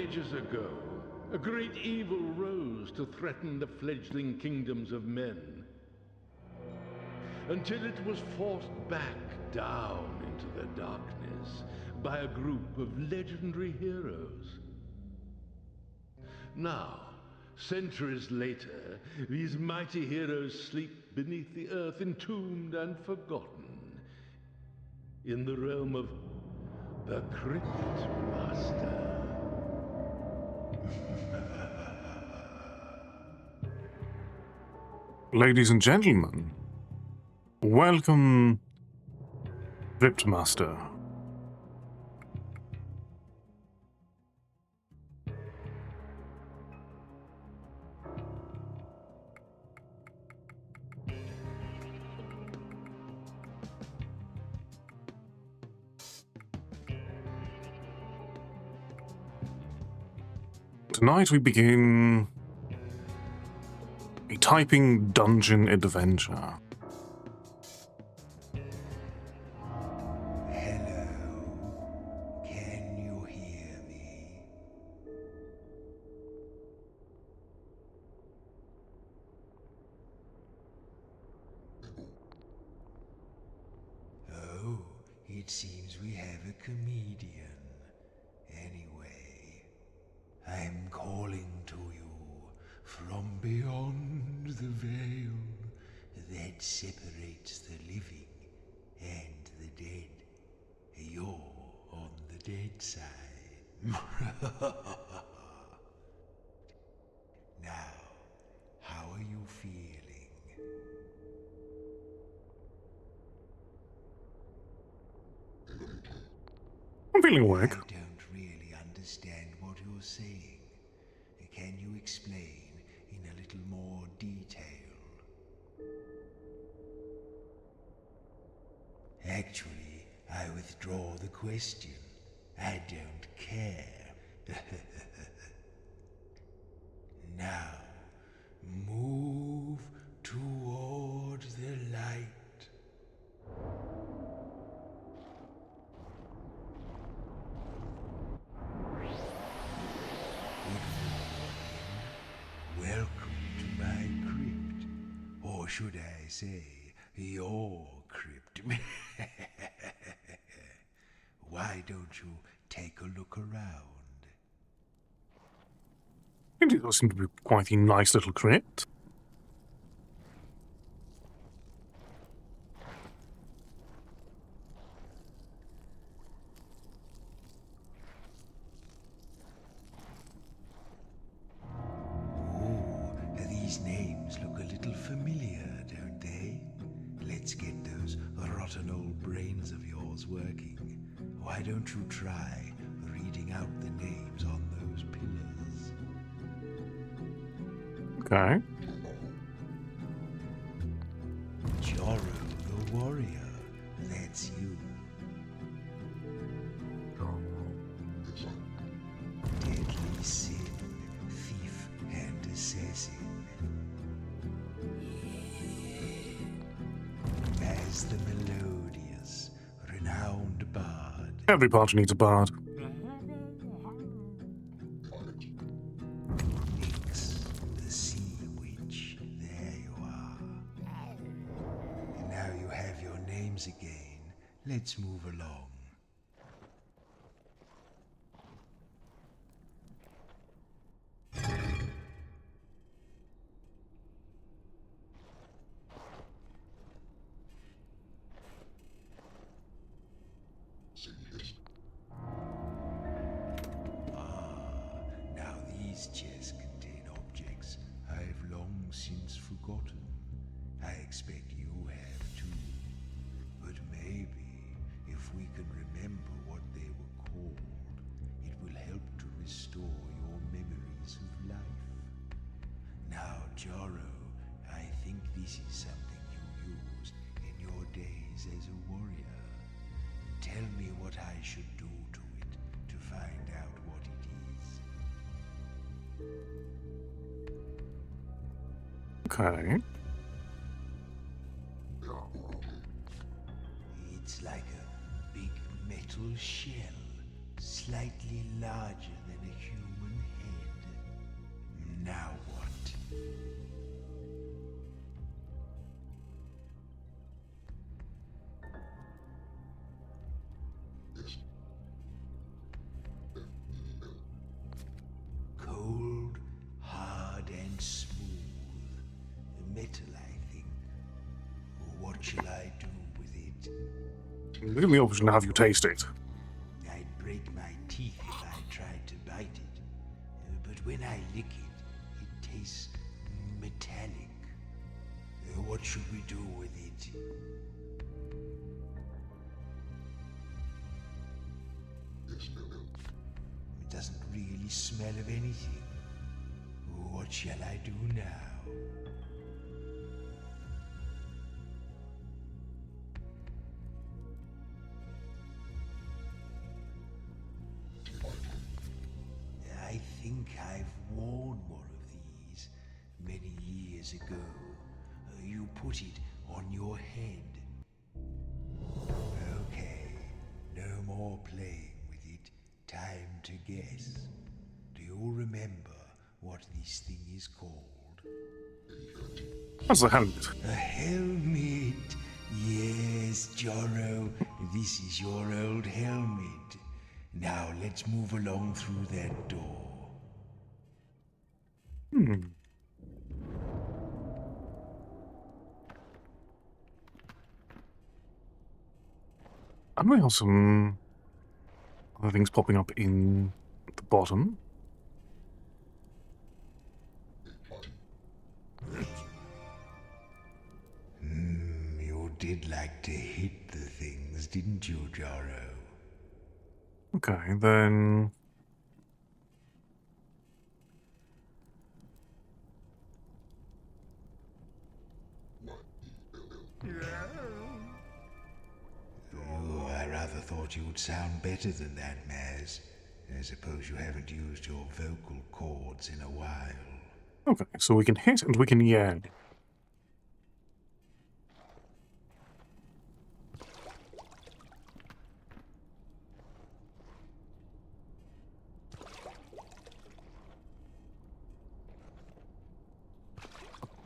Ages ago, a great evil rose to threaten the fledgling kingdoms of men, until it was forced back down into the darkness by a group of legendary heroes. Now, centuries later, these mighty heroes sleep beneath the earth, entombed and forgotten, in the realm of the Cryptmaster. Ladies and gentlemen, welcome, Cryptmaster. Tonight we begin a typing dungeon adventure. Hello, can you hear me? Oh, it seems we have a comedian. Anyway, I'm calling to you from beyond the veil that separates the living and the dead. You're on the dead side. Now, how are you feeling? I'm feeling awake. I don't really understand what you're saying. Can you explain in a little more detail? Actually, I withdraw the question. I don't care. Now, move toward the light. Welcome to my crypt, or should I say, your crypt. Why don't you take a look around? It does seem to be quite a nice little crypt. These names look a little familiar, don't they? Let's get those rotten old brains of yours working. Why don't you try reading out the names on those pillars? Okay. Joro the warrior, that's you. Deadly sin, thief and assassin. As the melodious, renowned bard. Every party needs a bard. Nyx, the sea witch, there you are. And now you have your names again. Let's move along. Now these chests contain objects I've long since forgotten. I expect you have too. But maybe, if we can remember what they were called, it will help to restore your memories of life. Now, Joro, I think this is something you used in your days as a warrior. Tell me what I should do to it to find out what it is. Okay. It's like a big metal shell, slightly larger than a human Now what? Cold, hard and smooth. Metal, I think. What shall I do with it? Give me the option to have you taste it. I'd break my teeth if I tried to bite it. But when I lick it, it tastes metallic. What should we do with it? It doesn't really smell of anything. What shall I do now? I think I've worn one of these many years ago. You put it on your head. Okay, no more playing with it. Time to guess. Do you remember what this thing is called? That's the helmet. A helmet. Yes, Jorro, this is your old helmet. Now let's move along through that door. And we have some other things popping up in the bottom. You did like to hit the things, didn't you, Jorro? Okay, then... Oh, I rather thought you would sound better than that, Maz. I suppose you haven't used your vocal cords in a while. Okay, so we can hit and we can yearn.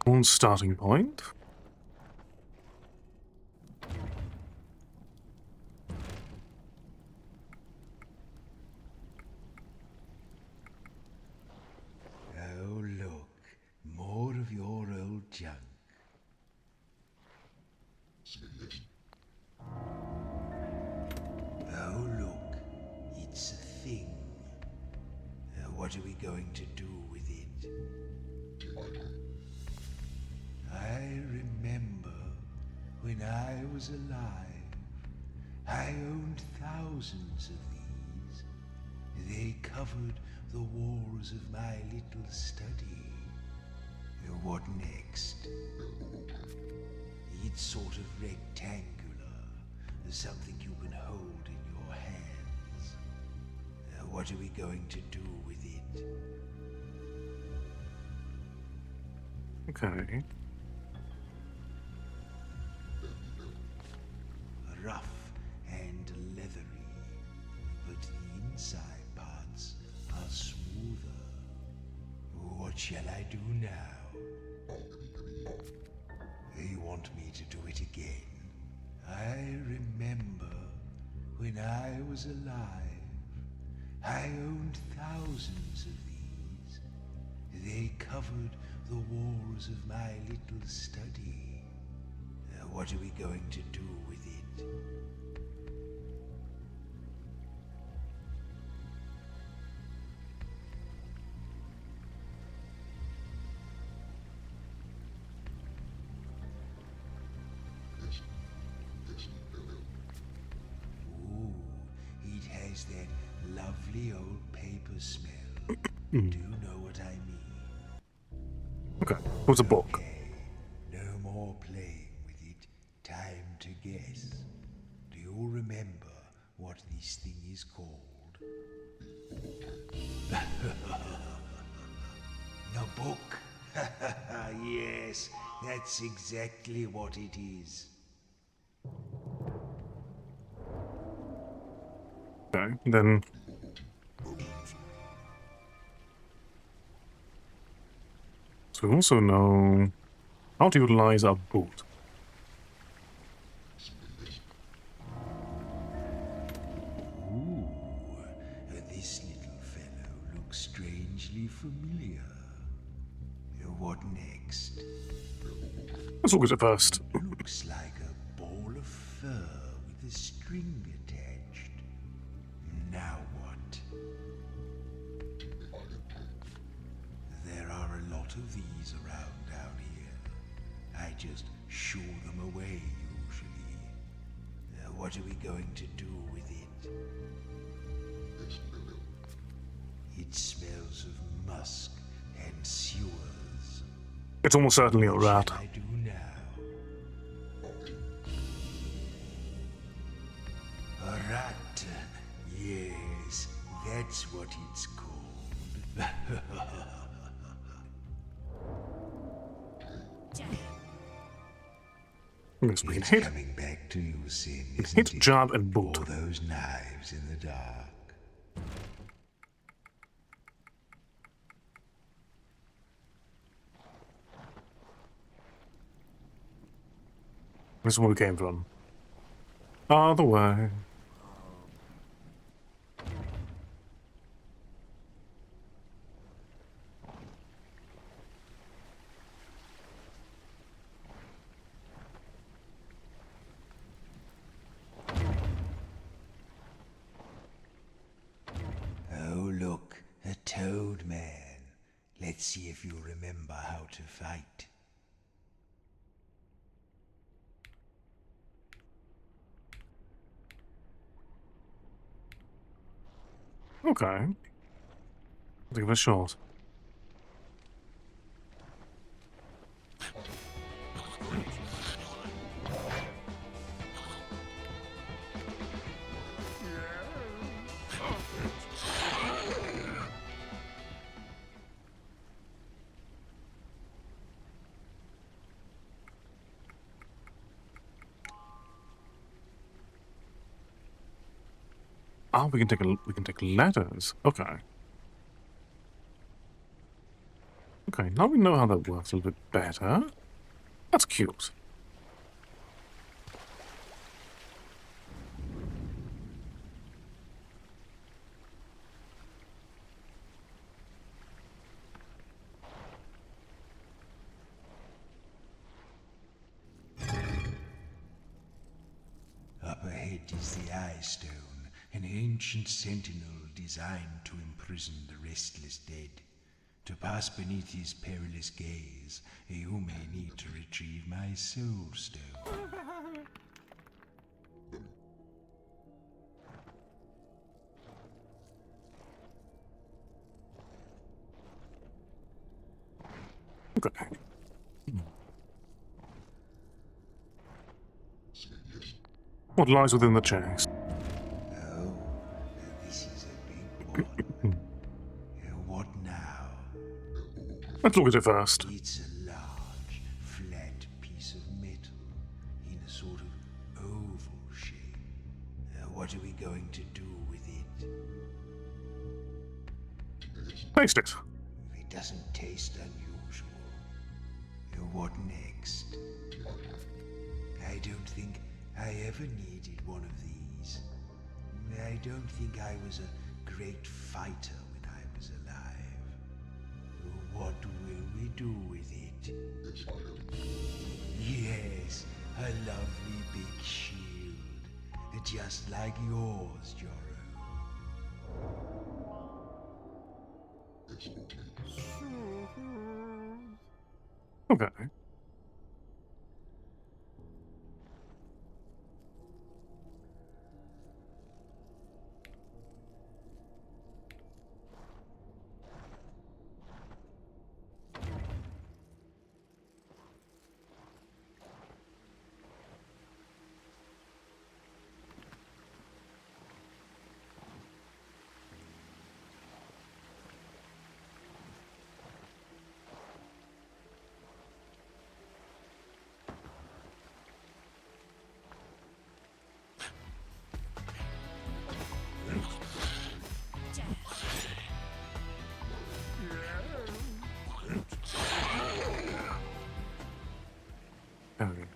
One starting point. Oh, look. More of your old junk. Oh, look. It's a thing. What are we going to do with it? I remember when I was alive, I owned thousands of these. They covered the walls of my little study. What next? It's sort of rectangular, something you can hold in your hands. What are we going to do with it? Okay. Rough and leathery, but the inside parts are smoother. What shall I do now? You want me to do it again? I remember when I was alive, I owned thousands of these. They covered the walls of my little study. What are we going to do with it? Ooh, it has that lovely old paper smell. Do you know what I mean? Okay, what's a book? Okay, no more playing with it. Time to guess. Do you remember what this thing is called? A book? Yes, that's exactly what it is. Okay, then... we also know how to utilize our boat. Ooh, this little fellow looks strangely familiar. What next? Let's look at it first. Looks like a ball of fur with a string attached. Now what? There are a lot of these around down here. I just shoo them away usually. What are we going to do with it? It smells of musk and sewers. It's almost certainly a rat. What shall I do now? A rat. Yes, that's what it's called. Yes, we can It's hit, coming back to you, Sin, hit, isn't it? jab, and bolt. All those knives in the dark. This is where we came from. Other way. Oh, look, a toad man. Let's see if you remember how to fight. Okay. I'll give it a shot. Oh, we can take letters. Okay. Okay, now we know how that works a little bit better. That's cute. Up ahead is the Eye Stone, an ancient sentinel designed to imprison the restless dead. To pass beneath his perilous gaze, you may need to retrieve my Soul Stone. Okay. What lies within the chest? Oh, this is a big one. What now? Let's look at it first. It's a large, flat piece of metal in a sort of oval shape. What are we going to do with it? Taste it. It doesn't taste unusual. What next? I don't think I ever needed one of these. I don't think I was a great fighter when I was alive. What will we do with it? Yes, a lovely big shield. Just like yours, Joro. Okay.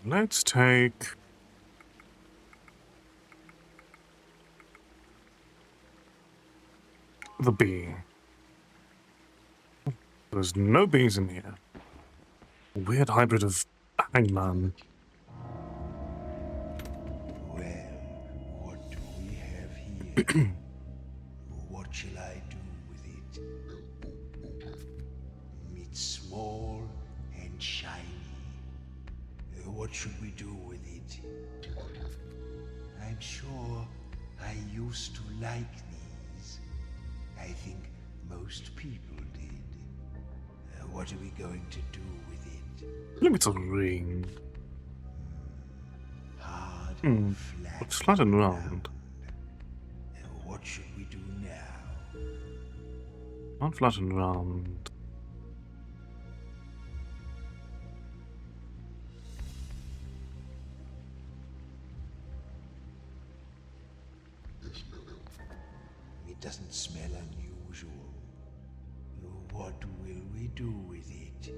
let's take the bee. There's no bees in here. A weird hybrid of hangman. Well, what do we have here? What shall I do with it? It's small and shiny. What should we do with it? I'm sure I used to like these. I think most people did. What are we going to do with it? I believe it's a ring. Hard, flat, It's flat and round. What should we do now? Not flat and round. It doesn't smell unusual. What will we do with it?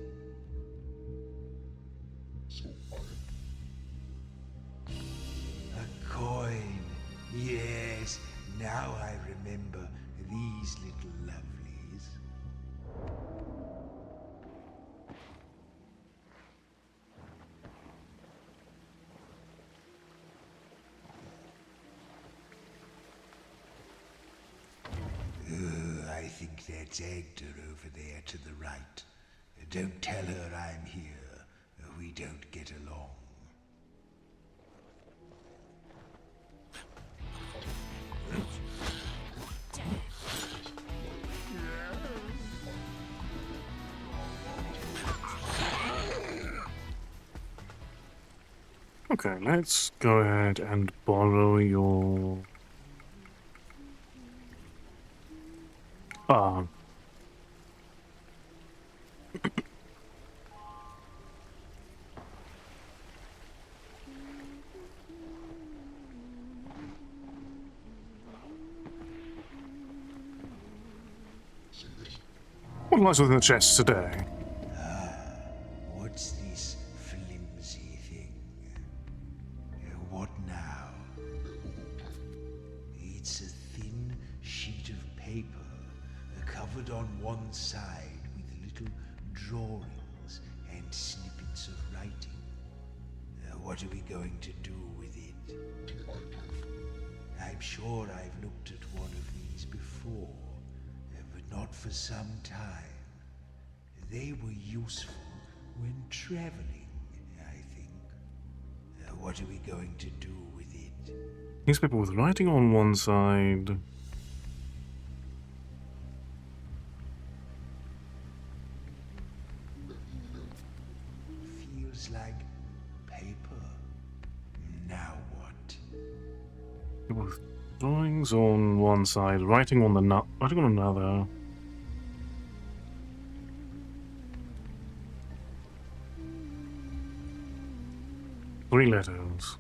A coin. Yes, now I remember these little lovelies. I think that's Agda over there to the right. Don't tell her I'm here. We don't get along. Okay, let's go ahead and borrow your... What lies within the chest today? What's this flimsy thing? What now? It's a thin sheet of paper, covered on one side with little drawings and snippets of writing. What are we going to do with it? I'm sure I've looked at one of these before, but not for some time. They were useful when traveling, I think. What are we going to do with it? Newspaper with writing on one side. Feels like paper. Now what? With drawings on one side, writing on writing on another. Three letters.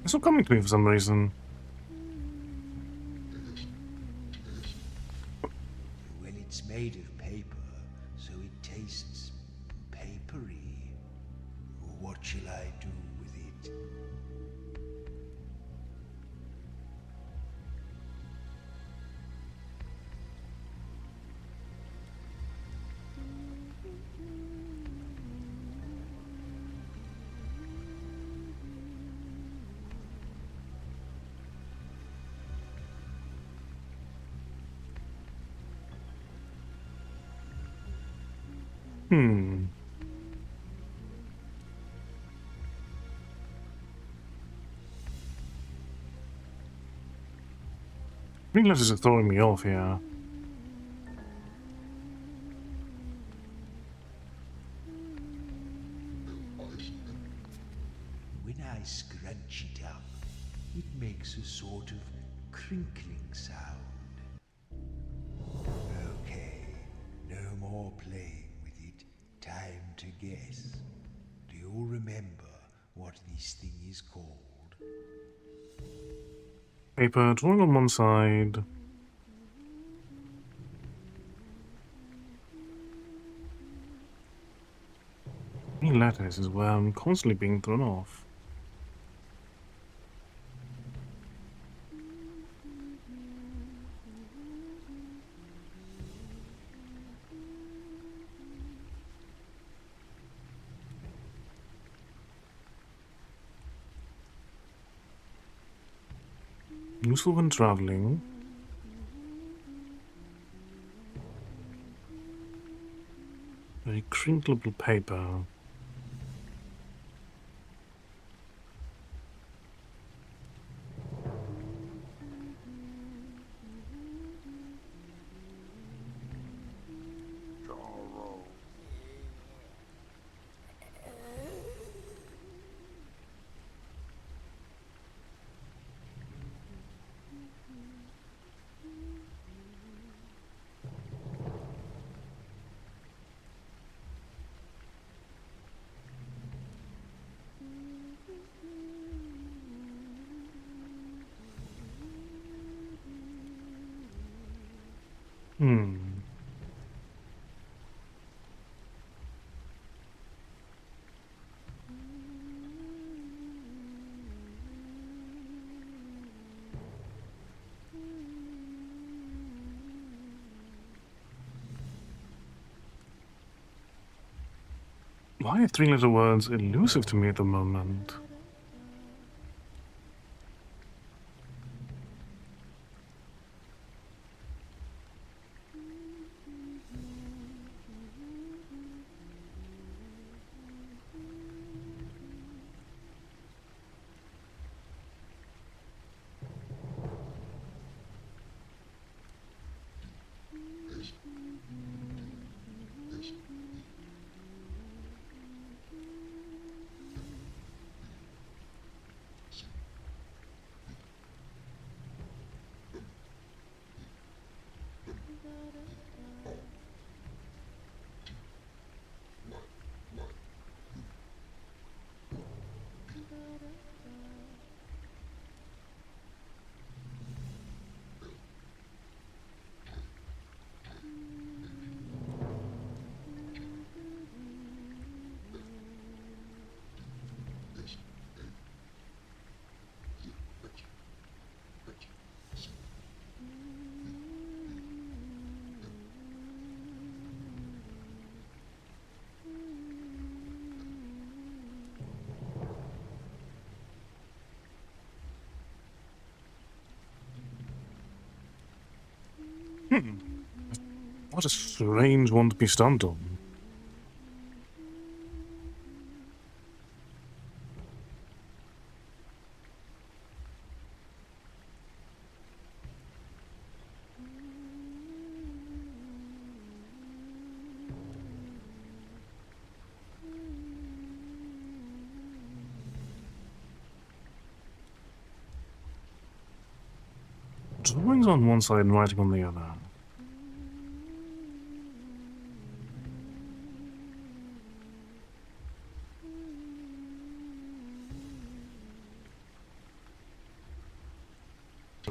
It's not coming to me for some reason. Well, it's made of paper, so it tastes papery. What shall I do with it? Three letters are throwing me off here. When I scrunch it up, it makes a sort of crinkling sound. Okay, no more playing with it. Time to guess. Do you remember what this thing is called? Paper drawing on one side. Any letters is where I'm constantly being thrown off. Useful when traveling. Very crinkleable paper. Hmm. Why are three-letter words elusive to me at the moment? What a strange one to be stumped on. Drawings on one side and writing on the other.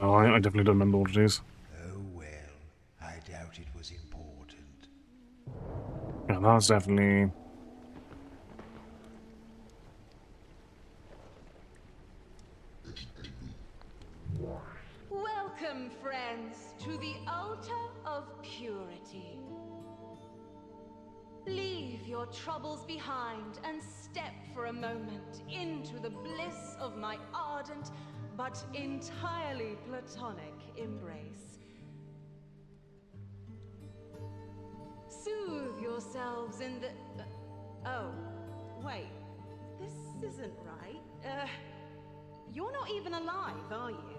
Oh, I definitely don't remember what it is. Oh well, I doubt it was important. Yeah, that's definitely... Welcome, friends, to the altar of purity. Leave your troubles behind and step for a moment into the bliss of my ardent but entirely platonic embrace. Soothe yourselves in the... oh, wait. This isn't right. You're not even alive, are you?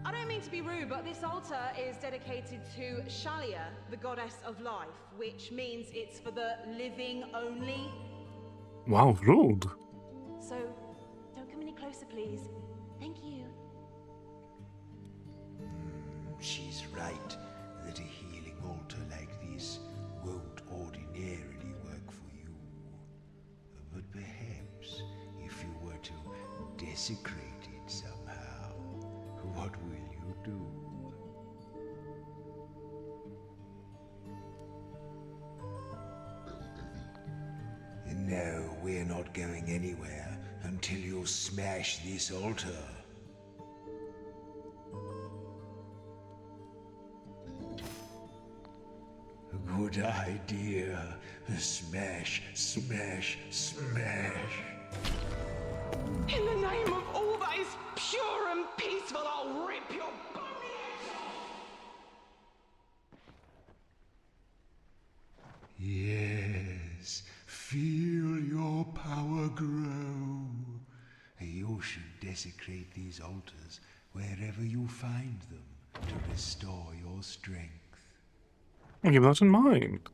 I don't mean to be rude, but this altar is dedicated to Shalia, the goddess of life, which means it's for the living only. Wow, rude. So, don't come any closer, please. Thank you. She's right that a healing altar like this won't ordinarily work for you. But perhaps if you were to desecrate it somehow, what will you do? No, we're not going anywhere until you smash this altar. Good idea. Smash, smash, smash. In the name of all that is pure and peaceful, I'll rip your body out! Yes, feel your power grow. You should desecrate these altars wherever you find them to restore your strength. I'll keep that in mind.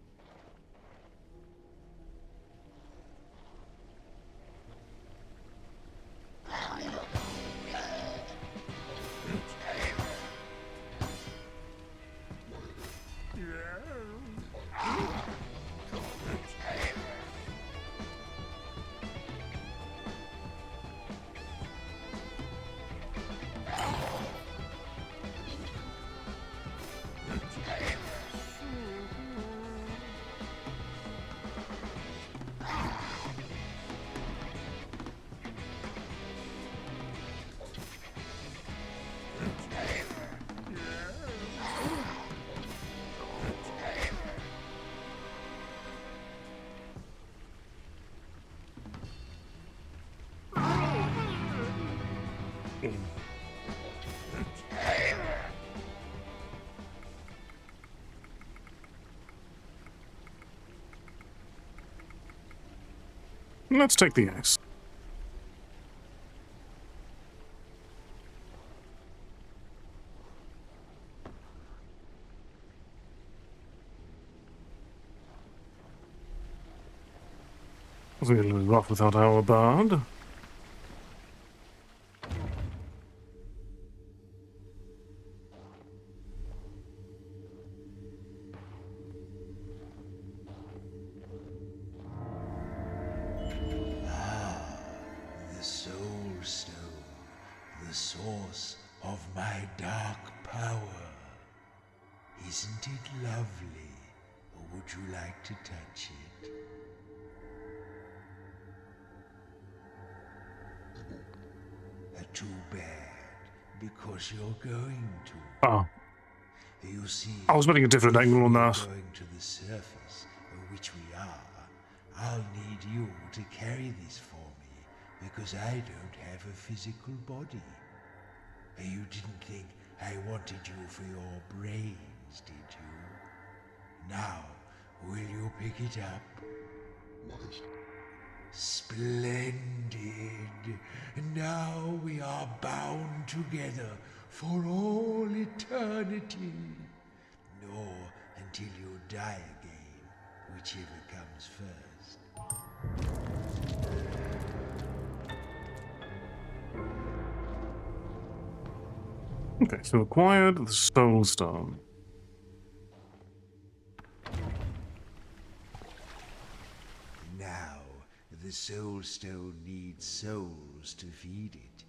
Let's take the axe. It's a little rough without our bard. The Soul Stone, the source of my dark power. Isn't it lovely? Or would you like to touch it? Too bad, because you're going to. Ah, You see, I was putting a different if angle on we're that. going to the surface, which we are, I'll need you to carry this for me, because I don't have a physical body. You didn't think I wanted you for your brains, did you? Now, will you pick it up? Splendid. Now we are bound together for all eternity. Nor until you die again, whichever comes first. Okay, so acquired the Soul Stone. Now, the Soul Stone needs souls to feed it.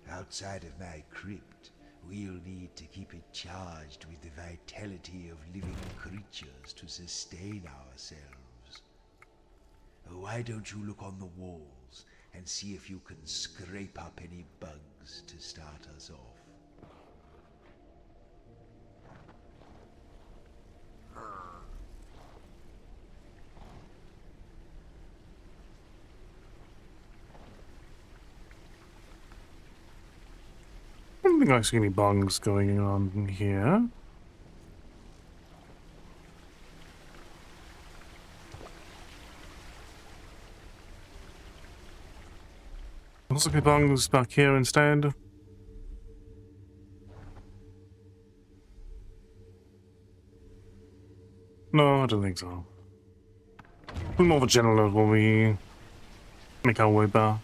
Outside of my crypt, we'll need to keep it charged with the vitality of living creatures to sustain ourselves. Why don't you look on the walls and see if you can scrape up any bugs to start us off? I don't think I see any bugs going on here. Looks like the bugs back here instead. No, I don't think so. We're more of a general note when we make our way back.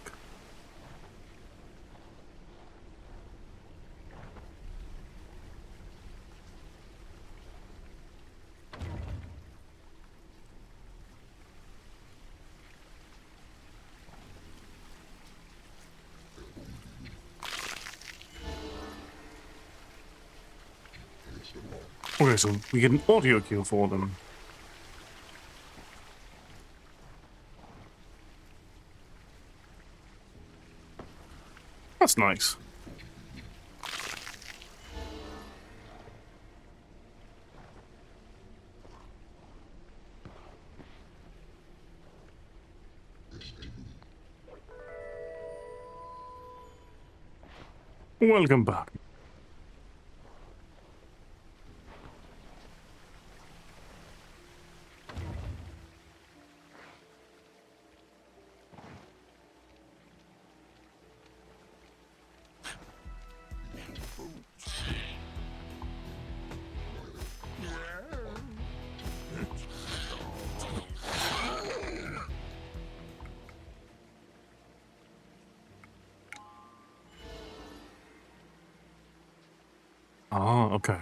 Okay, so we get an audio cue for them. That's nice. Welcome back. Ah, okay.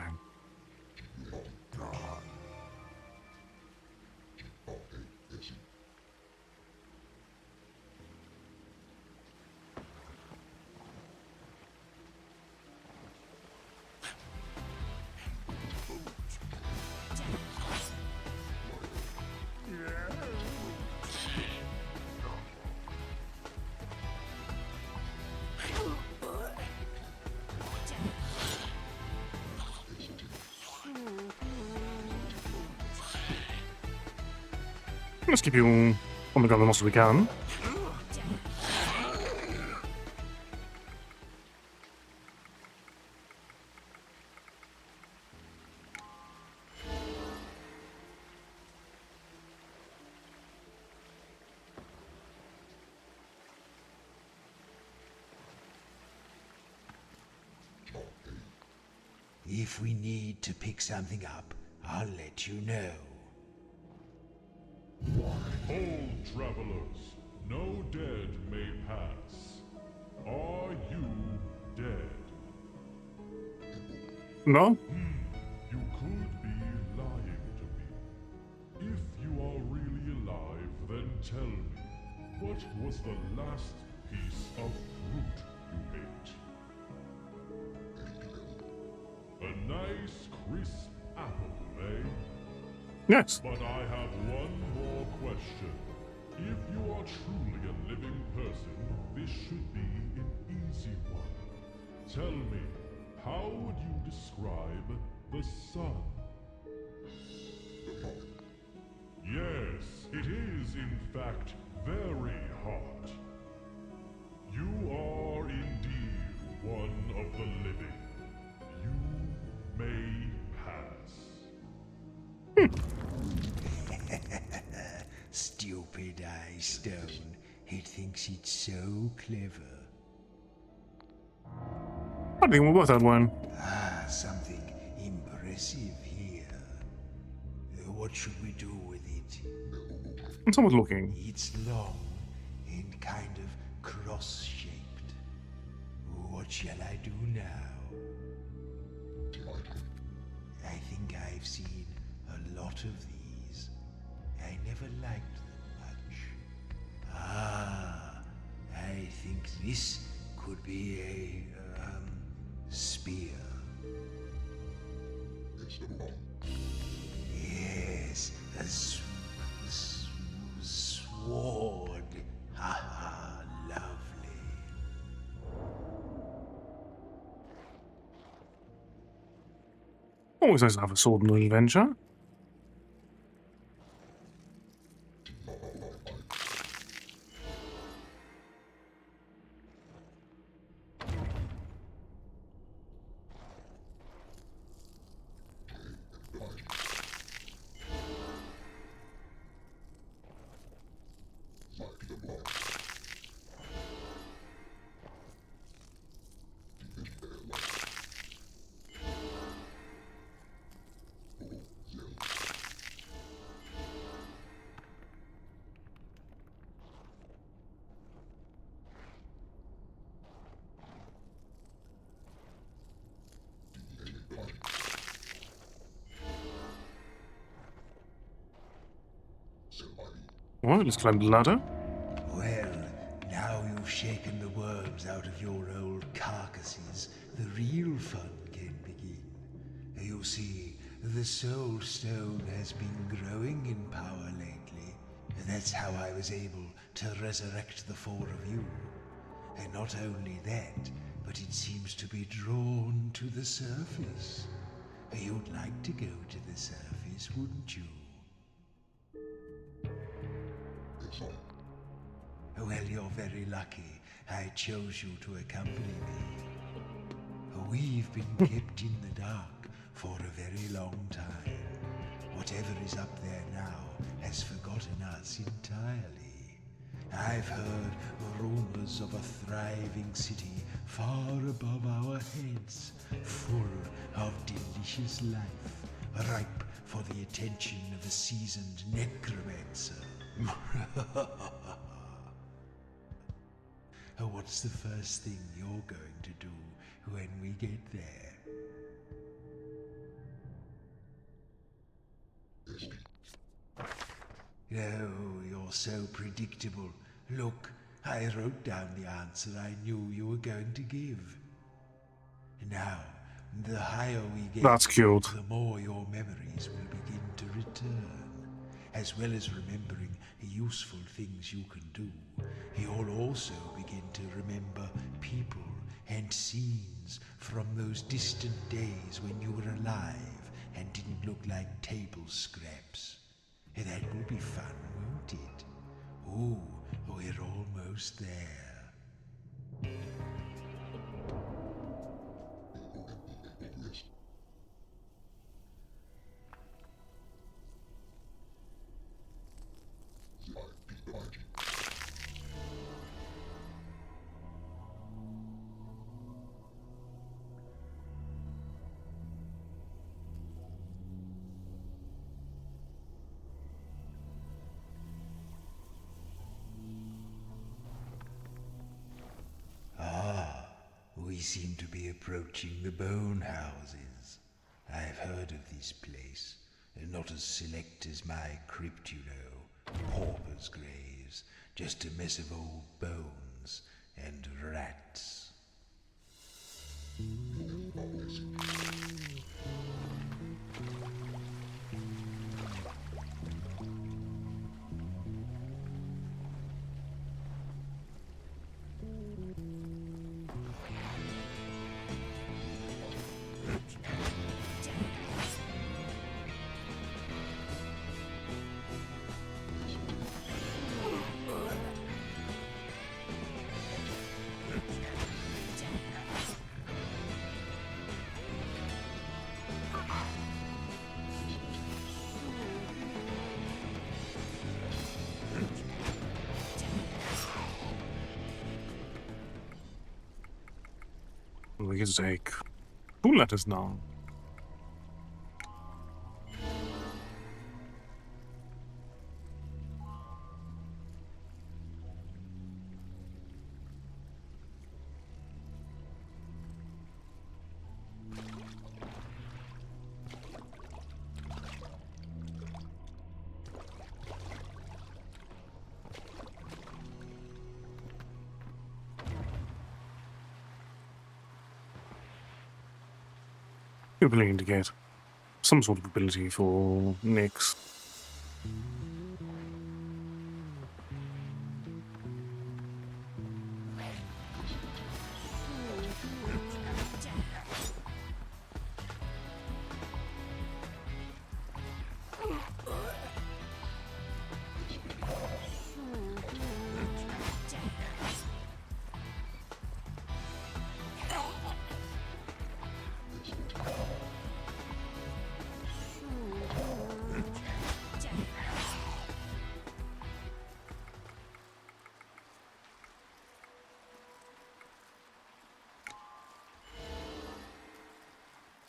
Let's keep you on the ground as much as we can. If we need to pick something up, I'll let you know. Hold, travelers. No dead may pass. Are you dead? No? You could be lying to me. If you are really alive, then tell me, what was the last piece of fruit you ate? A nice crisp apple, eh? Yes. But I have one more question. If you are truly a living person, this should be an easy one. Tell me, how would you describe the sun? Yes, it is in fact very hot. You are indeed one of the living. You may pass. Stupid eye stone. It thinks it's so clever. I think we're worth that one. Ah, something impressive here. What should we do with it? And someone's looking. It's long and kind of cross-shaped. What shall I do now? I think I've seen a lot of these. I never liked them much. Ah, I think this could be a, spear. Yes, a sword. Ha ha, lovely. Always nice to have a sword in an adventure. Alright, let's climb the ladder. Well, now you've shaken the worms out of your old carcasses, the real fun can begin. You see, The Soul Stone has been growing in power lately. That's how I was able to resurrect the four of you. And not only that, but it seems to be drawn to the surface. You'd like to go to the surface, wouldn't you? Well, you're very lucky I chose you to accompany me. We've been kept in the dark for a very long time. Whatever is up there now has forgotten us entirely. I've heard rumors of a thriving city far above our heads, full of delicious life, ripe for the attention of a seasoned necromancer. What's the first thing you're going to do when we get there? Oh, you're so predictable. Look, I wrote down the answer I knew you were going to give. Now, the higher we get, That's cute. the more your memories will begin to return. As well as remembering useful things you can do, you'll also begin to remember people and scenes from those distant days when you were alive and didn't look like table scraps. That will be fun, won't it? Ooh, we're almost there. We seem to be approaching the bone houses. I've heard of this place. Not as select as my crypt, you know. Paupers' graves. Just a mess of old bones and rats. We can take 2 letters now. Ability indicate some sort of ability for Nyx.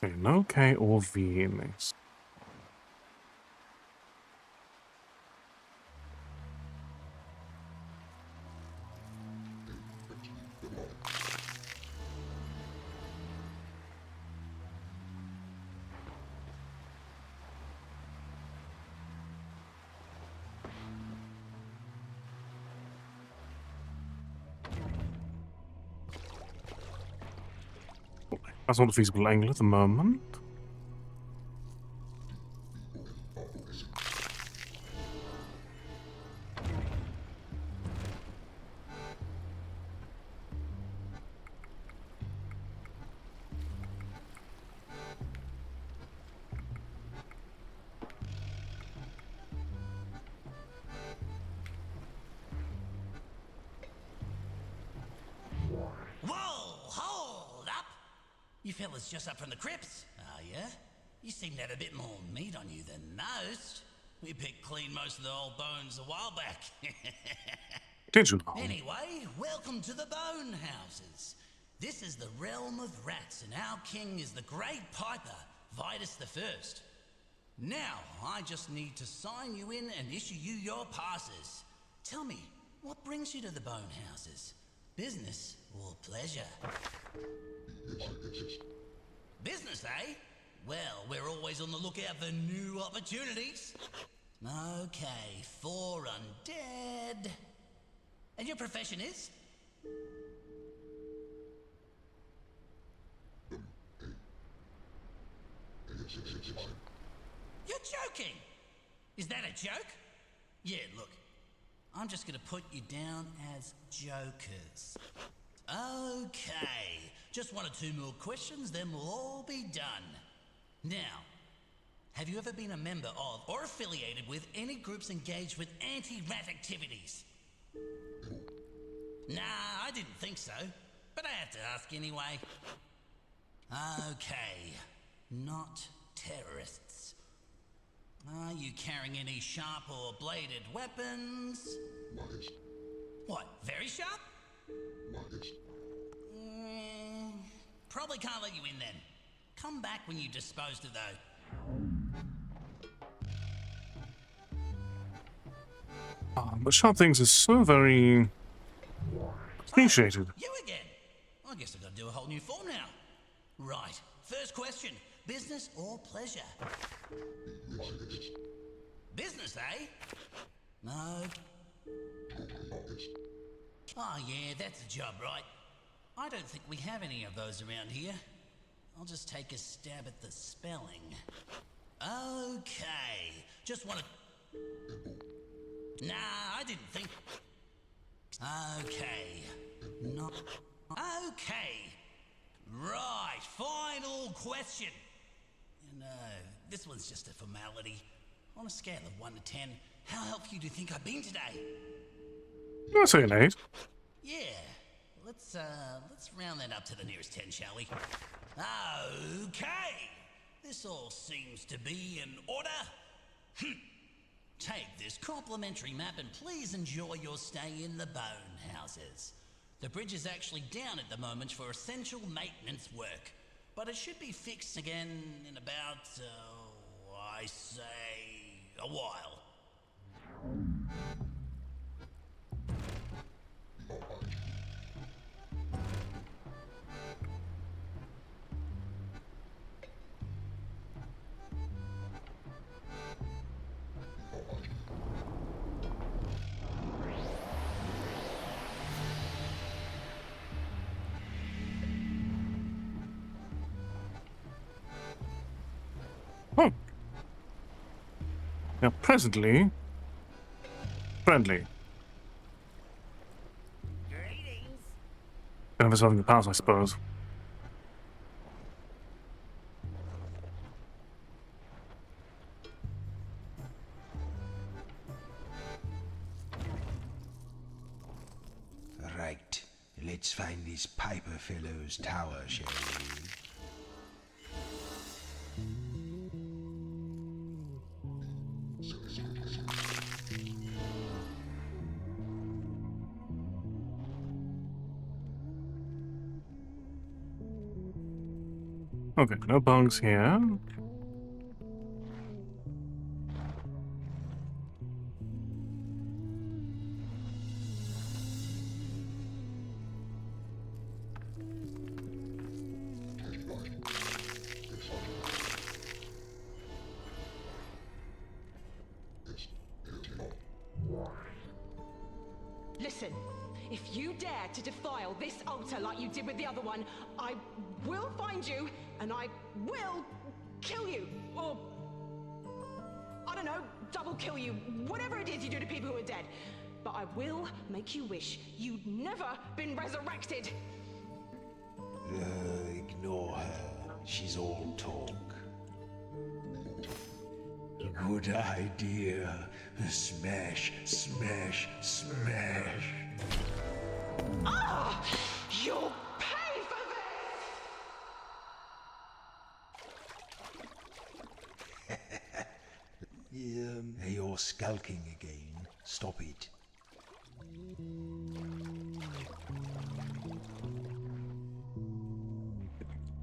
Okay, no K or V in this. That's not a feasible angle at the moment. Whoa, hold up! You fellas just up from the crypts, are ya? You seem to have a bit more meat on you than most. We picked clean most of the old bones a while back. Did you know? Anyway, welcome to the Bone Houses. This is the realm of rats, and our king is the Great Piper, Vitus the First. Now, I just need to sign you in and issue you your passes. Tell me, what brings you to the Bone Houses? Business or pleasure? Business, eh? Well, we're always on the lookout for new opportunities. Okay, 4 undead. And your profession is? You're joking! Is that a joke? Yeah, look, I'm just gonna put you down as jokers. Okay, just 1 or 2 more questions, then we'll all be done. Now, have you ever been a member of or affiliated with any groups engaged with anti-rat activities? Nah, I didn't think so, but I have to ask anyway. Okay, not terrorists. Are you carrying any sharp or bladed weapons? What, very sharp? Probably can't let you in then. Come back when you disposed of those. But sharp things is so very appreciated. You again? I guess I've got to do a whole new form now. Right, first question. Business or pleasure? Business, eh? No. Oh yeah, that's a job, right? I don't think we have any of those around here. I'll just take a stab at the spelling. Okay, just want to... Nah, I didn't think... Okay, not... Okay. Right, final question. No, this one's just a formality. On a scale of 1 to 10, how helpful do you think I've been today? I'll say an 8. Yeah, let's round that up to the nearest 10, shall we? Okay, this all seems to be in order. Take this complimentary map and please enjoy your stay in the Bone Houses. The bridge is actually down at the moment for essential maintenance work, but it should be fixed again in about, I say, a while. Oh. Now, presently, friendly. Greetings. Kind of something to pass, I suppose. Right, let's find this Piper fellow's tower, shall we? Okay, no bugs here. Listen, if you dare to defile this altar like you did with the other one, I will find you and I will kill you. Or I know, double kill you, whatever it is you do to people who are dead. But I will make you wish you'd never been resurrected. Ignore her. She's all talk. Good idea. Smash, smash, smash. Ah! You'll pay for this! You're skulking again. Stop it.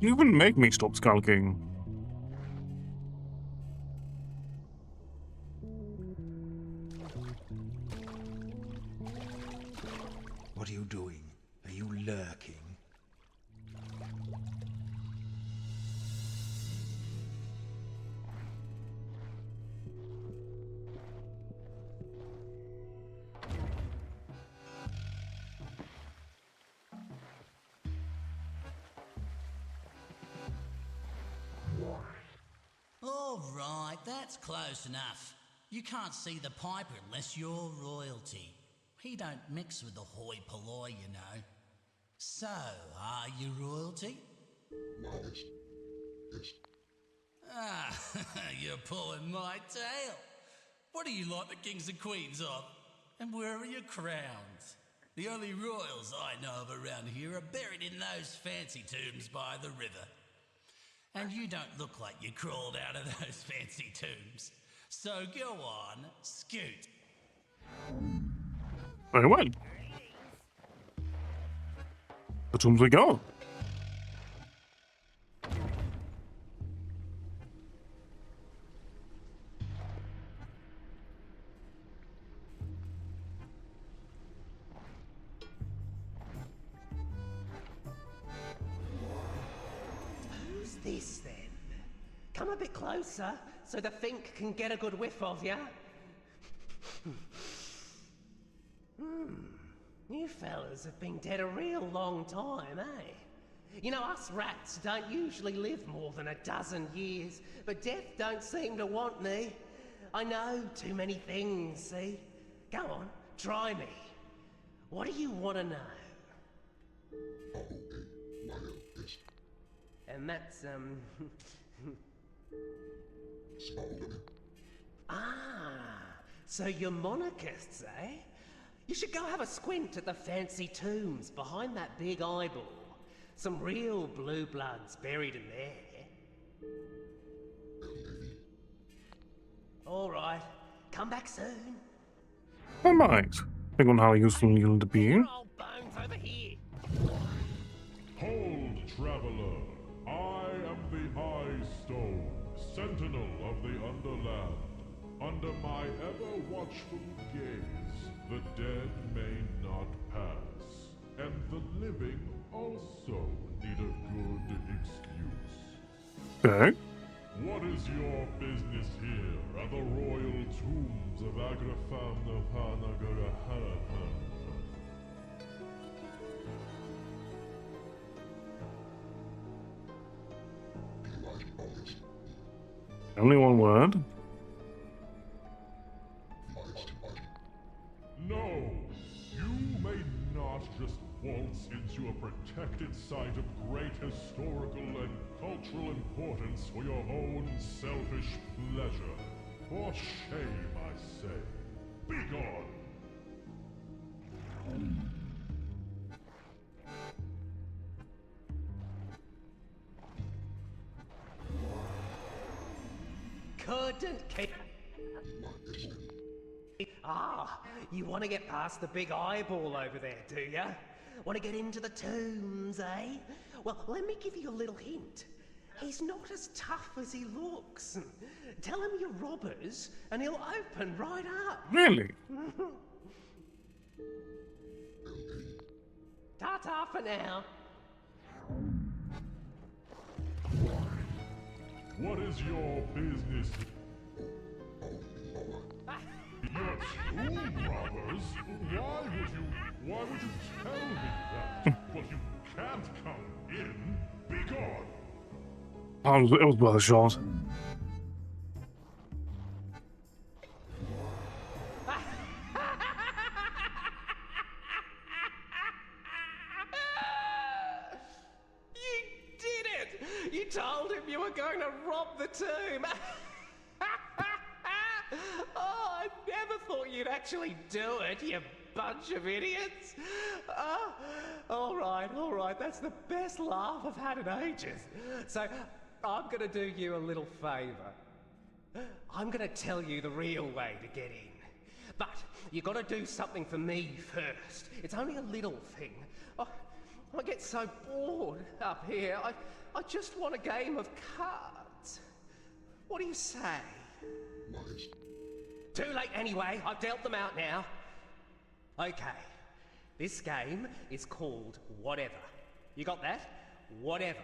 You wouldn't make me stop skulking. What are you doing? Are you lurking? All right, that's close enough. You can't see the Piper unless you're royalty. He don't mix with the hoi polloi, you know. So, are you royalty? Ah, you're pulling my tail. What are you like the kings and queens of? And where are your crowns? The only royals I know of around here are buried in those fancy tombs by the river. And you don't look like you crawled out of those fancy tombs. So go on, scoot. Very well. The tombs we go. Who's this then? Come a bit closer so the Fink can get a good whiff of ya. You fellas have been dead a real long time, eh? You know, us rats don't usually live more than a dozen years, but death don't seem to want me. I know too many things, see? Go on, try me. What do you want to know? And that's, so you're monarchists, eh? You should go have a squint at the fancy tombs behind that big eyeball. Some real blue bloods buried in there. All right, come back soon. I might. Depending on how useful you'll be. Old bones over here. Hold, traveler. I am the High Stone, sentinel of the Underland. Under my ever-watchful gaze, the dead may not pass, and the living also need a good excuse. Okay. What is your business here at the royal tombs of Agrafamna Panagarahan? Only one word. No! You may not just waltz into a protected site of great historical and cultural importance for your own selfish pleasure. For shame, I say. Begone! Couldn't keep... you want to get past the big eyeball over there, do ya? Want to get into the tombs, eh? Well, let me give you a little hint. He's not as tough as he looks. Tell him you're robbers, and he'll open right up. Really? Ta-ta for now. What is your business? You're tomb robbers? Why would you tell me that? But you can't come in. Begone! It was worth a shot. were going to rob the tomb. Oh, I never thought you'd actually do it, you bunch of idiots. All right, that's the best laugh I've had in ages. So, I'm going to do you a little favour. I'm going to tell you the real way to get in. But you got to do something for me first. It's only a little thing. I get so bored up here. I just want a game of cards. What do you say? Too late anyway. I've dealt them out now. Okay. This game is called Whatever. You got that? Whatever.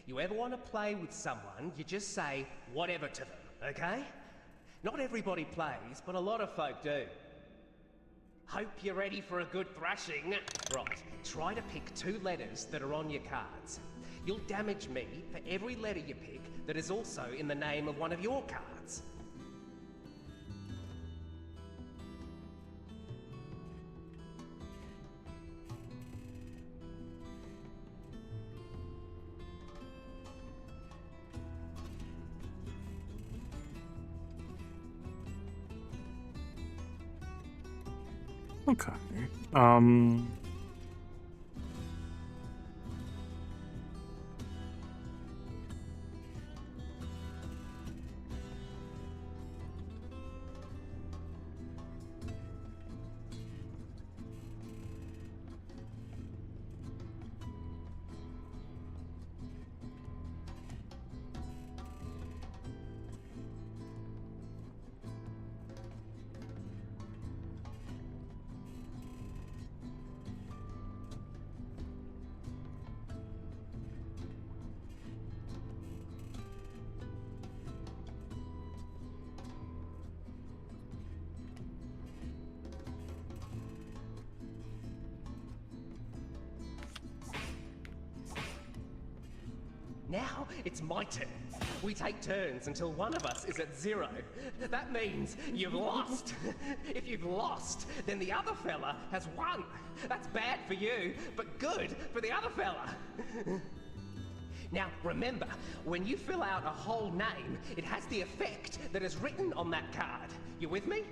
You ever want to play with someone, you just say whatever to them, okay? Not everybody plays, but a lot of folk do. Hope you're ready for a good thrashing. Right, try to pick 2 letters that are on your cards. You'll damage me for every letter you pick that is also in the name of one of your cards. Okay. Now it's my turn. We take turns until one of us is at 0. That means you've lost. If you've lost, then the other fella has won. That's bad for you, but good for the other fella. Now remember, when you fill out a whole name, it has the effect that is written on that card. You with me?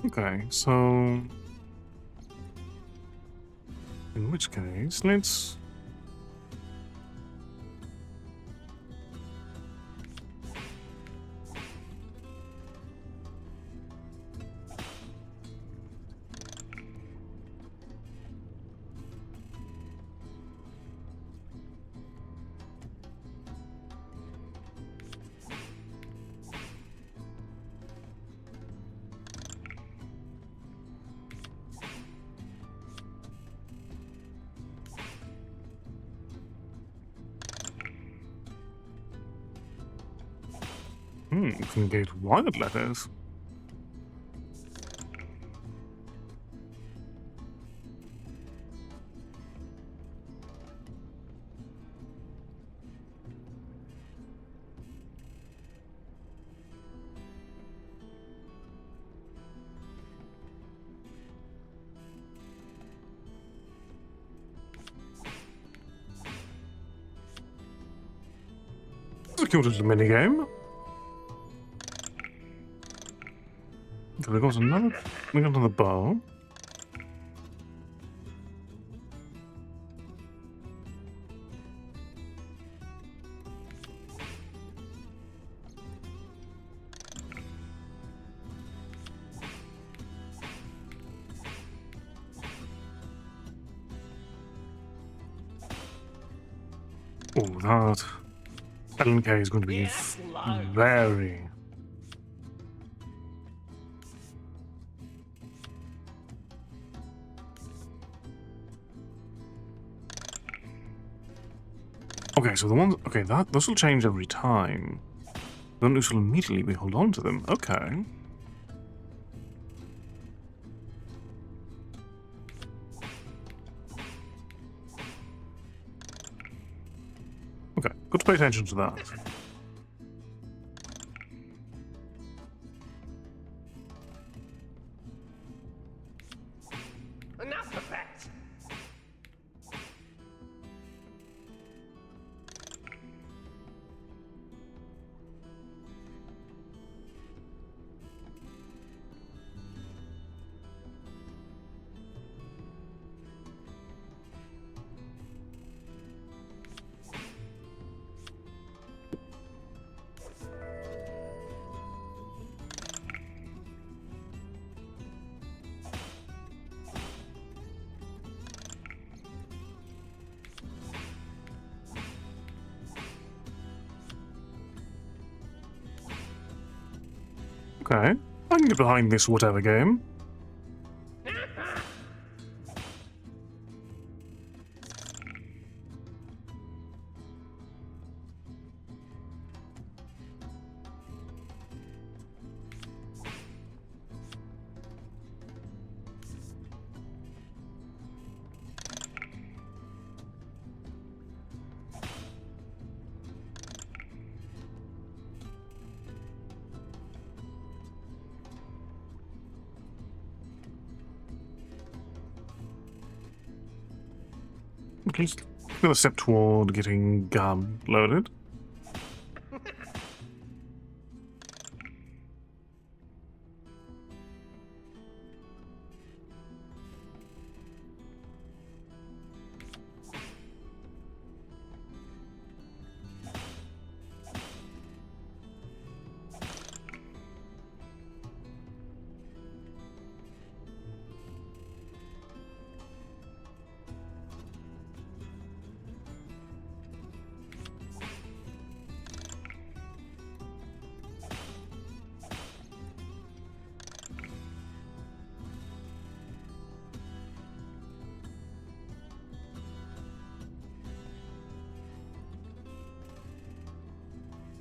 Okay, so in which case, let's create wild letters. It's a cute little minigame. Okay, we got another. We got another bow. Oh, that LNK is going to be very. Okay, so the ones... Okay, those will change every time. Then those will immediately we hold on to them. Okay. Okay, good to pay attention to that. Okay. I can get behind this whatever game. At least a step toward getting loaded.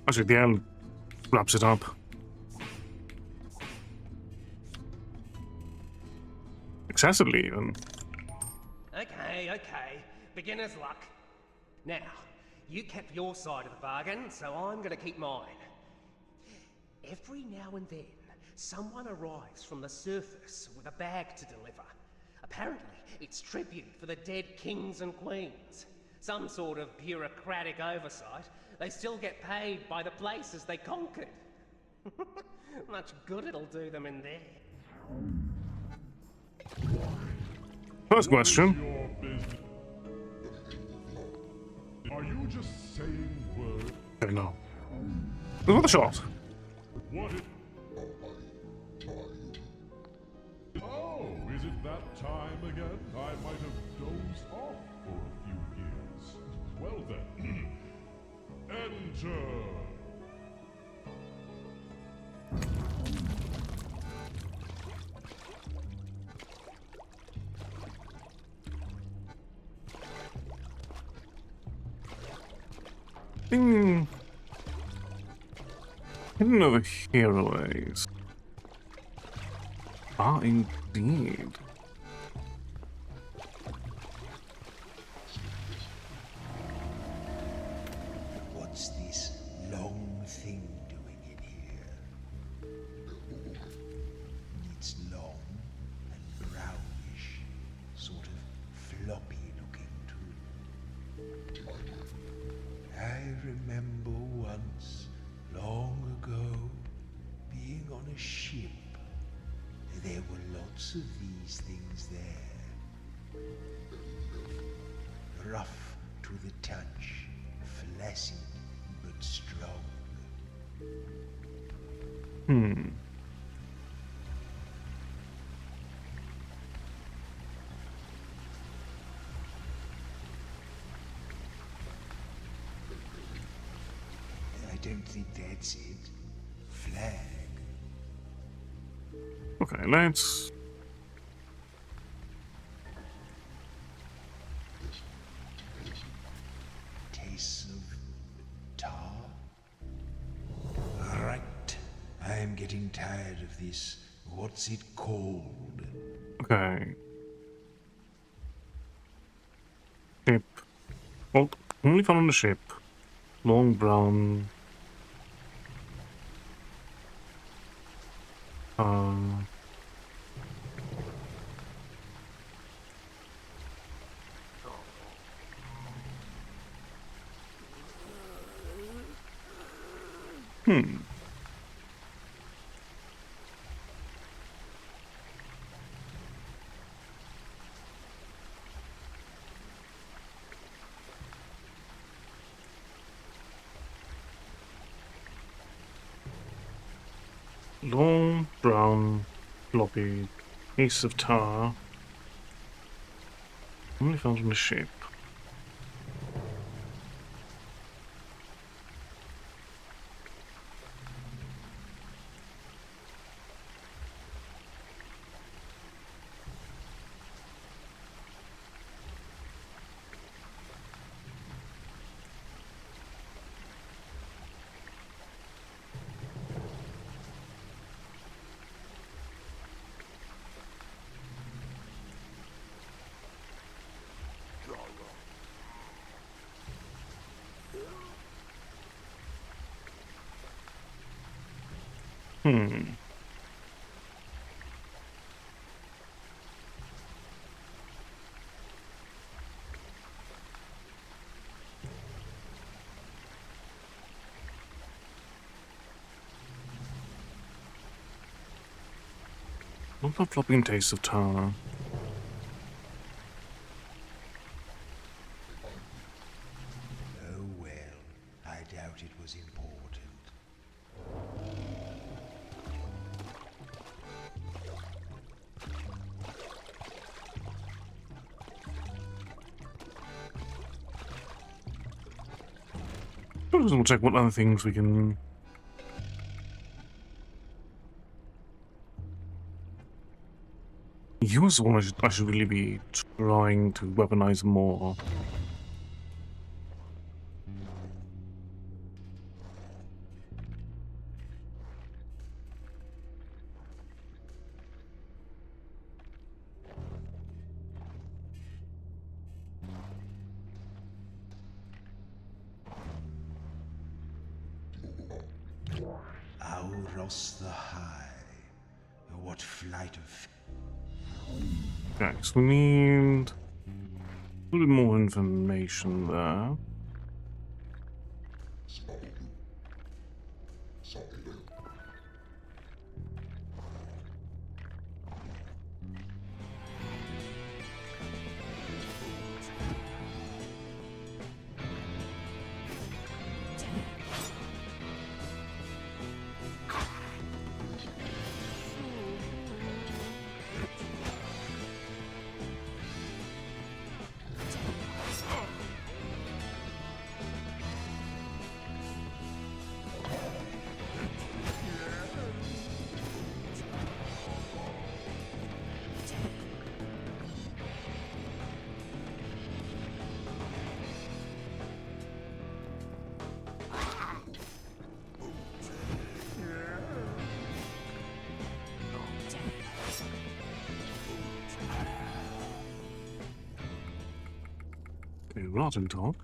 Actually, the L wraps it up. Excessively, even. Okay. Beginner's luck. Now, you kept your side of the bargain, so I'm gonna keep mine. Every now and then, someone arrives from the surface with a bag to deliver. Apparently, it's tribute for the dead kings and queens. Some sort of bureaucratic oversight. They still get paid by the places they conquered. Much good it'll do them in there. First question. Your business. Are you just saying words? Okay, no. Look at the shot. What it... Oh, is it that time again? I might have dozed off for a few years. Well then, enter! Hidden over heroes. Ah, indeed. What's this long thing doing in here? It's long and brownish, sort of floppy looking too. I remember once, long ago, being on a ship. There were lots of these things there. Rough to the touch, flaccid but strong. I don't think that's it. Flag. Okay, let's... Tastes of tar? Right. I'm getting tired of this. What's it called? Okay. Ship. Well, only found on the ship. Long brown... Long, brown, floppy, piece of tar. Only found on the ship. What about flopping taste of tar? Oh well, I doubt it was important. We'll check what other things we can... He was the one I should really be trying to weaponize more. Auros the High. What flight of... Okay, so we need a little bit more information there. Okay, rotten talk.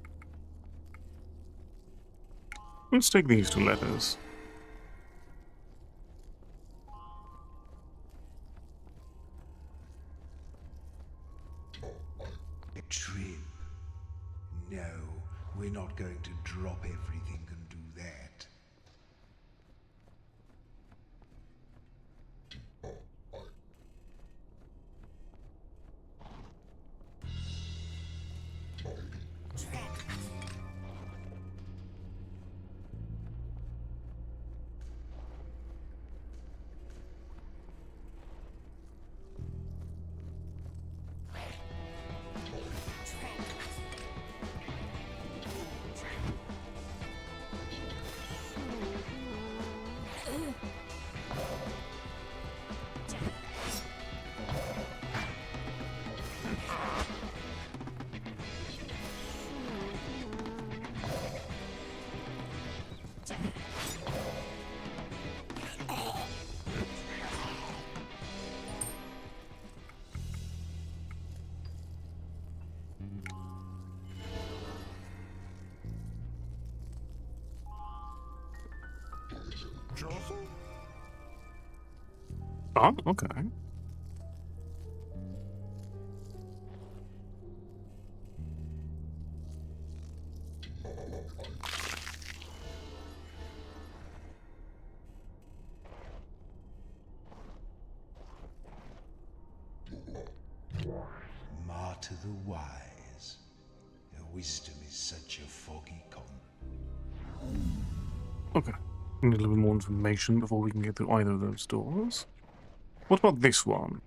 Let's take these two letters. A trip? No, we're not going to drop everything and do that. Oh, okay. Martyr the wise. Wisdom is such a foggy con. Okay. We need a little bit more information before we can get through either of those doors. What about this one?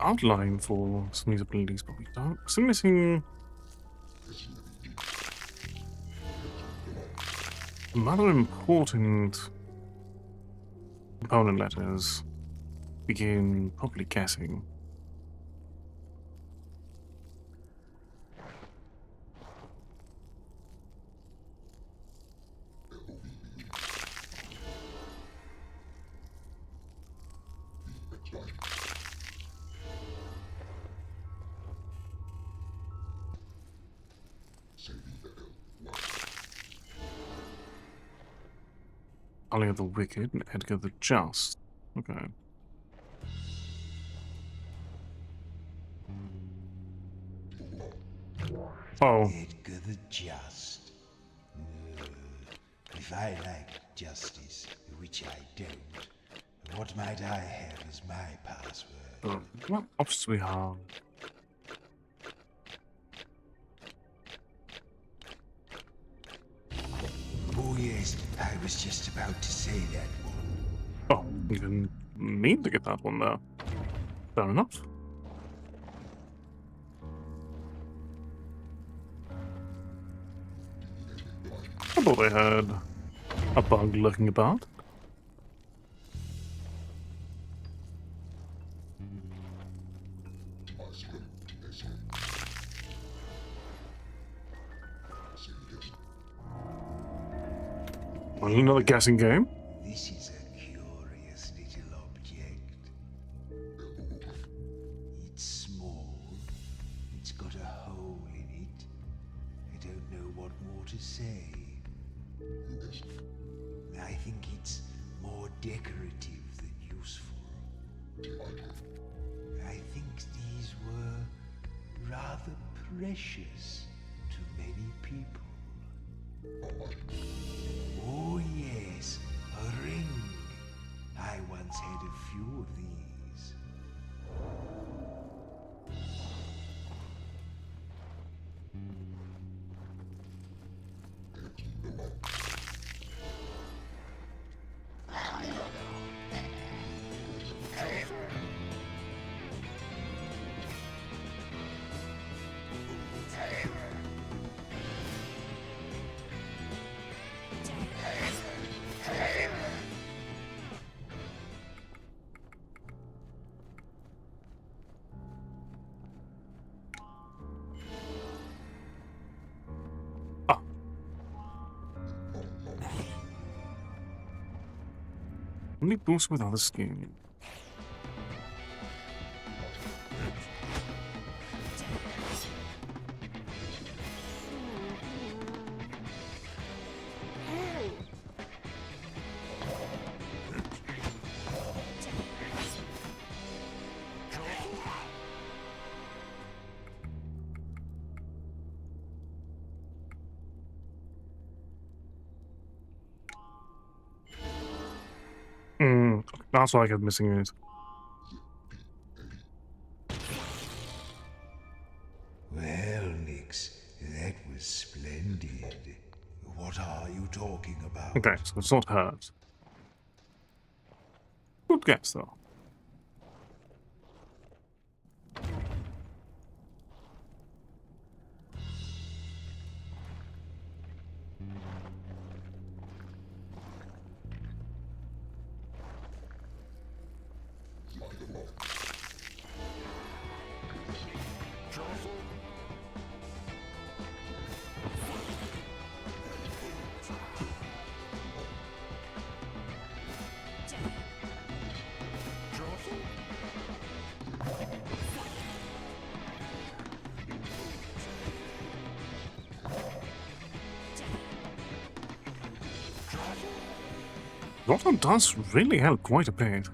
outline for some of these abilities, but we don't. Still missing some other important component letters. Begin properly guessing. Talia the Wicked and Edgar the Just. Okay. Oh. Edgar the Just. If I like justice, which I don't, what might I have as my password? What options we have? Oh yes, I was just about to say that one. Oh, you didn't mean to get that one there. Fair enough. I thought I heard a bug lurking about. Well, another guessing game. This is a curious little object. It's small. It's got a hole in it. I don't know what more to say. I think it's more decorative than useful. I think these were rather precious to many people. Oh yes, a ring. I once had a few of these. Only boost with other skin. That's why I kept missing it. Well, Nix, that was splendid. What are you talking about? Okay, so it's not hers. Good guess, though. Rotten does really help quite a bit.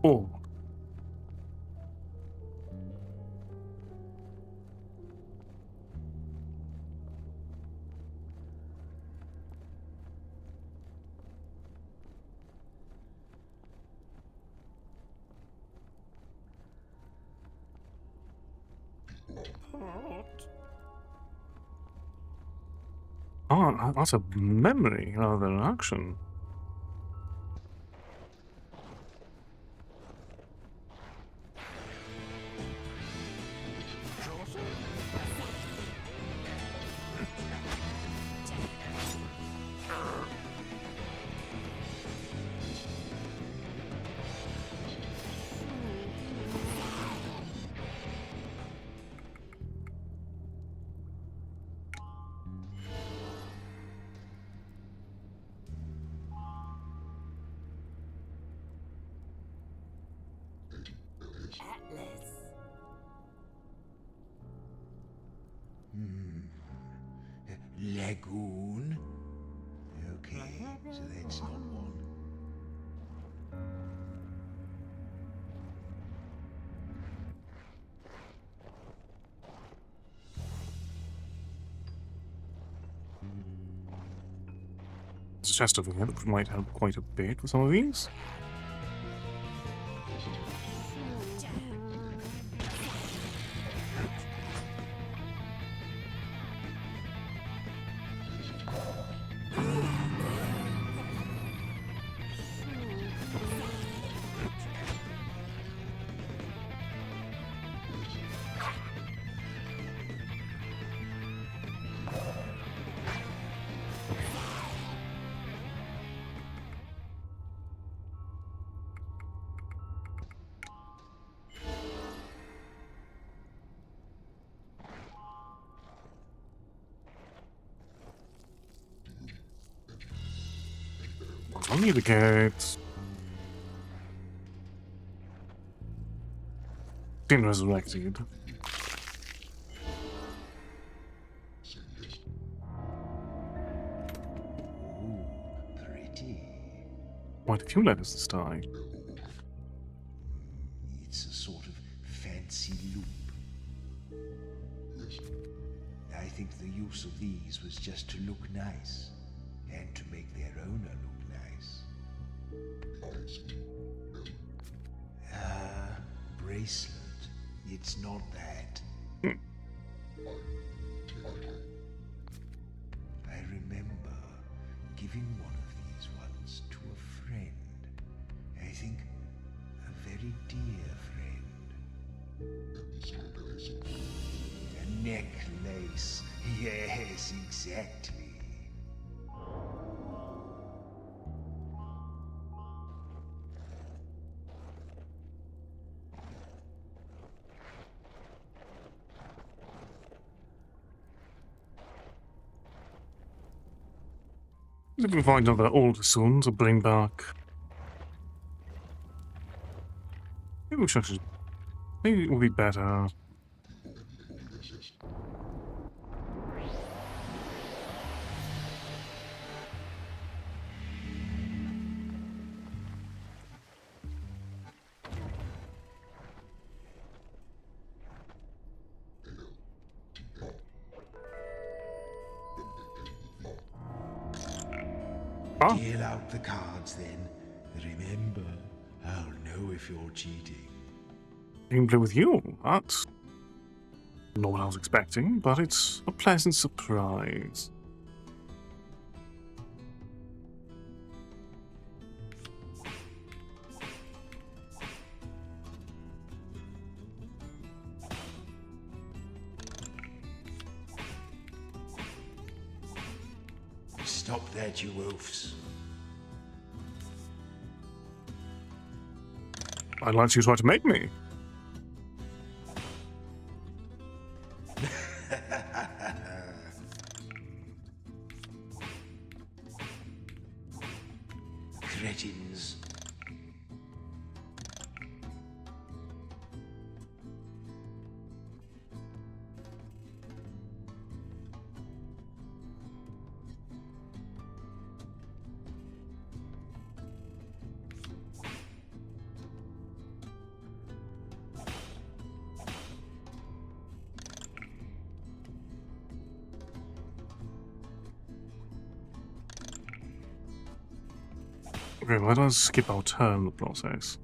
Oh. Oh, that's a memory rather than an action. Lagoon? Okay, so that's not one. There's a chest over here that might help quite a bit with some of these. Only the gates. Been resurrected. Ooh, pretty. Why did you let us this time? It's a sort of fancy loop. I think the use of these was just to look nice, and to make their owner look nice. Bracelet. It's not that. I remember giving one of these once to a friend. I think a very dear friend. A necklace. Yes, exactly. If we find other older sons to bring back. Maybe we should. Maybe it would be better. Deal out the cards then. Remember, I'll know if you're cheating. I can play with you. That's not what I was expecting, but it's a pleasant surprise. Stop that, you wolves. I'd like you to try to make me. Cretins. Okay, let us skip our turn in the process.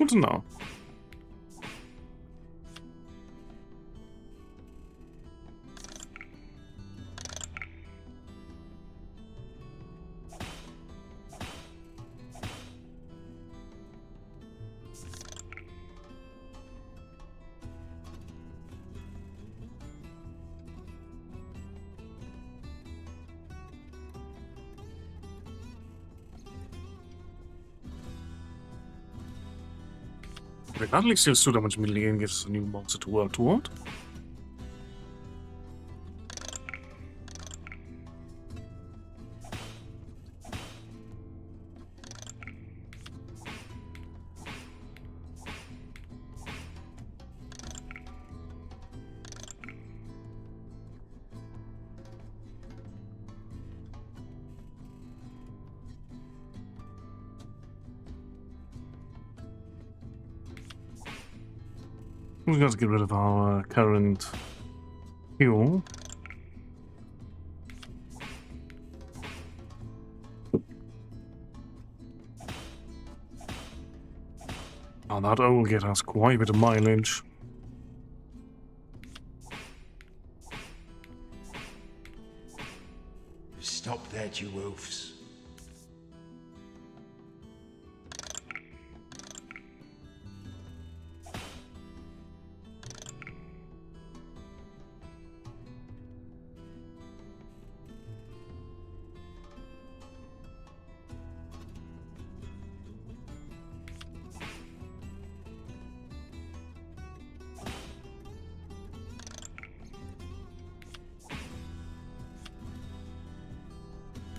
Good to know. But at least still damage melee and gives us a new monster to work toward. We're going to get rid of our current fuel. Oh, that will get us quite a bit of mileage. Stop that, you oafs.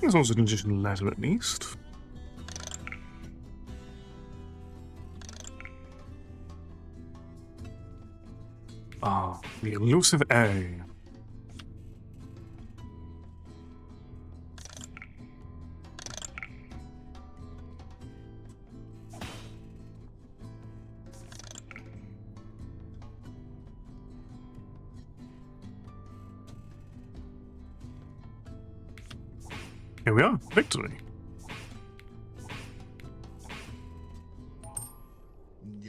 There's also an additional letter at least. Ah, the elusive A. Here we are, victory.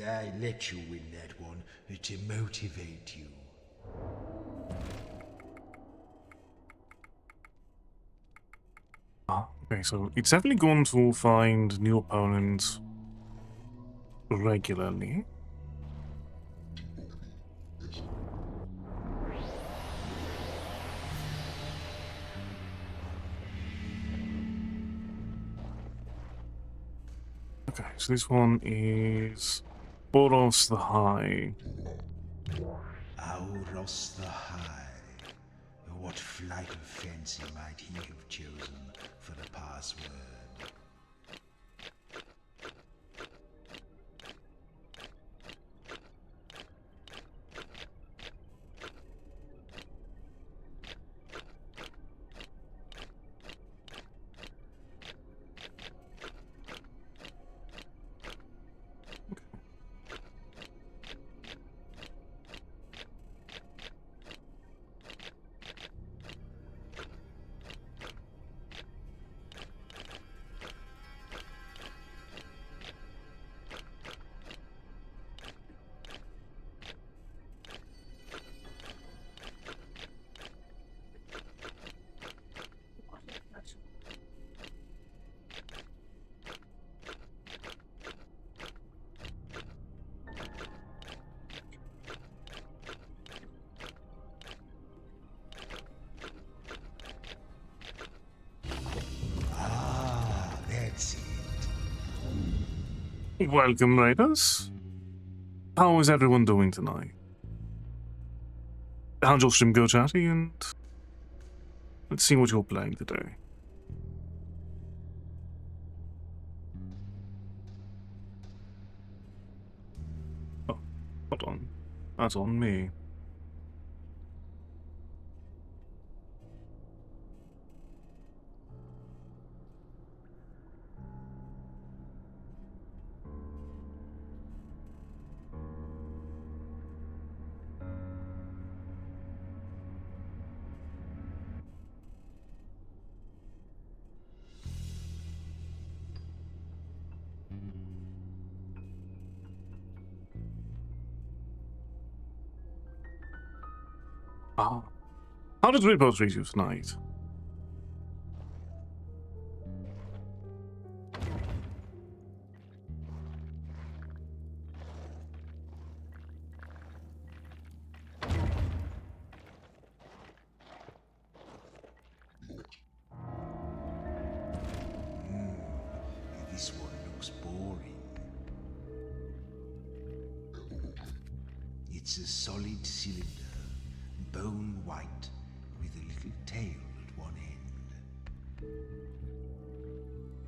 I let you win that one to motivate you. Ah, okay, so it's definitely going to find new opponents regularly. Okay, so this one is Boros the High. Auros the High. What flight of fancy might he have chosen for the password? Welcome, Raiders. How is everyone doing tonight? How'd your stream go, chatty? And let's see what you're playing today. Oh, hold on. That's on me. Ah. How did Repo treat you tonight? This one looks boring. It's a solid cylinder, bone white, with a little tail at one end.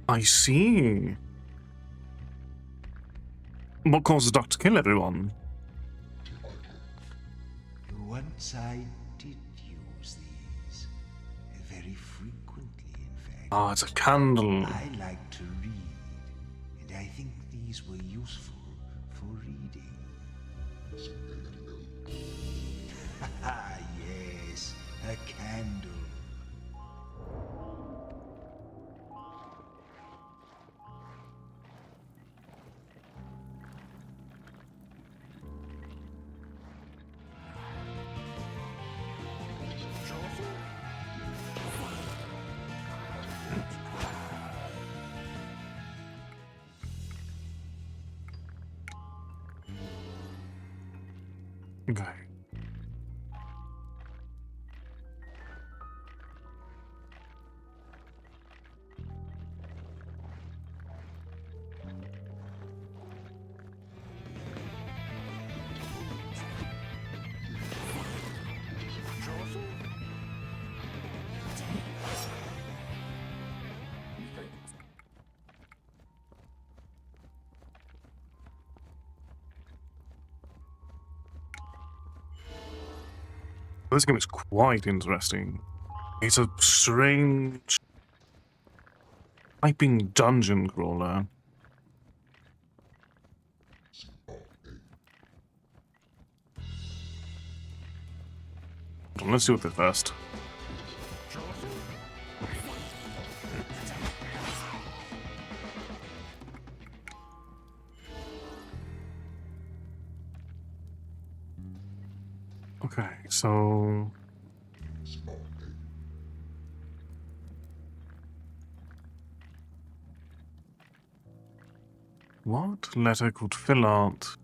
I see. What causes Doc to kill everyone? Once I did use these. Very frequently, in fact. Ah, it's a candle. I like to read, and I think these were useful for reading. Ah, yes, a candle. Okay. This game is quite interesting. It's a strange typing dungeon crawler. Let's do it first. Okay, so what letter could fill out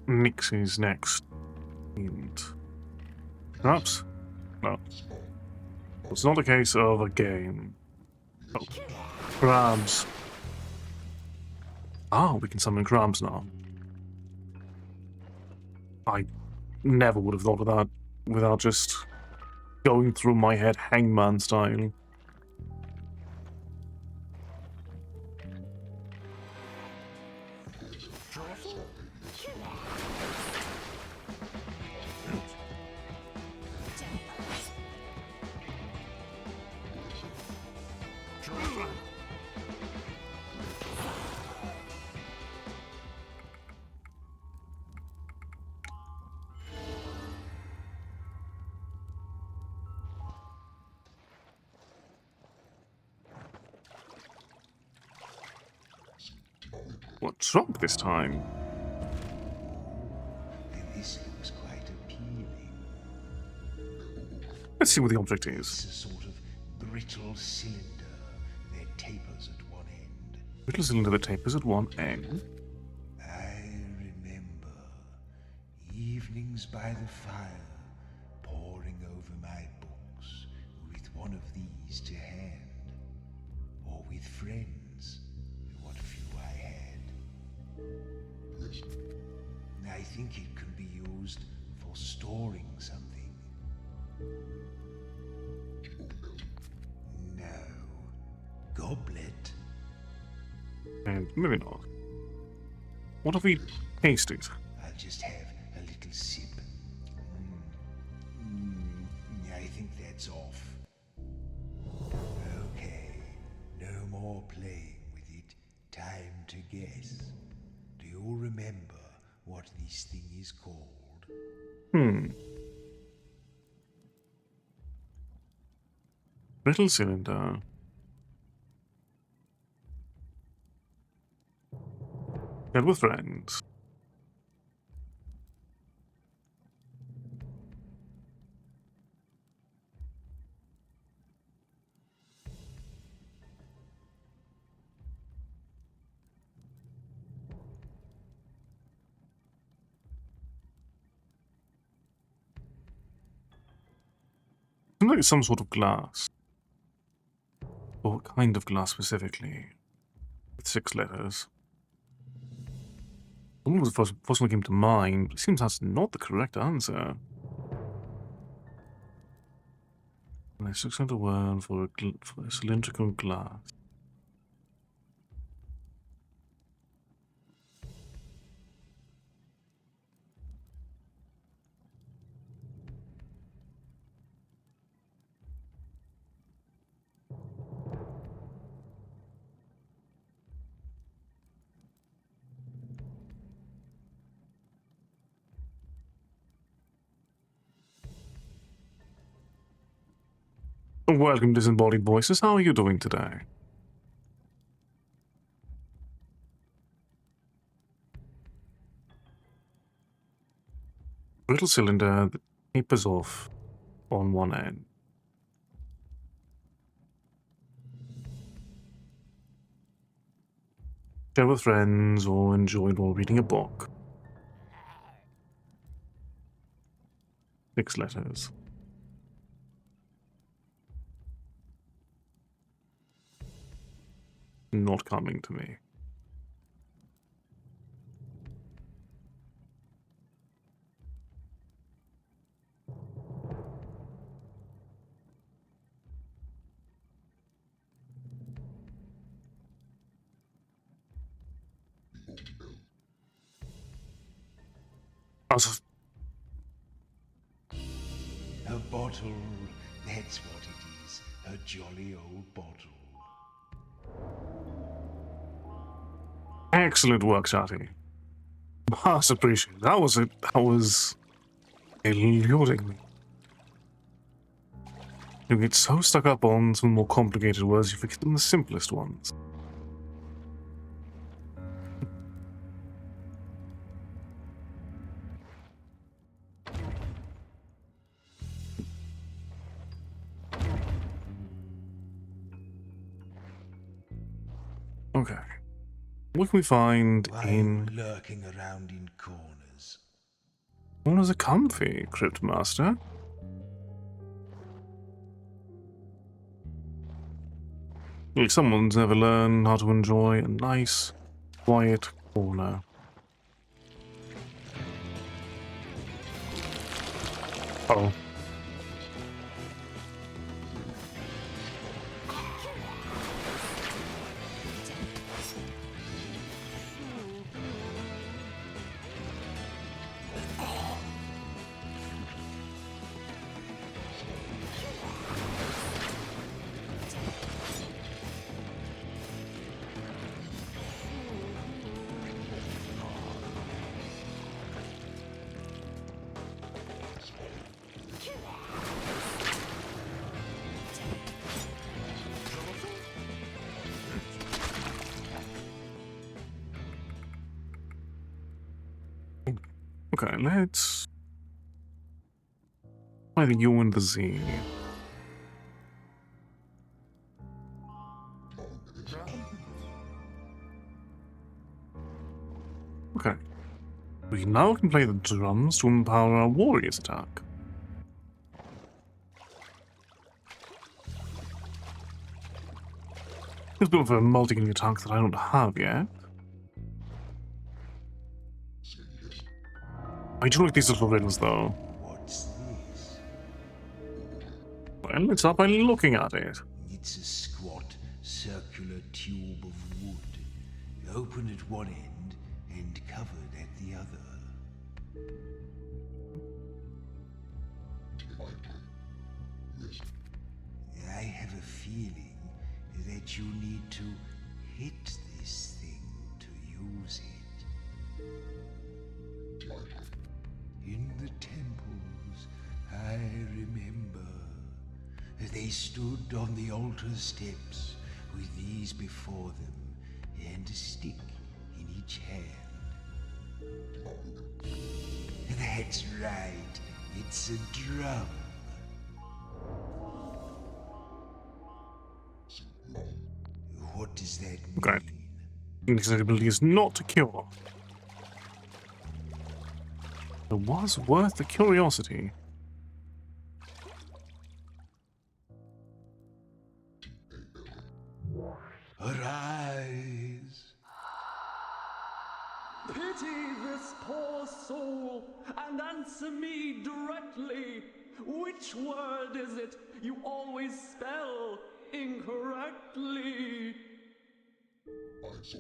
Nixie's next hint? Perhaps? No. It's not a case of a game. Oh. Crabs. Ah, we can summon crabs now. I never would have thought of that without just going through my head hangman style. What's wrong this time? This looks quite appealing. Let's see what the object It's is. a sort of brittle cylinder that tapers at one end. Little cylinder that tapers at one end. I remember evenings by the fire, poring over my books with one of these to hand, or with friends, what few I had. I think it can be used for storing something. No. Goblet? And maybe not. What if we taste it? I'll just have a little sip. I think that's off. Okay, no more playing with it. Time to guess. Do you remember what this thing is called? Brittle cylinder. Get with friends. seems like it's some sort of glass. Or what kind of glass specifically? With 6 letters. What was the first one that came to mind? It seems that's not the correct answer. And I 600 word for a cylindrical glass. Welcome, disembodied voices. How are you doing today? Little cylinder that tapers off on one end. Share with friends or enjoy it while reading a book. 6 letters. Not coming to me. A bottle, that's what it is. A jolly old bottle. Excellent work, Shati. Much appreciated. That was it. That was eluding me. You get so stuck up on some more complicated words, you forget the simplest ones. Okay. What can we find in... lurking around in corners. Corners are comfy, Cryptmaster. Like someone's never learned how to enjoy a nice, quiet corner. Oh. Okay, let's try the U and the Z. Okay. We now can play the drums to empower our warrior's attack. It's a bit of a multi-killing attack that I don't have yet. I do like these little riddles, though. What's this? Well, it's up by looking at it. It's a squat, circular tube of wood, open at one end and covered at the other. I have a feeling that you need to hit this thing to use it. In the temples, I remember, they stood on the altar steps with these before them and a stick in each hand. That's right, it's a drum. What does that mean? Okay. This ability is not a cure. It was worth the curiosity. Pity this poor soul and answer me directly. Which word is it you always spell incorrectly? Yes.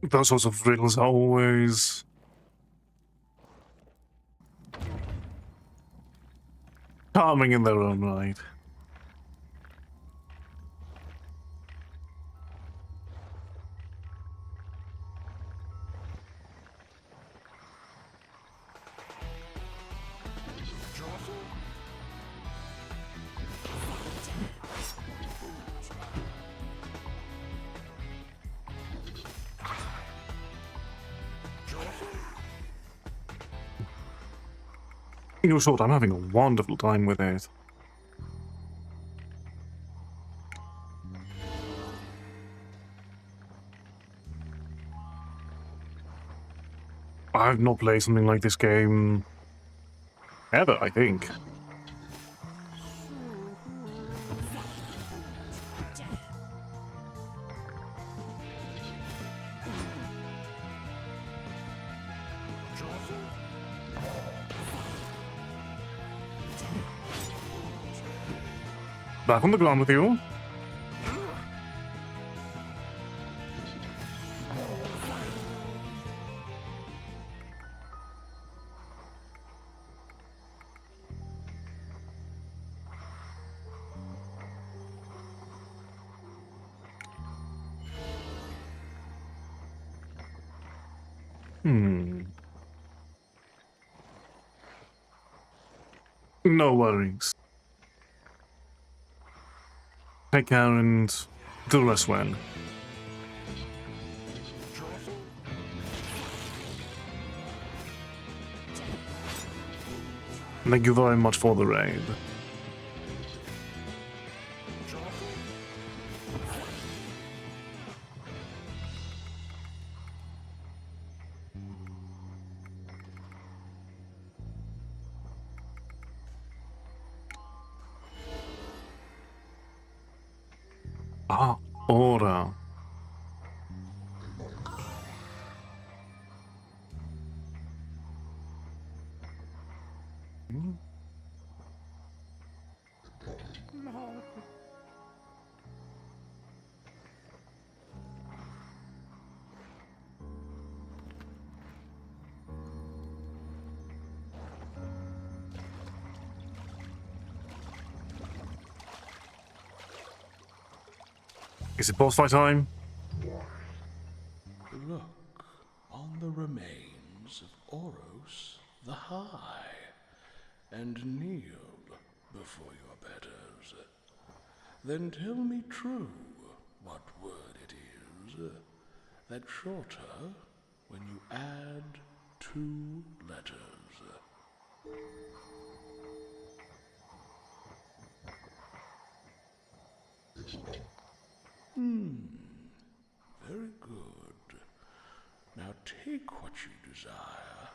Those sorts of riddles are always charming in their own right. In short, I'm having a wonderful time with it. I've not played something like this game ever, I think. Back on the ground with you. No worries. Take care and do the rest well. Thank you very much for the raid. Ah, ora. Is it boss fight time? Look on the remains of Oros the High, and kneel before your betters. Then tell me true what word it is that's shorter when you add 2 letters. Very good. Now take what you desire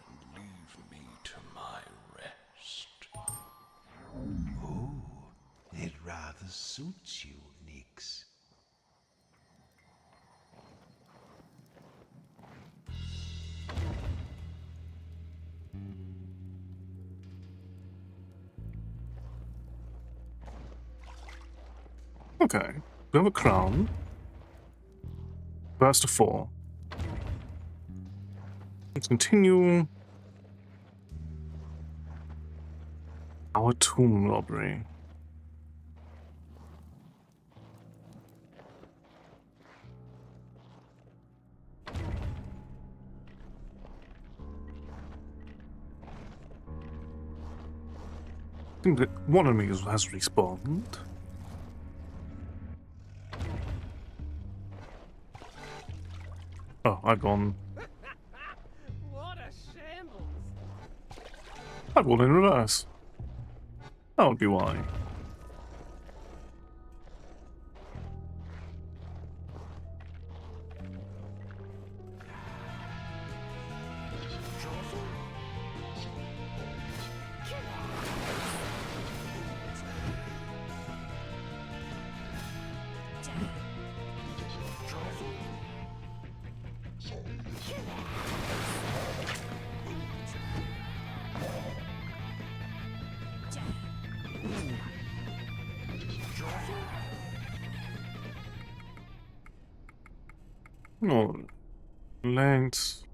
and leave me to my rest. Oh, it rather suits you, Nyx. Okay. We have a crown. Burst of 4. Let's continue our tomb robbery. I think that one of me has respawned. Oh, I've gone. What a shambles! I've gone in reverse. That would be why. Oh, let's...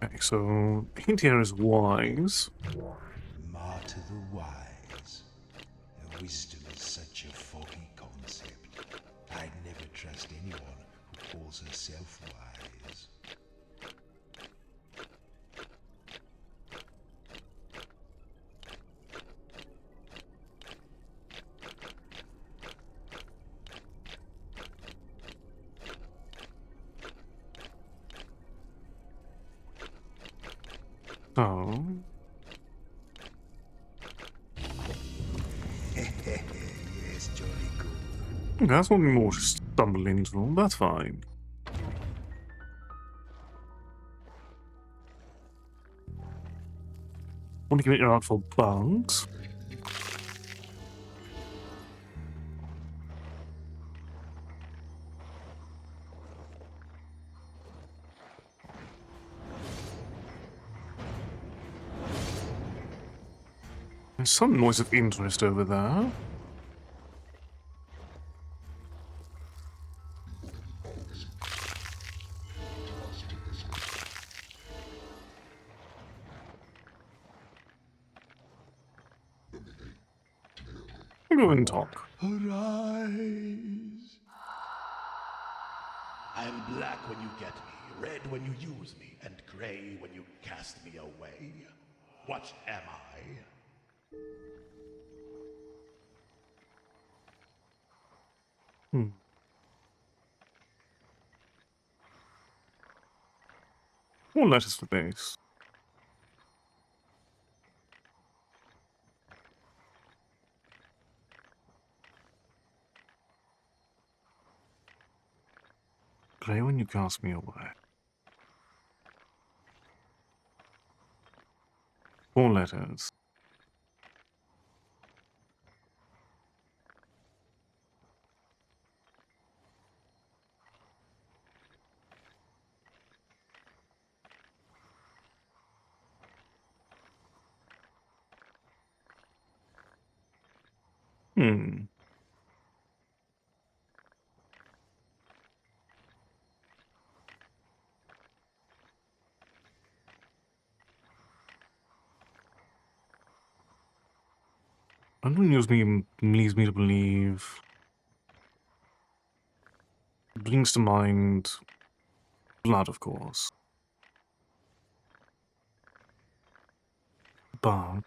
Okay, so hint here is wise. Martyr the wise. Wisdom is such a foggy concept. I'd never trust anyone who calls herself wise. So... Yes, jolly good. Okay, that's something more to stumble into. That's fine. Want to give it your out for bugs? There's some noise of interest over there. Go and talk. Arise. I'm black when you get me, red when you use me, and gray when you cast me away. What am I? Hmm. More letters for base. Grey when you cast me away. 4 letters. Hmm. Random news leads me to believe... Brings to mind... Blood, of course. But...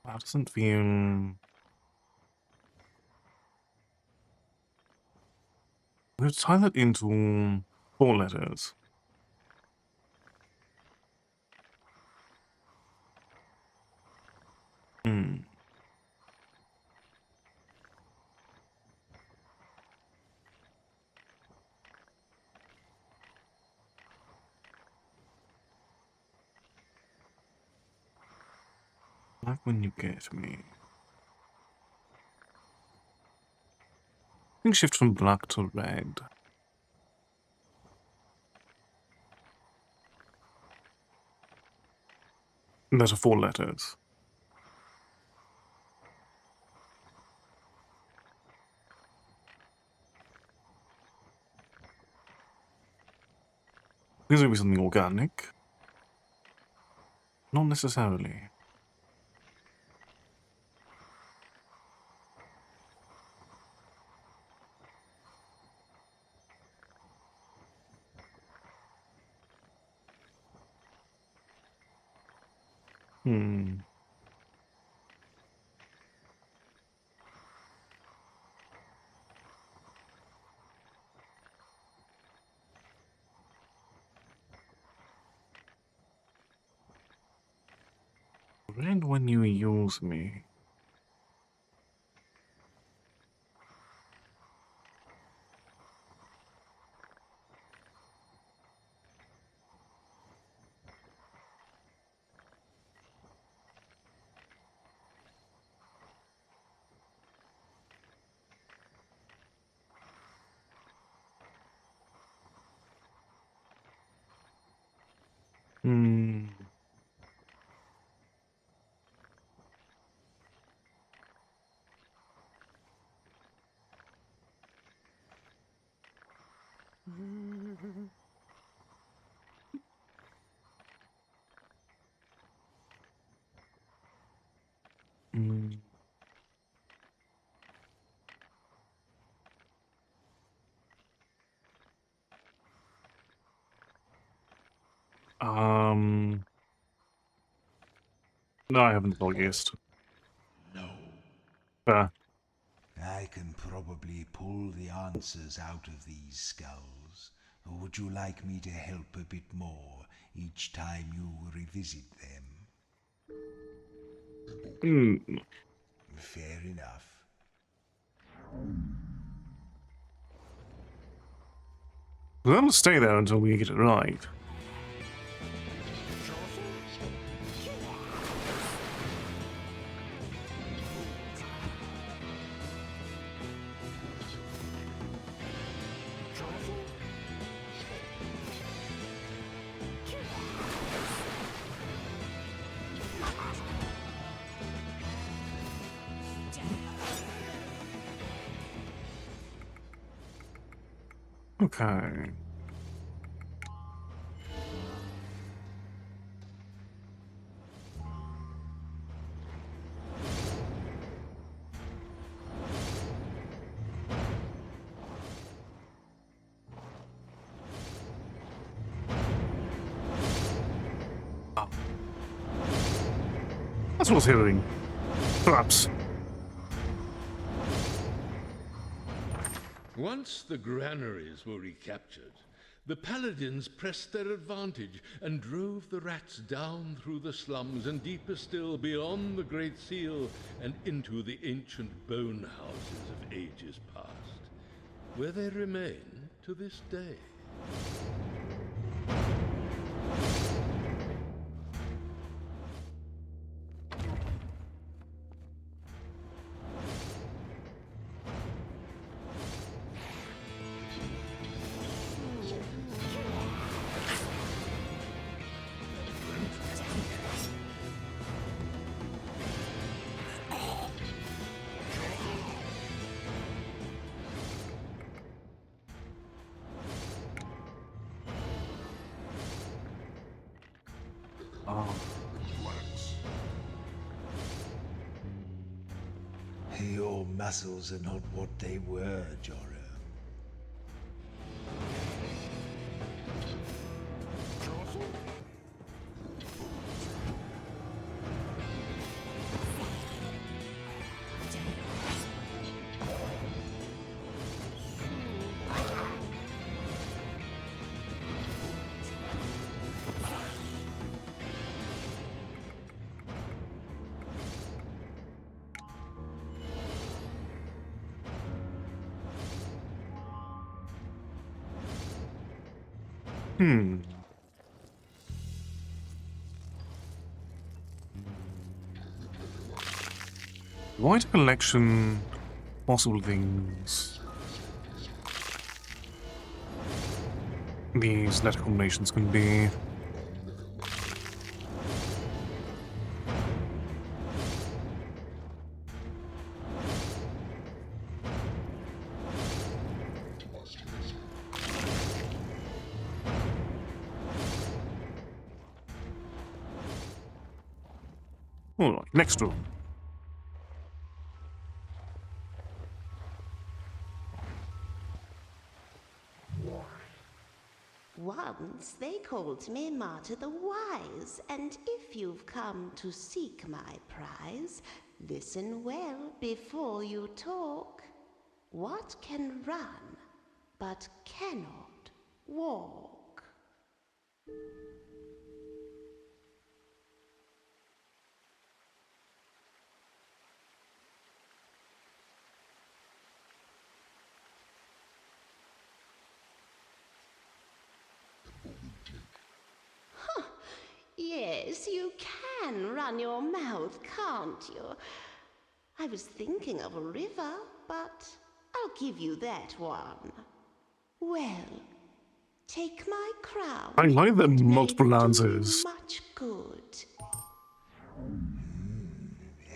That doesn't feel... Let's tie that into 4 letters. Hmm. Like when you get me. I think shift from black to red. Those are 4 letters. These would be something organic. Not necessarily. Hmm. Red when you use me. Hmm. Hmm. No, I haven't noticed. No. Fair. I can probably pull the answers out of these skulls. Or would you like me to help a bit more each time you revisit them? Hmm. Fair enough. We'll stay there until we get it right. Okay. That's what I was hearing. Perhaps. Once the granaries were recaptured, the paladins pressed their advantage and drove the rats down through the slums and deeper still beyond the Great Seal and into the ancient bone houses of ages past, where they remain to this day. Oh. Your muscles are not what they were, Jorah. Quite a collection, possible things. These letter combinations can be. Alright, next room. Once they called me Martyr the Wise, and if you've come to seek my prize, listen well before you talk. What can run, but cannot walk? Yes, you can run your mouth, can't you? I was thinking of a river, but I'll give you that one. Well, Take my crown. I like the It may multiple do you answers. much good.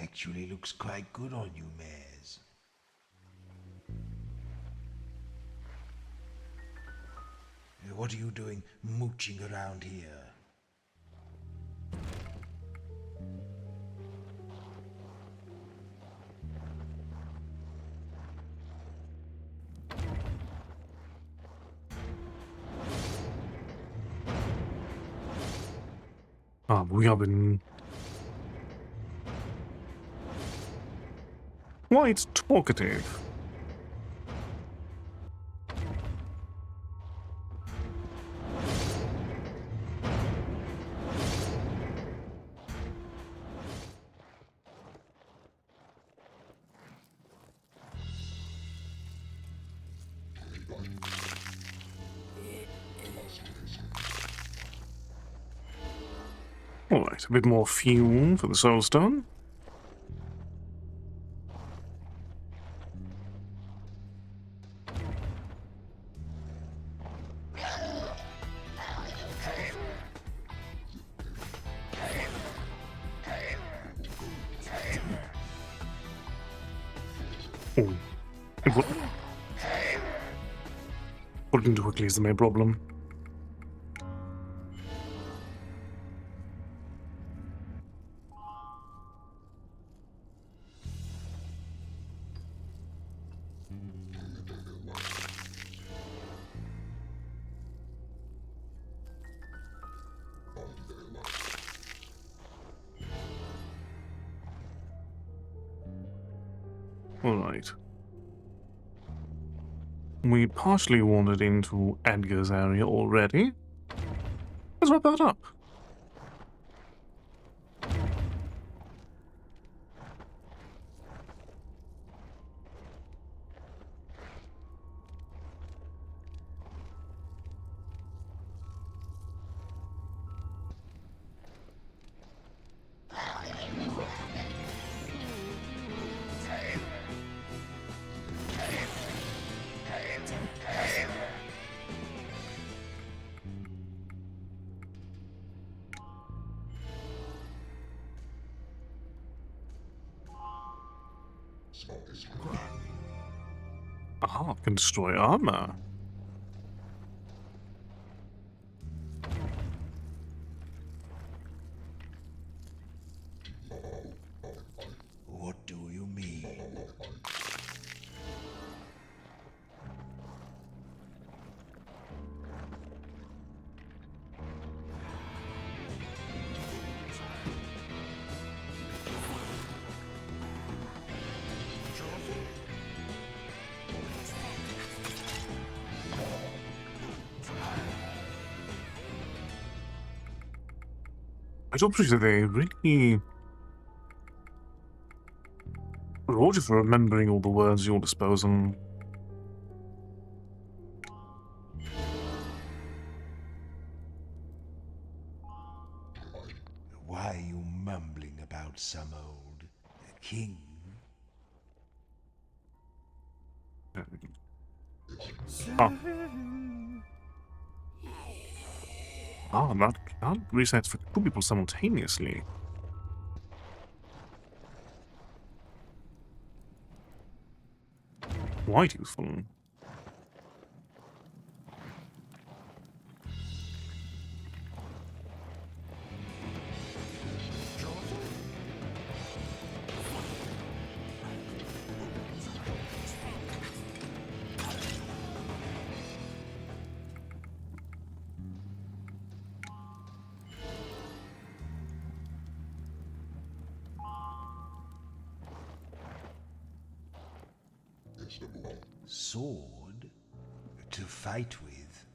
Actually looks quite good on you, Mares. What are you doing mooching around here? We have been quite talkative. Alright, a bit more fuel for the soul stone. Oh, putting too quickly is the main problem. Alright. We partially wandered into Edgar's area already. Let's wrap that up. Ah, can destroy armor. What do you mean? I don't appreciate they really reward you for remembering all the words at your disposal. Why are you mumbling about some old king? That resets for two people simultaneously. Quite useful. Sword to fight with?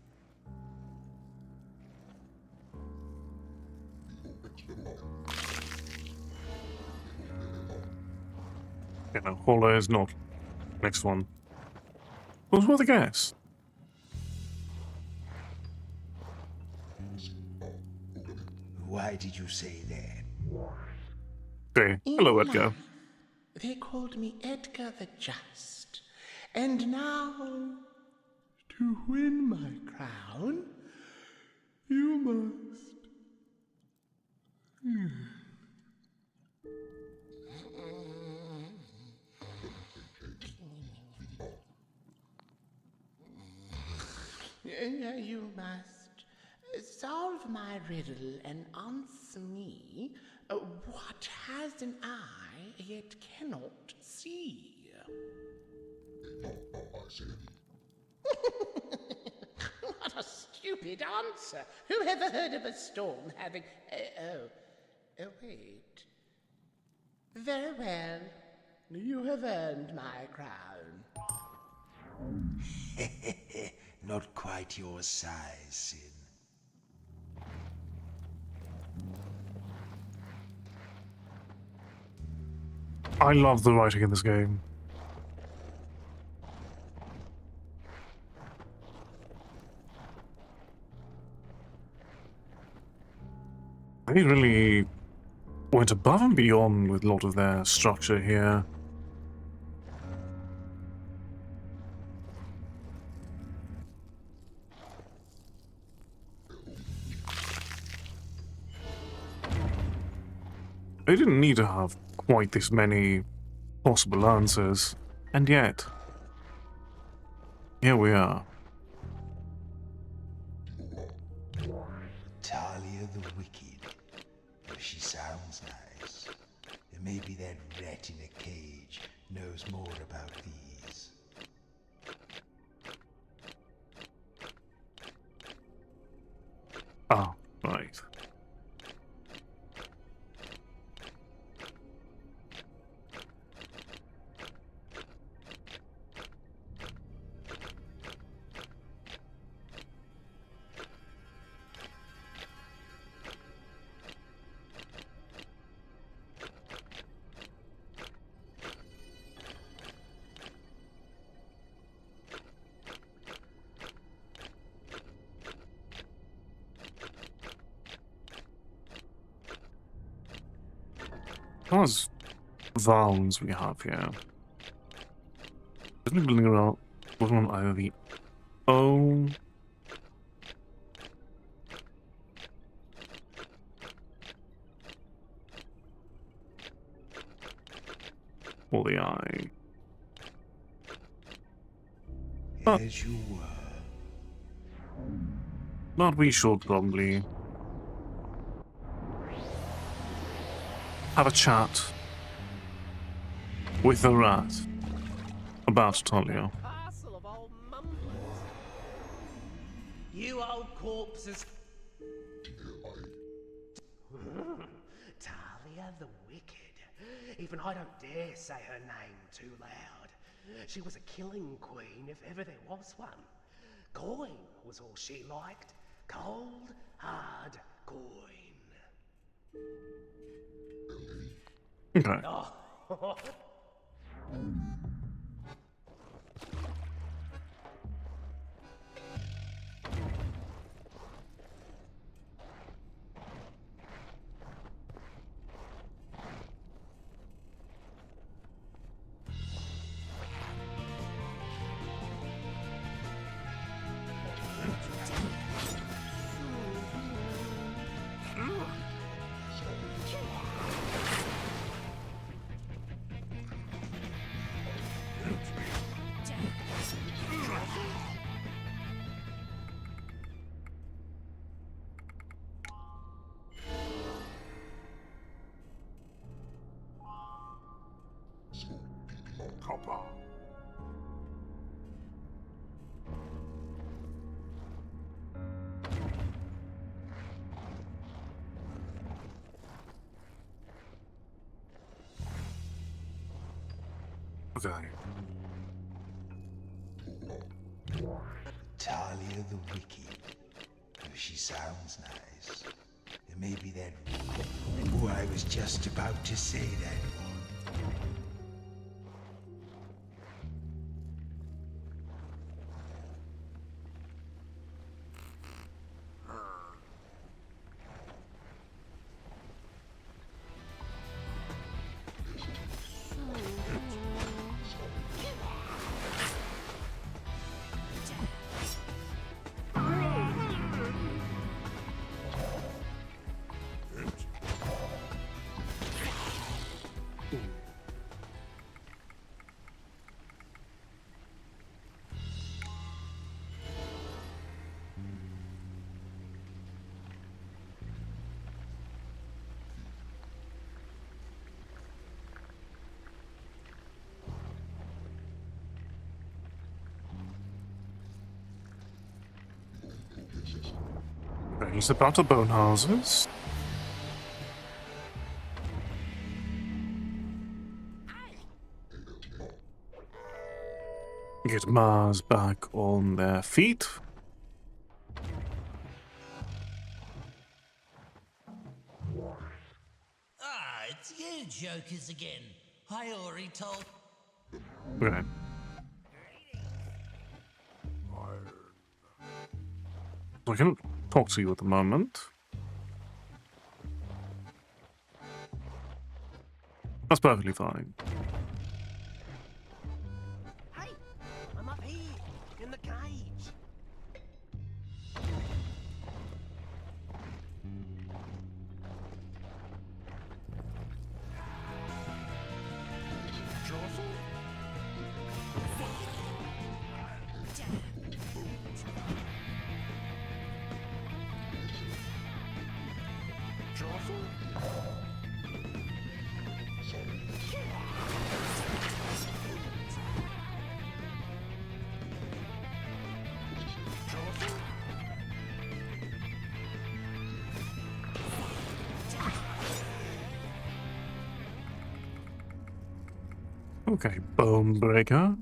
Yeah, no, Hollow is not. Next one. What was worth a guess? Why did you say that? Okay, hello Edgar. They called me Edgar the Just. And now, to win my crown, must. You must solve my riddle and answer me. What has an eye yet cannot see? What a stupid answer! Who ever heard of a storm having... wait. Very well. You have earned my crown. Not quite your size, Sin. I love the writing in this game. They really went above and beyond with a lot of their structure here. They didn't need to have quite this many possible answers, and yet, here we are. Talia the Wicked. She sounds nice. Maybe that rat in a cage knows more about these. Ah, right. What vowels we have here? Isn't it building around either the O or the I? As you were. But we should probably have a chat with the rat about Talia. Castle of old mumblers. You old corpses. Talia the Wicked. Even I don't dare say her name too loud. She was a killing queen if ever there was one. Coin was all she liked. Cold, hard coin. Okay. Oh. Hopper. Okay. Talia the Wicked. She sounds nice. Maybe that... Oh, I was just about to say that one. Raise the battle bone houses. Get Mars back on their feet. Ah, it's you jokers again. I already told... Right. I can't talk to you at the moment. That's perfectly fine. Hey, I'm up here, in the cage. Okay, Bone Breaker.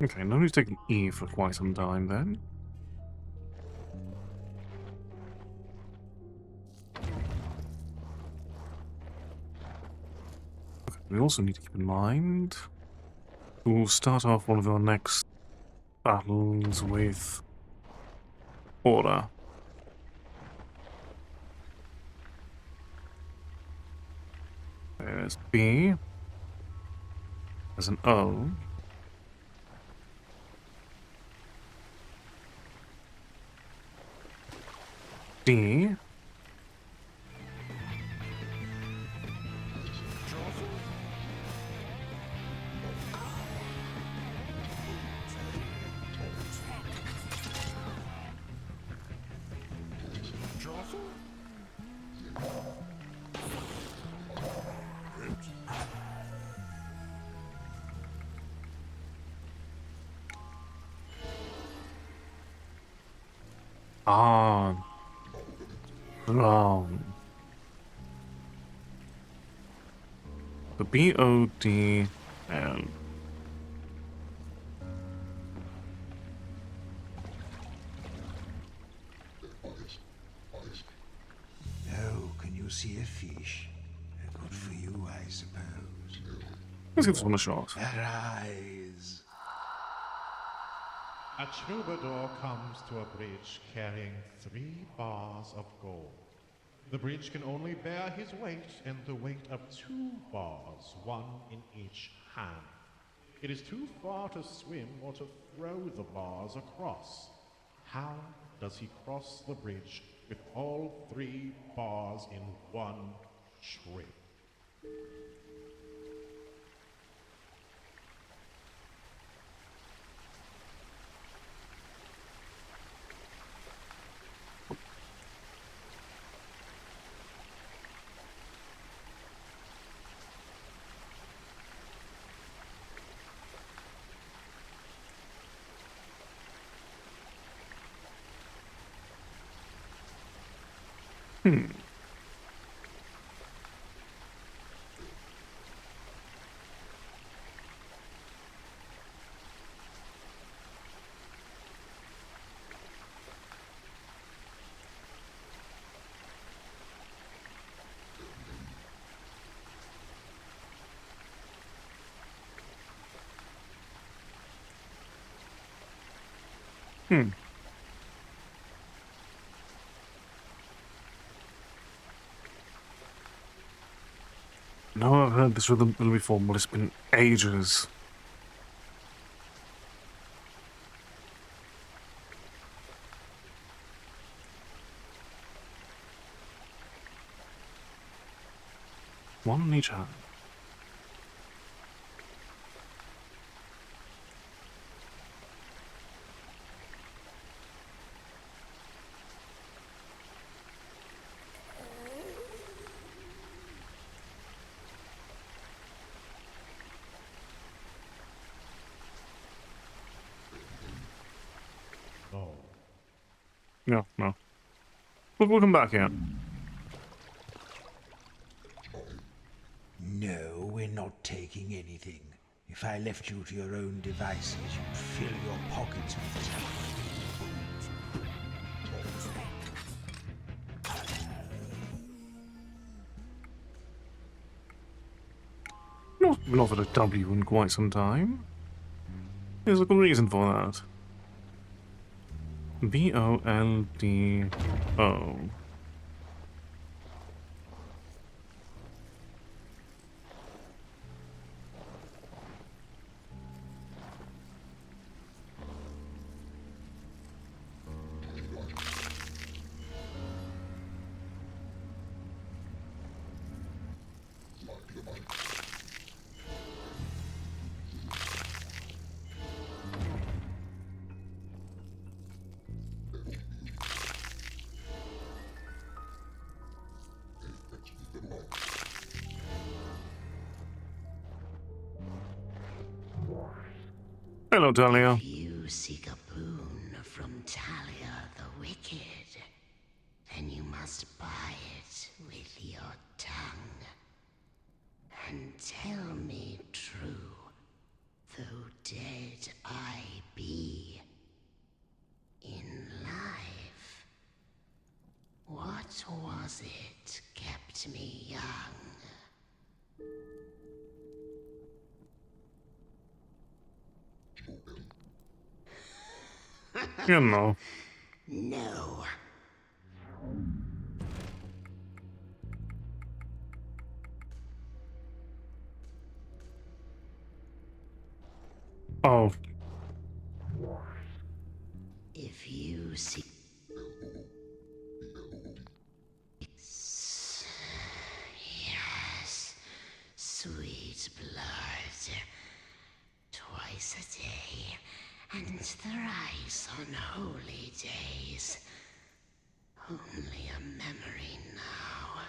Okay, nobody's taken E for quite some time then. Okay, we also need to keep in mind we'll start off one of our next battles with Order. There's B. There's an O. D. Ah, wrong. The B-O-D-L. Oh, can you see a fish? Good for you, I suppose. Let's give this one a shot. Arise. A troubadour comes to a bridge carrying 3 bars of gold. The bridge can only bear his weight and the weight of 2 bars, 1 in each hand. It is too far to swim or to throw the bars across. How does he cross the bridge with all 3 bars in one trip? No, I've heard this rhythm before, but it's been ages. One in each hand. No. No, no. We'll come back here. No, we're not taking anything. If I left you to your own devices, you'd fill your pockets with Not at a W in quite some time. There's a good reason for that. B-O-L-D-O. Hello, Talia. If you seek a boon from Talia the Wicked, then you must buy it with your tongue. And tell me true, though dead I be, in life, what was it kept me young? You know. No. Oh. If you see... Yes, sweet blood. Twice a day, and thrice on holy days. Only a memory now.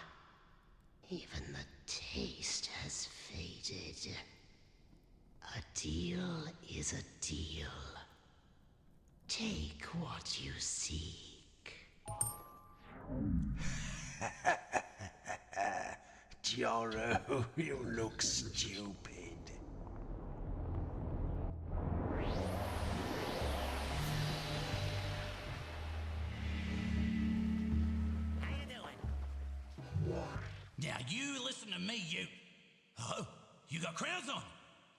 Even the taste has faded. A deal is a deal. Take what you seek. Joro, you look stupid. Now you listen to me, you. Oh, you got crowns on.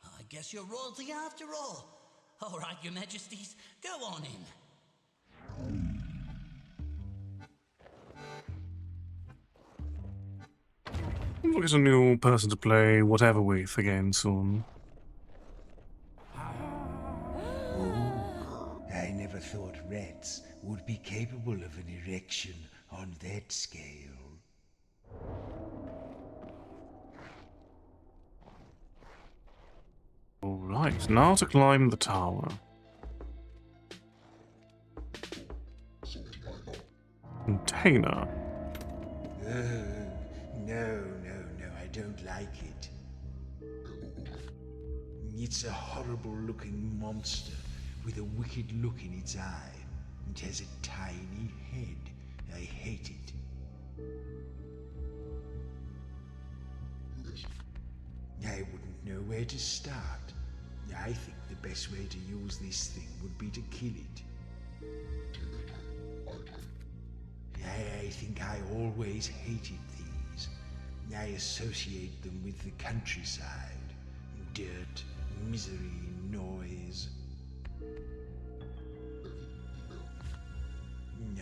I guess you're royalty after all. All right, your majesties, go on in. Looks like it's a new person to play whatever with again soon. I never thought rats would be capable of an erection on that scale. Alright, now to climb the tower. Container. No, I don't like it. It's a horrible-looking monster with a wicked look in its eye. It has a tiny head. I hate it. I wouldn't know where to start. I think the best way to use this thing would be to kill it. I think I always hated these. I associate them with the countryside. Dirt, misery, noise.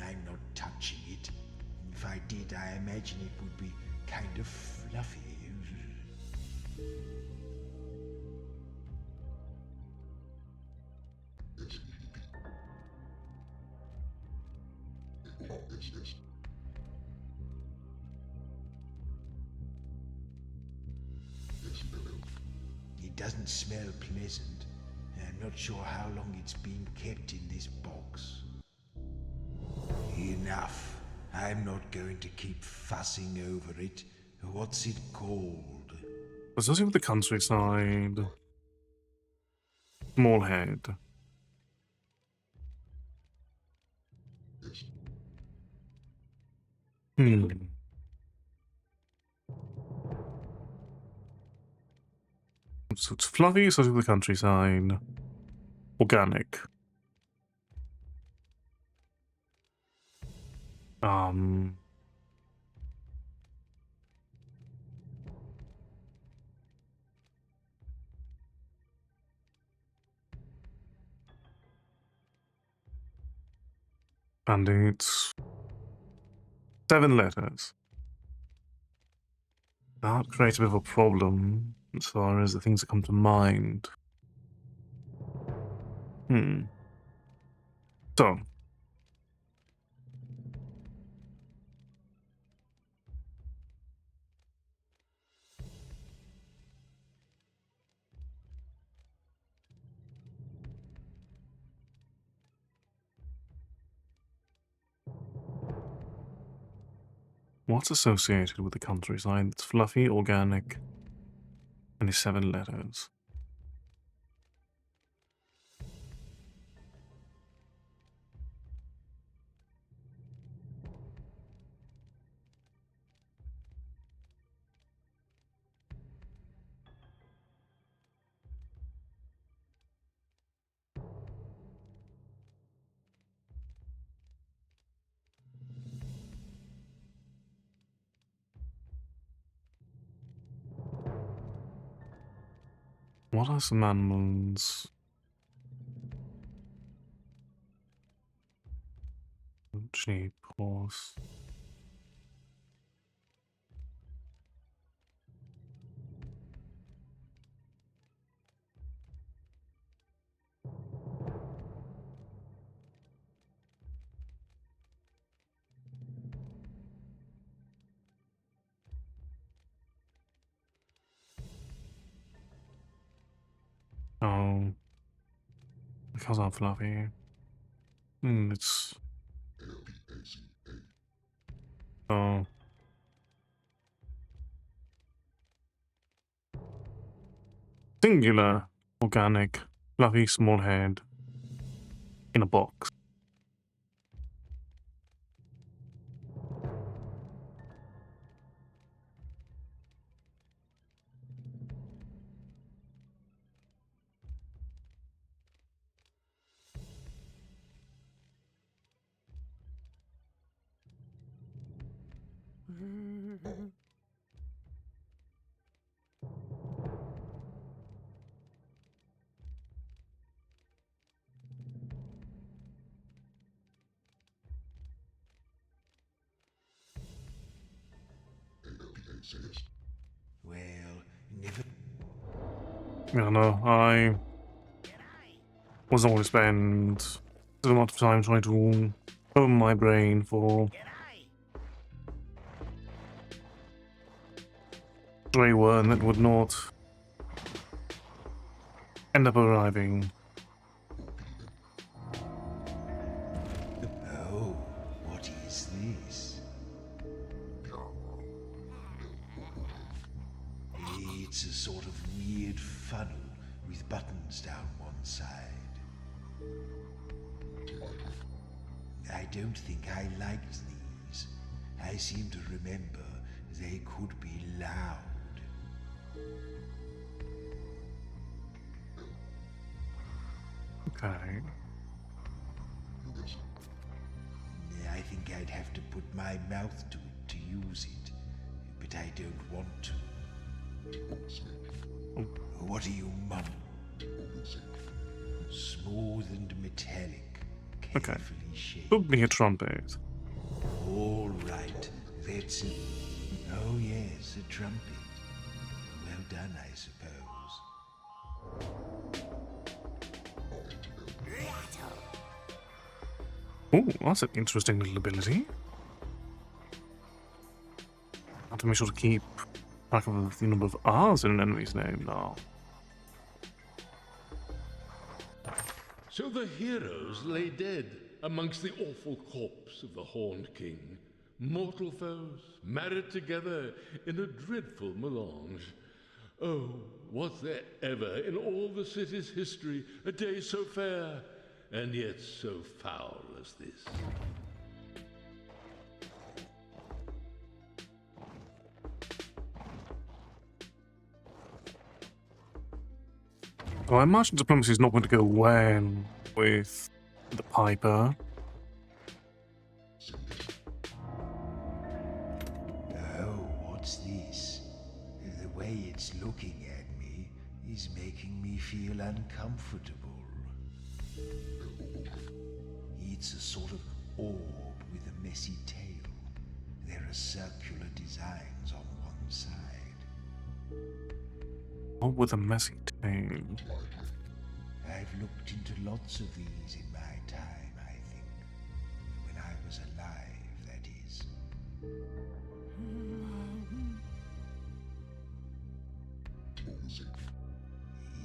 I'm not touching it. If I did, I imagine it would be kind of fluffy. doesn't smell pleasant. I'm not sure how long it's been kept in this box. Enough. I'm not going to keep fussing over it. What's it called? Associated with the countryside. Small head. So it's fluffy, associated with the countryside. Organic. And it's 7 letters. That creates a bit of a problem as far as the things that come to mind. So. What's associated with the countryside that's fluffy, organic, and is 7 letters? What are some animals? Sheep, horse. Oh. Because I'm fluffy. It's... Oh. Singular, organic, fluffy, small head, in a box. Well, never. I don't know, I wasn't going to spend a lot of time trying to open my brain for a yearn that would not end up arriving. Oh, what is this? It's a sort of weird funnel with buttons down one side. I don't think I liked these. I seem to remember they could be loud. Okay. I think I'd have to put my mouth to it to use it, but I don't want to. What are you mumbling? Smooth and metallic, carefully shaped. Probably a trumpet. All right, that's it. Oh yes, a trumpet. Well done, I suppose. Oh, that's an interesting little ability. I have to make sure to keep track of the number of R's in an enemy's name now. So the heroes lay dead amongst the awful corpse of the Horned King. Mortal foes, married together in a dreadful melange. Oh, was there ever in all the city's history a day so fair, and yet so foul as this? Well, I imagine diplomacy is not going to go well with the Piper. Oh, what's this? The way it's looking at me is making me feel uncomfortable. It's a sort of orb with a messy tail. There are circular designs on one side. Oh, with a messy tail. I've looked into lots of these in my time, I think. When I was alive, that is.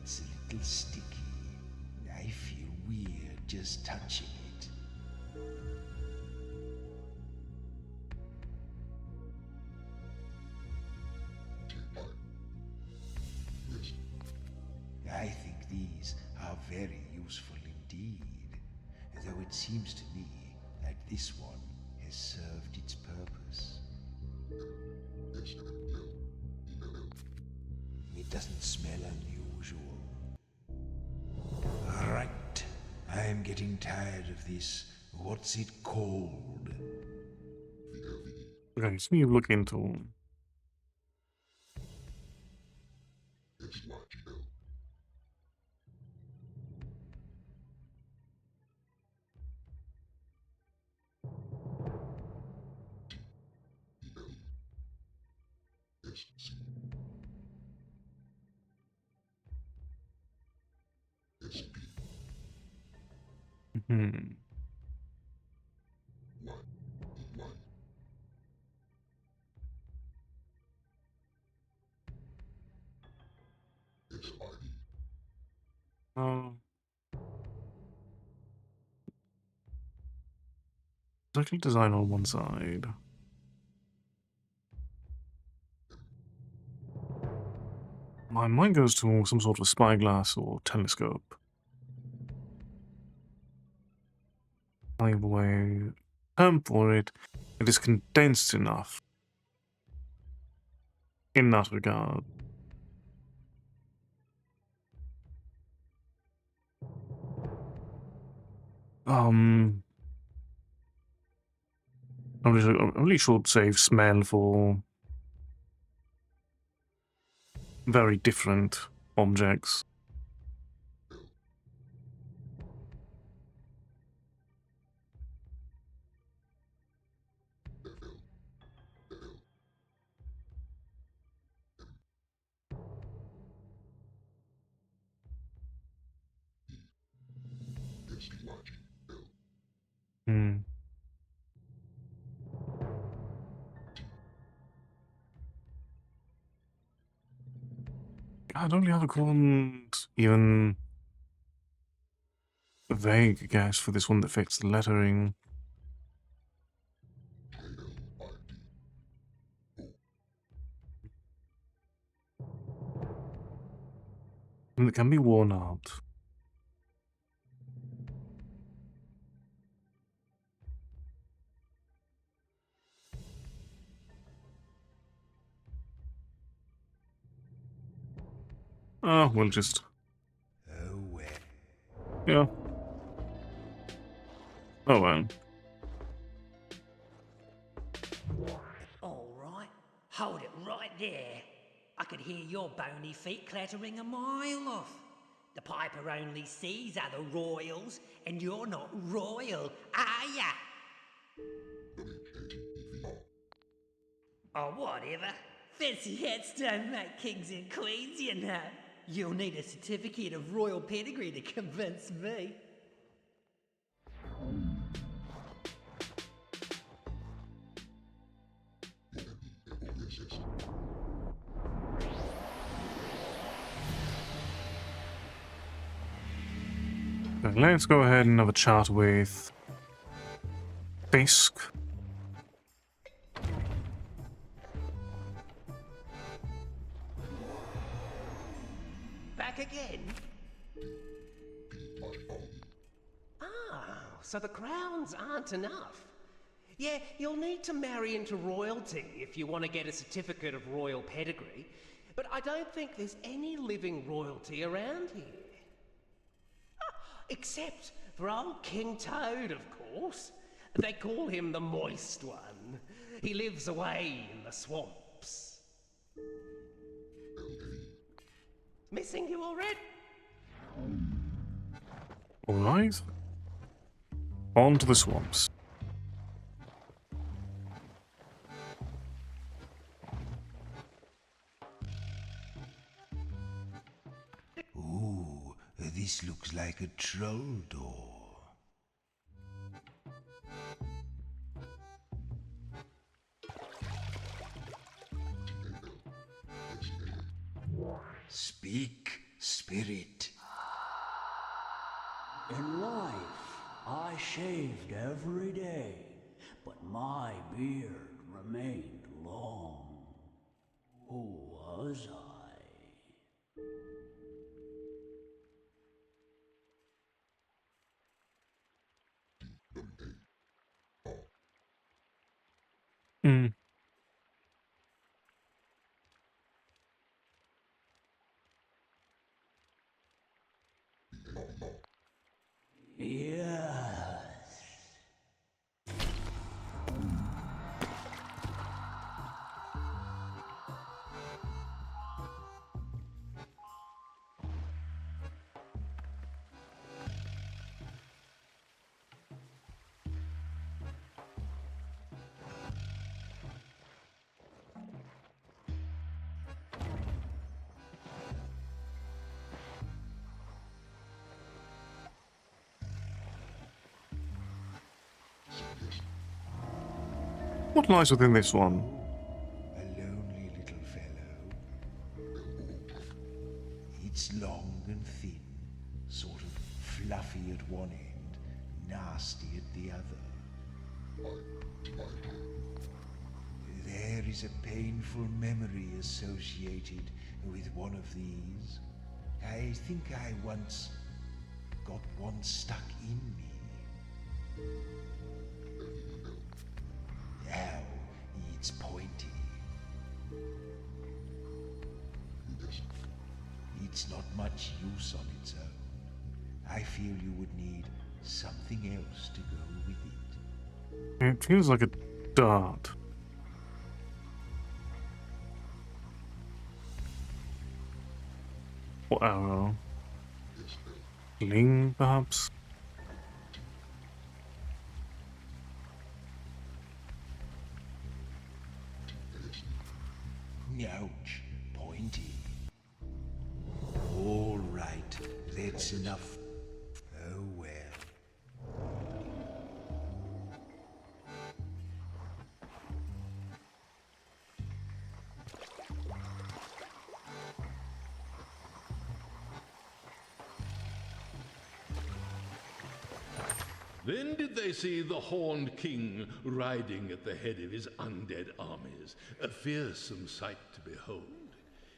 It's a little sticky. I feel weird just touching it. I think these are very useful indeed, though it seems to me that this one has served its purpose. It doesn't smell unusual. Right, I am getting tired of this. What's it called? Okay, so you look into. Hmm. Exactly design on one side. My mind goes to some sort of spyglass or telescope. Either way, term for it, it is condensed enough in that regard. I'm really sure to save smell for very different objects. Hmm. I don't really have a called even vague guess for this one that fits the lettering. And it can be worn out. Oh, we'll just. Oh well. Yeah. Oh well. All right, hold it right there. I could hear your bony feet clattering a mile off. The Piper only sees other royals, and you're not royal, are ya? Oh, whatever. Fancy hats don't make kings and queens, you know. You'll need a certificate of royal pedigree to convince me. Okay, let's go ahead and have a chat with Fisk. Back again? Ah, so the crowns aren't enough. Yeah, you'll need to marry into royalty if you want to get a certificate of royal pedigree, but I don't think there's any living royalty around here. Except for old King Toad, of course. They call him the Moist One. He lives away in the swamps. Missing you already? Alright. On to the swamps. Ooh, this looks like a troll door. Speak, spirit. In life, I shaved every day, but my beard remained long. Who was I? Hmm. Yes. What lies within this one? A lonely little fellow. It's long and thin, sort of fluffy at one end, nasty at the other. There is a painful memory associated with one of these. I think I once got one stuck in me. Now it's pointy. It's not much use on its own. I feel you would need something else to go with it. It feels like a dart. Or arrow. Sling, perhaps? Ouch, pointy. All right, that's enough. Oh well. Then did they see the Horned King riding at the head of his undead armies, a fearsome sight to behold.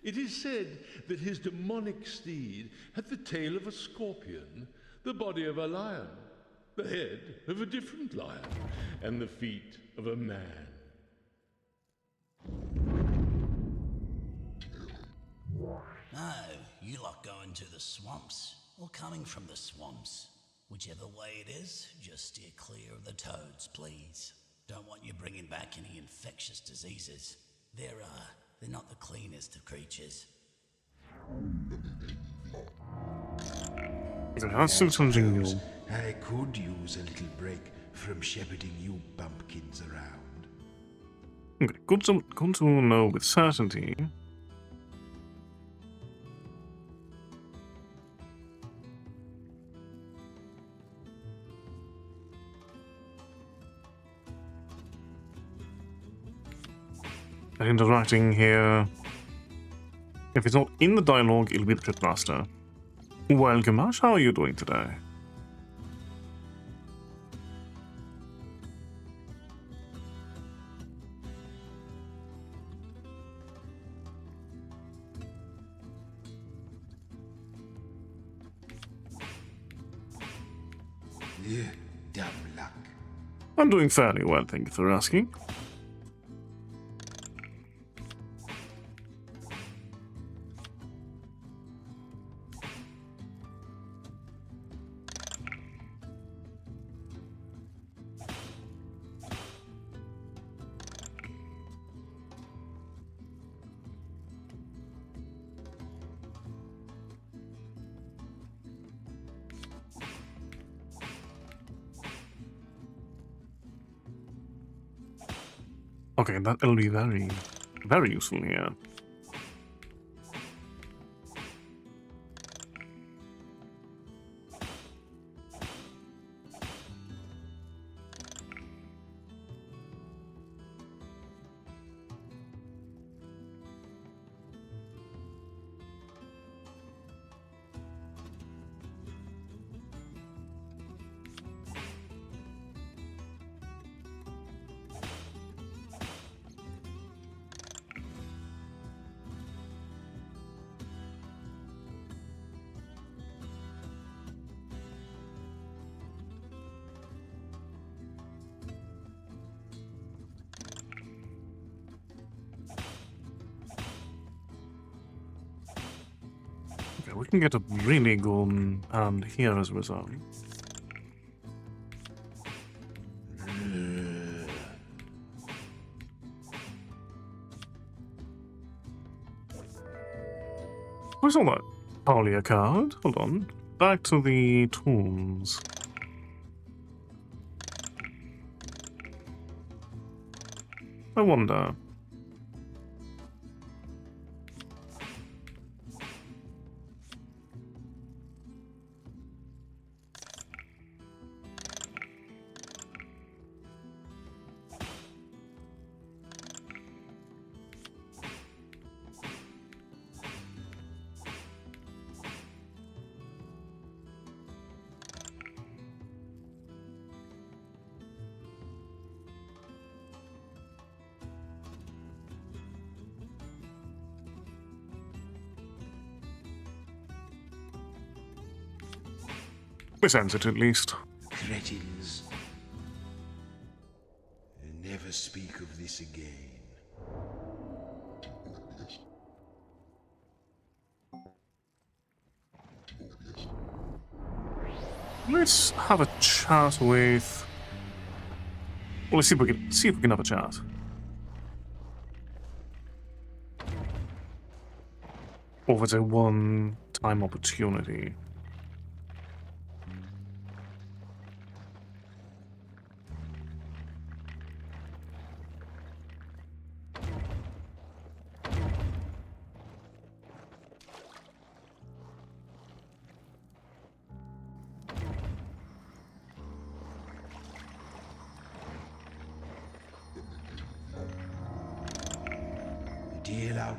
It is said that his demonic steed had the tail of a scorpion, the body of a lion, the head of a different lion, and the feet of a man. No, you lot going to the swamps, or coming from the swamps. Whichever way it is, just steer clear of the toads, please. Don't want you bringing back any infectious diseases. They're not the cleanest of creatures. That's so congenial. I could use a little break from shepherding you bumpkins around. Okay, good to know with certainty. Interacting here. If it's not in the dialogue, it'll be the Cryptmaster. Welcome, Ash. How are you doing today? Dumb luck. I'm doing fairly well, thank you for asking. Okay, that'll be very, very useful here. Okay, we can get a really good hand here as a result. Where's all that? Talia card? Hold on. Back to the tools. I wonder. This ends it, at least. Cretins. Never speak of this again. Let's have a chat with... Well, let's see if we can have a chat. Or is it a one-time opportunity? Deal out.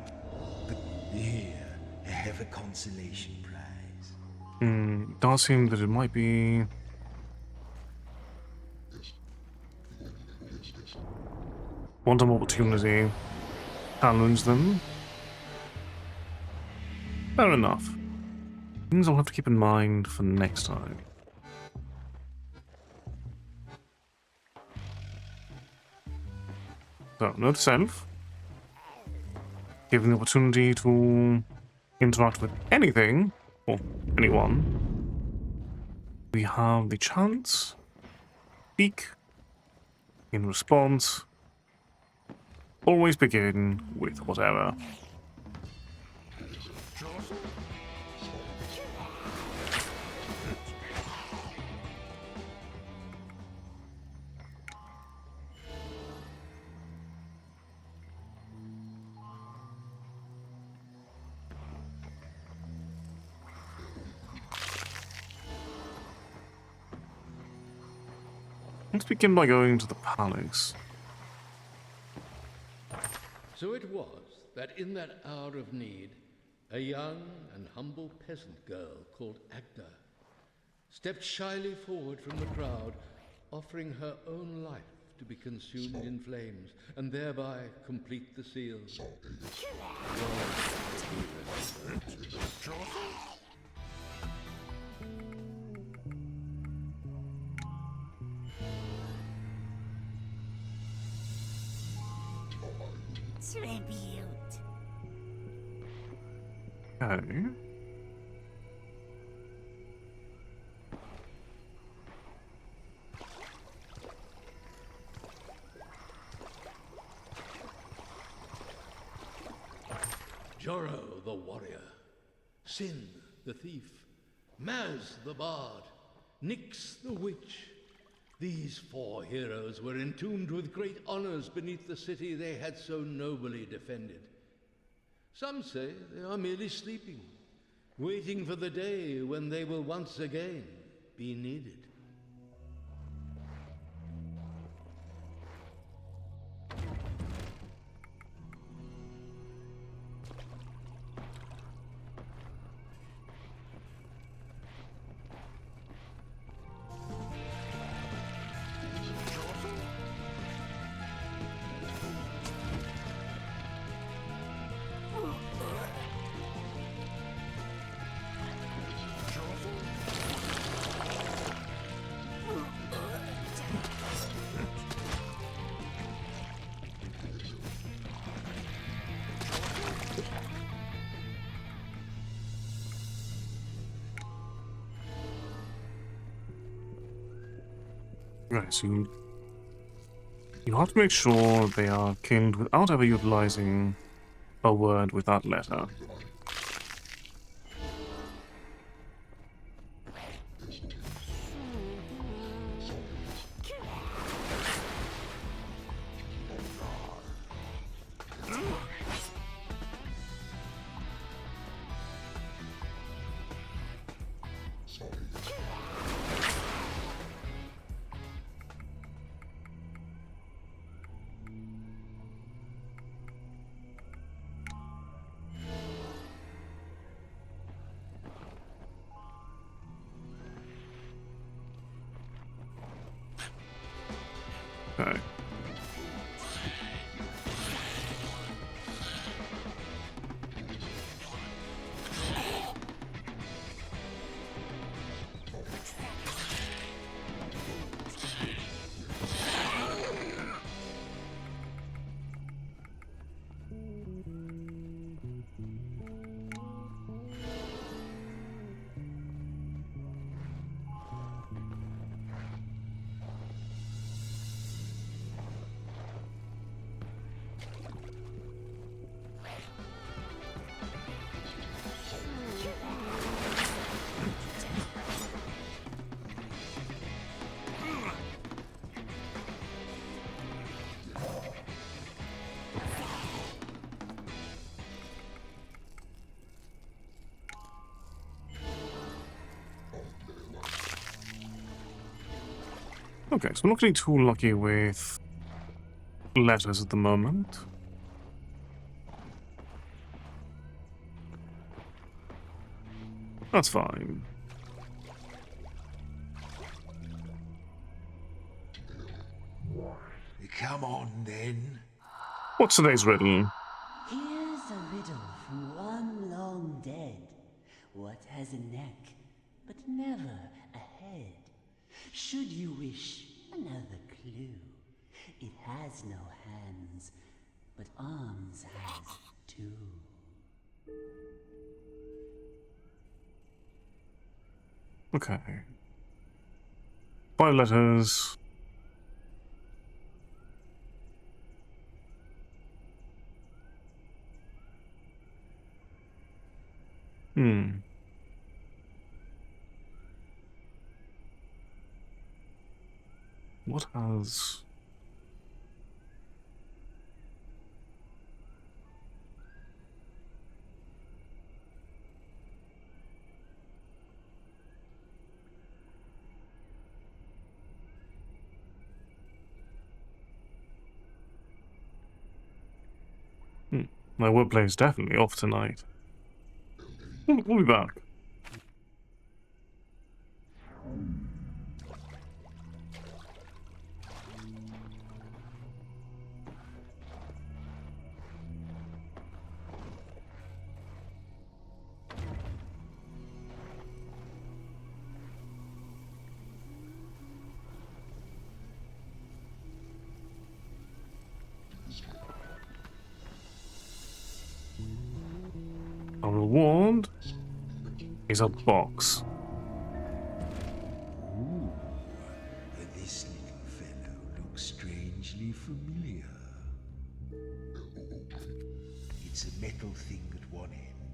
Here, have a consolation prize. Does seem that it might be... One-time opportunity. Challenge them. Fair enough. Things I'll have to keep in mind for next time. So, note to self. Given the opportunity to interact with anything, or anyone, we have the chance, speak, in response, always begin with whatever. Let's begin by going to the palace. So it was that in that hour of need, a young and humble peasant girl called Agda stepped shyly forward from the crowd, offering her own life to be consumed in flames, and thereby complete the seal. tribute. Okay. Joro the warrior, Sin the thief, Maz the bard, Nyx the witch. These 4 heroes were entombed with great honors beneath the city they had so nobly defended. Some say they are merely sleeping, waiting for the day when they will once again be needed. Right, so you have to make sure they are killed without ever utilizing a word with that letter. Okay. Okay, so we're not getting too lucky with letters at the moment. That's fine. Come on, then. What's today's riddle? Here's a riddle from one long dead. What has a neck, but never a head? Should you wish another clue, it has no hands, but arms has 2. Okay. 5 letters. What has... My wordplay is definitely off tonight. We'll be back. Our reward is a box. Ooh, this little fellow looks strangely familiar. It's a metal thing at one end,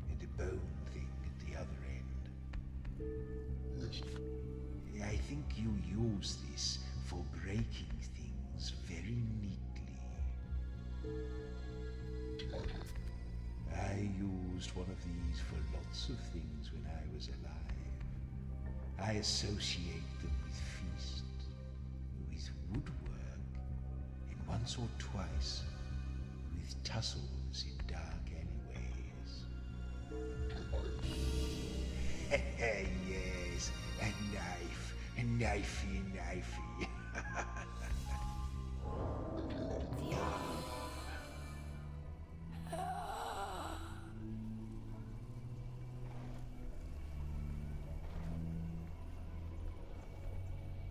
and a bone thing at the other end. I think you use this for breaking things very neatly. I used one of these for lots of things when I was alive. I associate them with feast, with woodwork, and once or twice with tussles in dark alleyways. Yes, a knife, a knifey.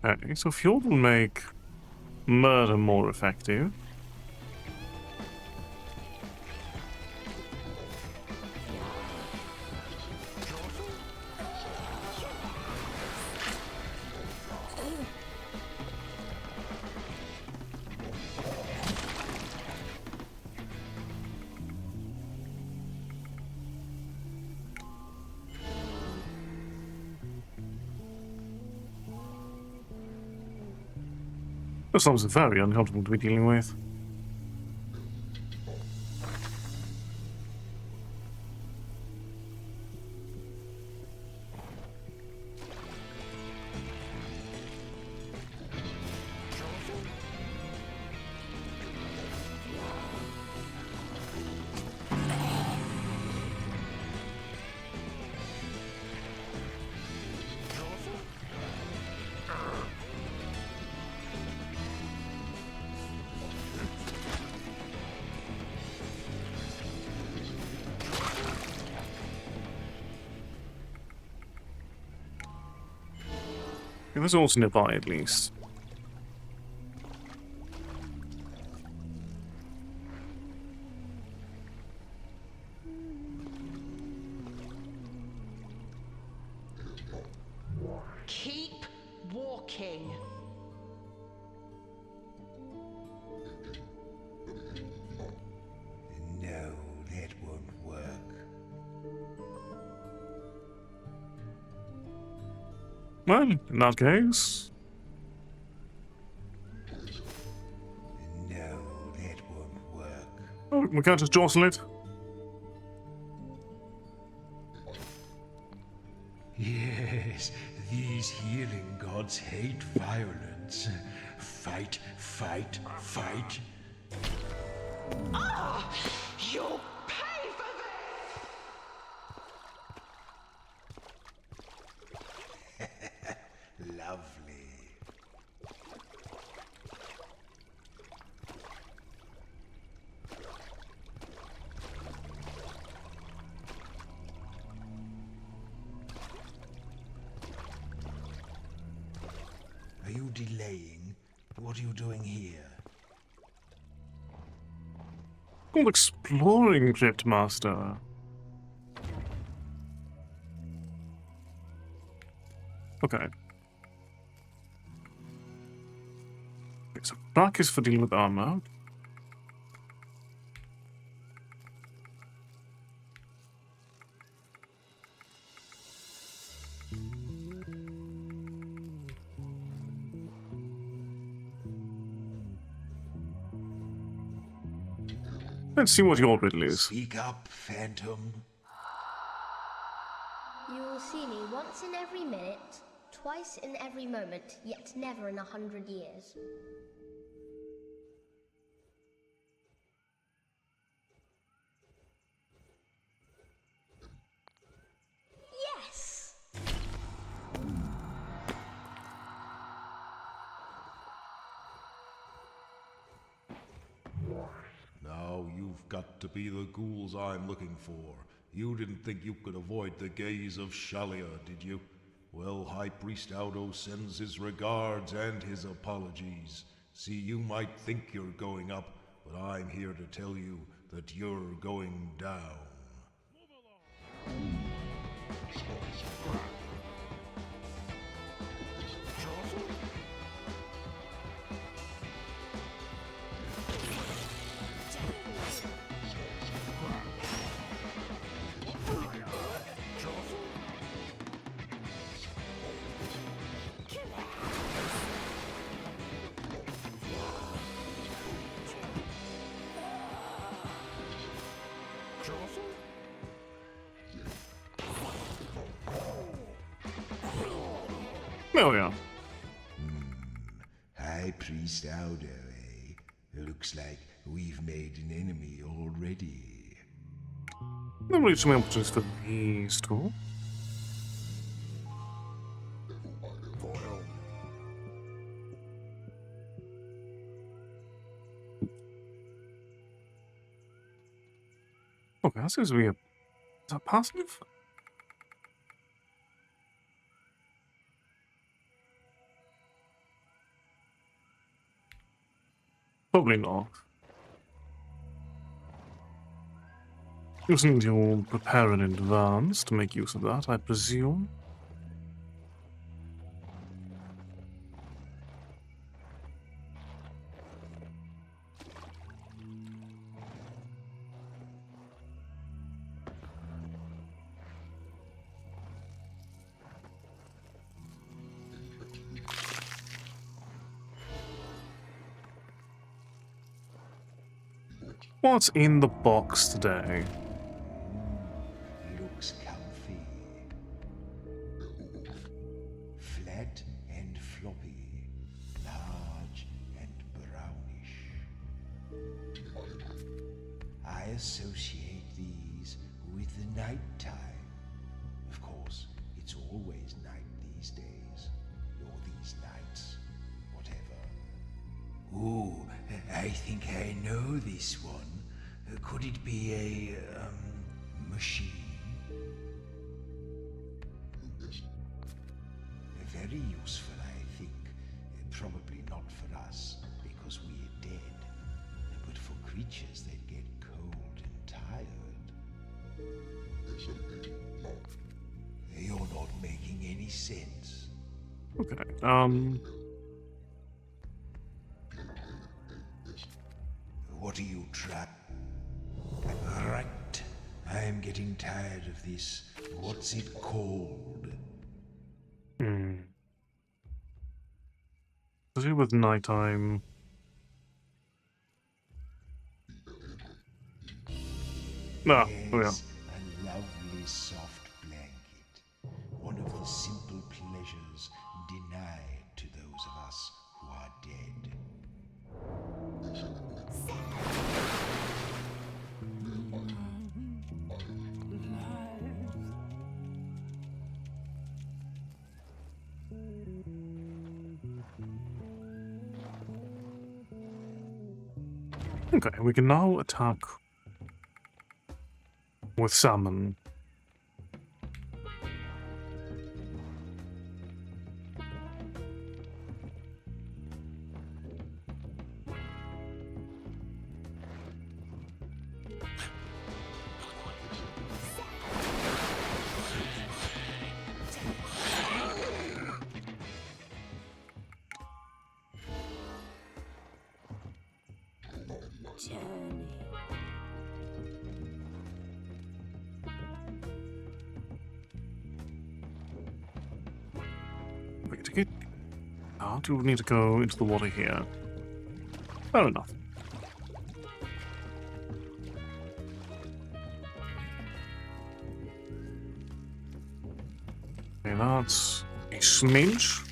Okay, so fuel will make murder more effective. Those sounds very uncomfortable to be dealing with. There's also nearby, at least. Keep walking. No, that won't work. Well, in that case... No, that won't work. Oh, we can't just jostle it. Yes, these healing gods hate violence. Fight, fight, fight. Ah! You'll pay for this! Lovely. Are you delaying? What are you doing here? Called exploring, Cryptmaster. Okay. Okay, so black is for dealing with armor. Let's see what your riddle is. Speak up, Phantom. You will see me once in every minute, twice in every moment, yet never in 100 years. Yes! Now you've got to be the ghouls I'm looking for. You didn't think you could avoid the gaze of Shalia, did you? Well, High Priest Audo sends his regards and his apologies. See, you might think you're going up, but I'm here to tell you that you're going down. Oh yeah. High Priest Audo, eh? Looks like we've made an enemy already. Then we'll some opportunities for these two. Okay, that seems to be a... Is that passive? Probably not. You need to prepare in advance to make use of that, I presume. What's in the box today? Looks comfy. Flat and floppy. Large and brownish. I associate these with the night time. Of course, it's always night these days. Or these nights. Whatever. Ooh, I think I know this one. Could it be a machine? Very useful, I think. Probably not for us, because we're dead. But for creatures that get cold and tired. You're not making any sense. Okay, What are you trying? Right. I'm getting tired of this. What's it called? To do with nighttime. Ah, oh yeah. Yes, a lovely soft blanket. One of the simple pleasures denied to those of us who are dead. Okay, we can now attack with salmon. Wait, to get out, you would need to go into the water here. Fair enough. Okay, that's a smidge.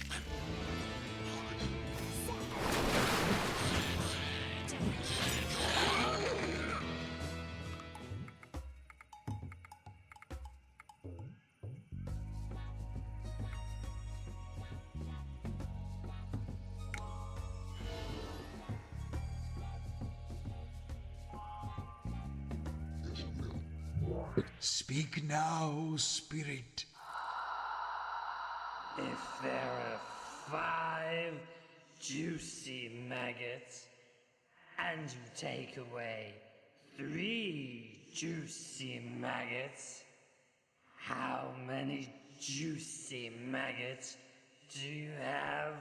Speak now, spirit. If there are 5 juicy maggots, and you take away 3 juicy maggots, How many juicy maggots do you have?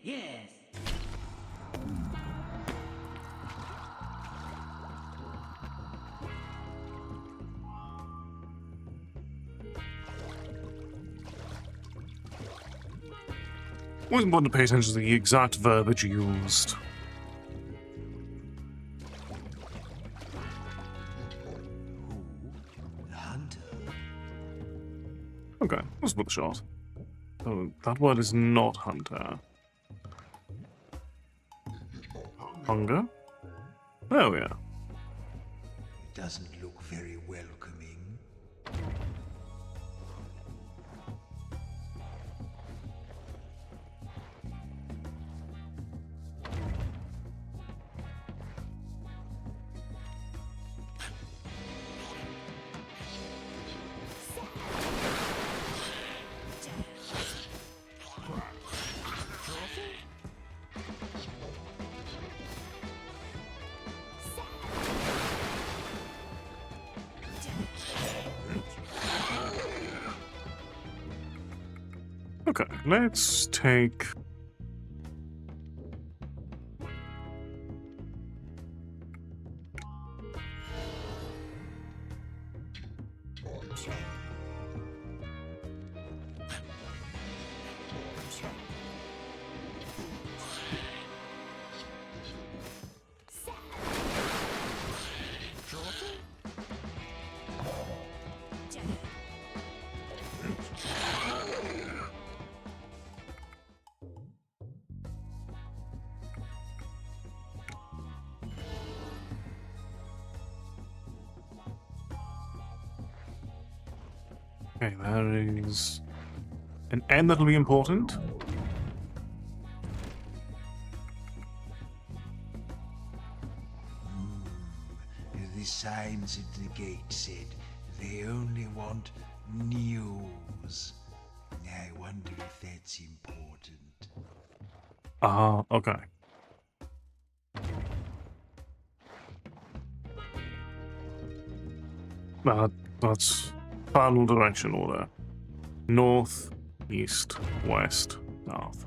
Yes. Always important to pay attention to the exact verbiage used. Okay, let's put the shot. Oh, that word is not hunter. Hunger? Oh, yeah. It doesn't look very welcoming. Okay, let's take... Okay, there is an N that'll be important. The signs at the gate said they only want news. I wonder if that's important. Ah, okay. That's final direction order. North, east, west, south.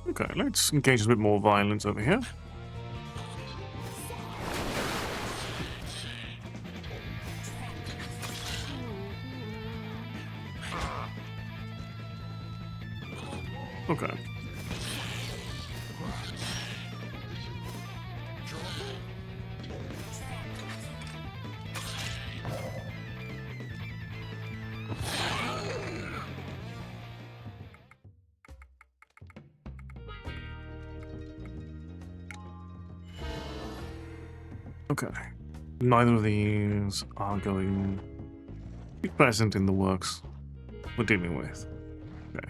Okay, let's engage a bit more violence over here. Okay. Okay. Neither of these are going to be present in the works we're dealing with. Okay.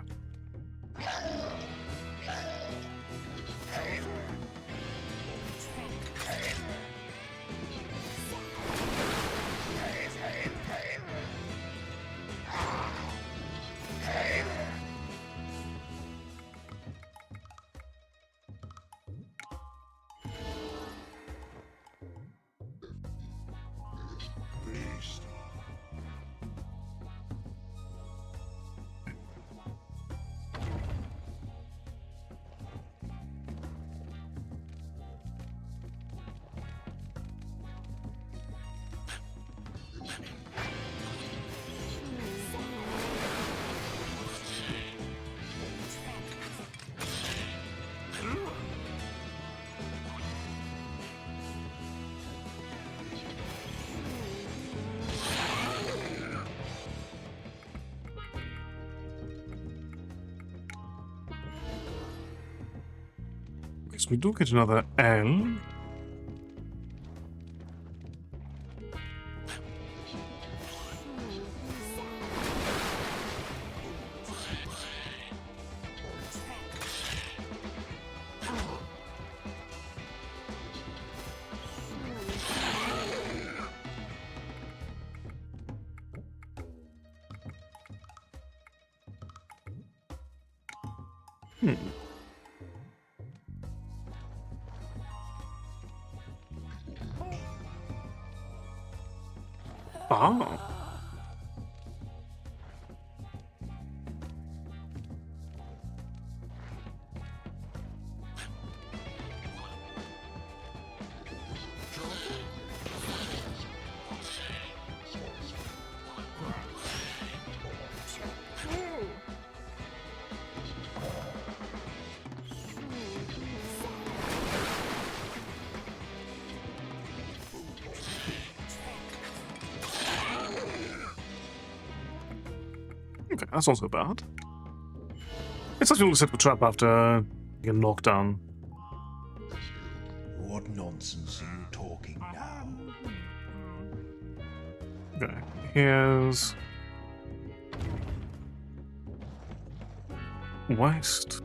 So we do get another L. Ah. Okay, that's not so bad. It's actually set the trap after getting knocked down. What nonsense are you talking now? Okay, here's west.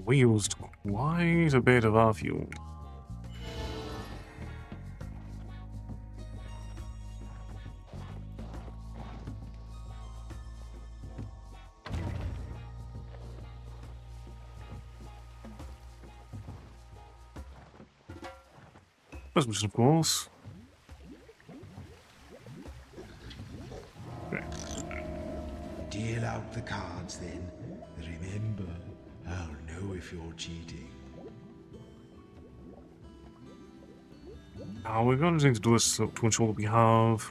We used quite a bit of our fuel. Resolution, of course. Okay. Deal out the cards then. Remember, I'll know if you're cheating. Now we're going to need to do this to ensure that we have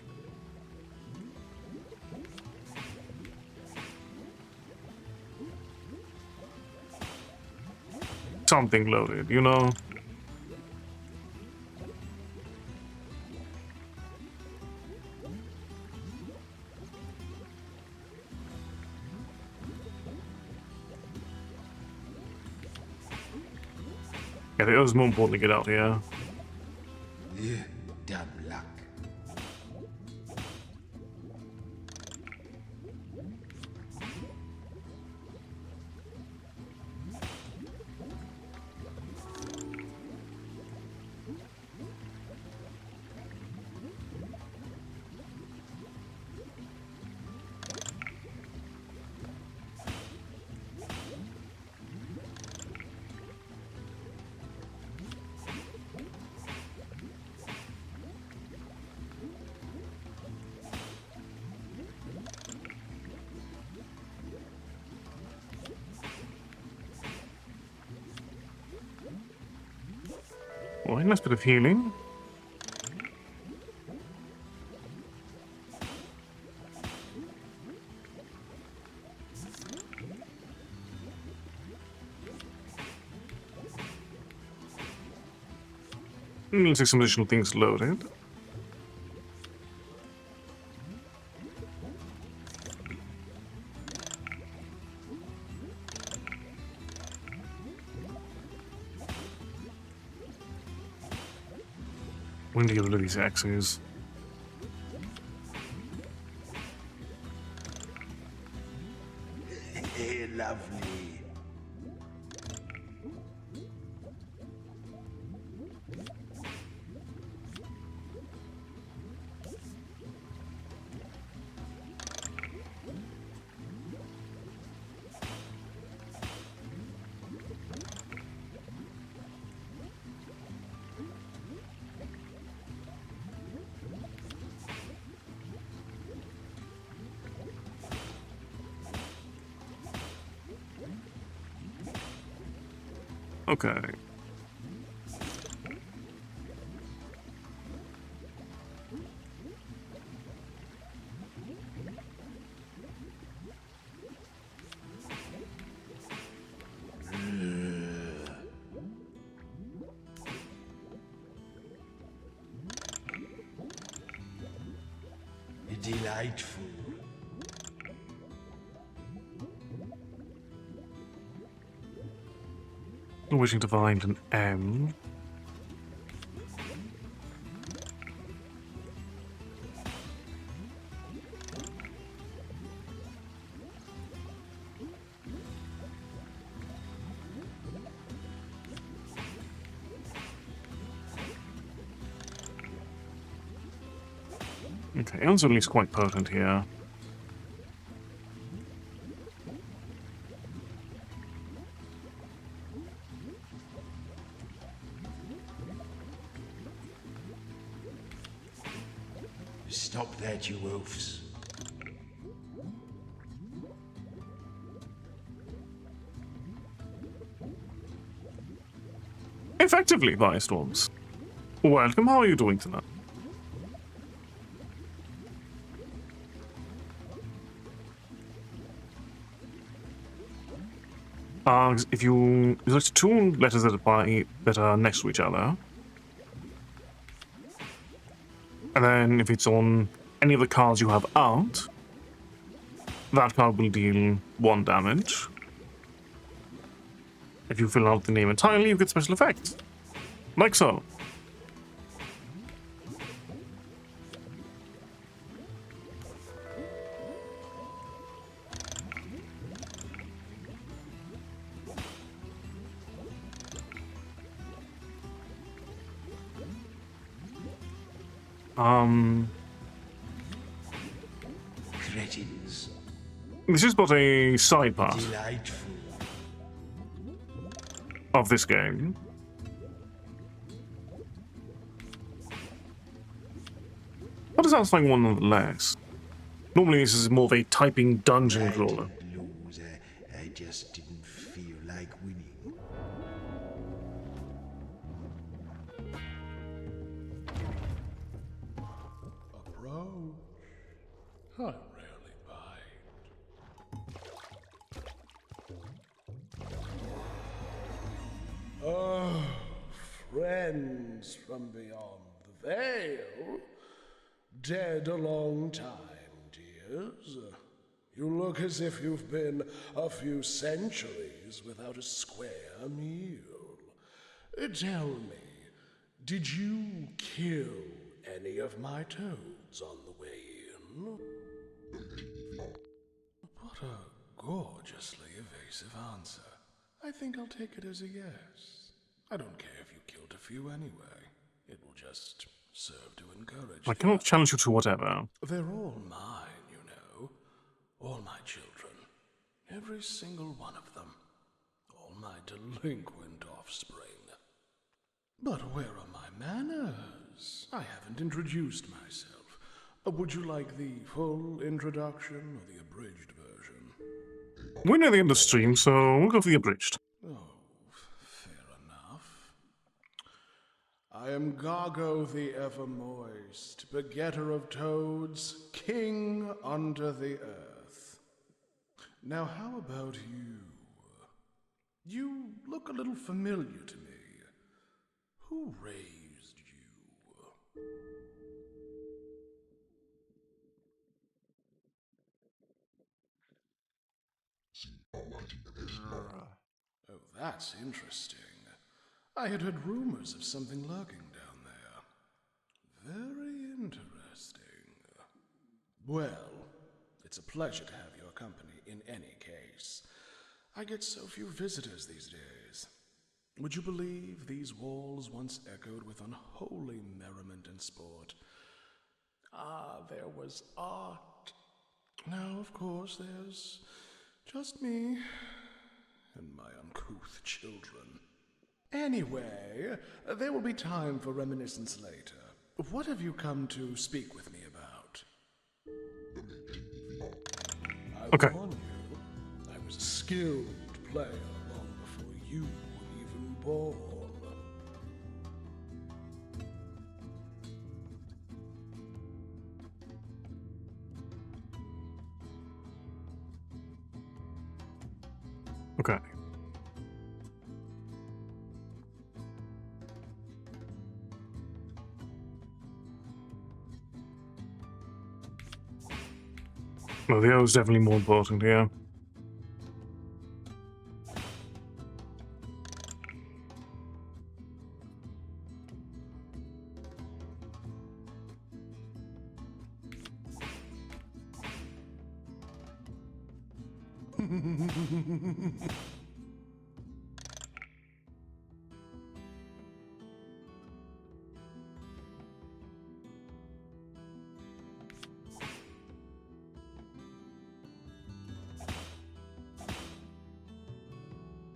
something loaded, you know? Yeah, it was more important to get out here. Yeah, dumb luck. Well, a nice bit of healing. Let's take some additional things loaded. We need to get rid of these axes. Lovely. Okay. Delightful. Wishing to find an M. Okay, Uncertainty is quite potent here. Stop that, you oafs. Effectively, biased ones. Welcome, how are you doing tonight? If you select two letters that are next to each other, and then if it's on any of the cards you have out, that card will deal 1 damage. If you fill out the name entirely, you get special effects. Like so. Cretins. This is but a side part Delightful. of this game. But a satisfying one nonetheless. Normally this is more of a typing dungeon crawler. Lose. I just didn't feel like winning. Approach. I rarely bite. Oh, friends from beyond the veil. Dead a long time, dears. You look as if you've been a few centuries without a square meal. Tell me, did you kill any of my toads on the way in? What a gorgeously evasive answer. I think I'll take it as a yes. I don't care if you killed a few anyway. It will just serve to encourage. I cannot challenge you to whatever. They're all mine, you know. All my children. Every single one of them. All my delinquent offspring. But where are my manners? I haven't introduced myself. Would you like the full introduction or the abridged version? We're near the end of the stream, so we'll go for the abridged. Oh, fair enough. I am Gargo the Evermoist, begetter of toads, king under the earth. Now how about you? You look a little familiar to me. Who raised you? Oh, that's interesting. I had heard rumors of something lurking down there. Very interesting. Well, it's a pleasure to have your company in any case. I get so few visitors these days. Would you believe these walls once echoed with unholy merriment and sport? Ah, there was art. Now, of course, there's just me and my uncouth children. Anyway, there will be time for reminiscence later. What have you come to speak with me about? Okay. I warn you, I was a skilled player long before you were even born. Okay. Well, the O is definitely more important here.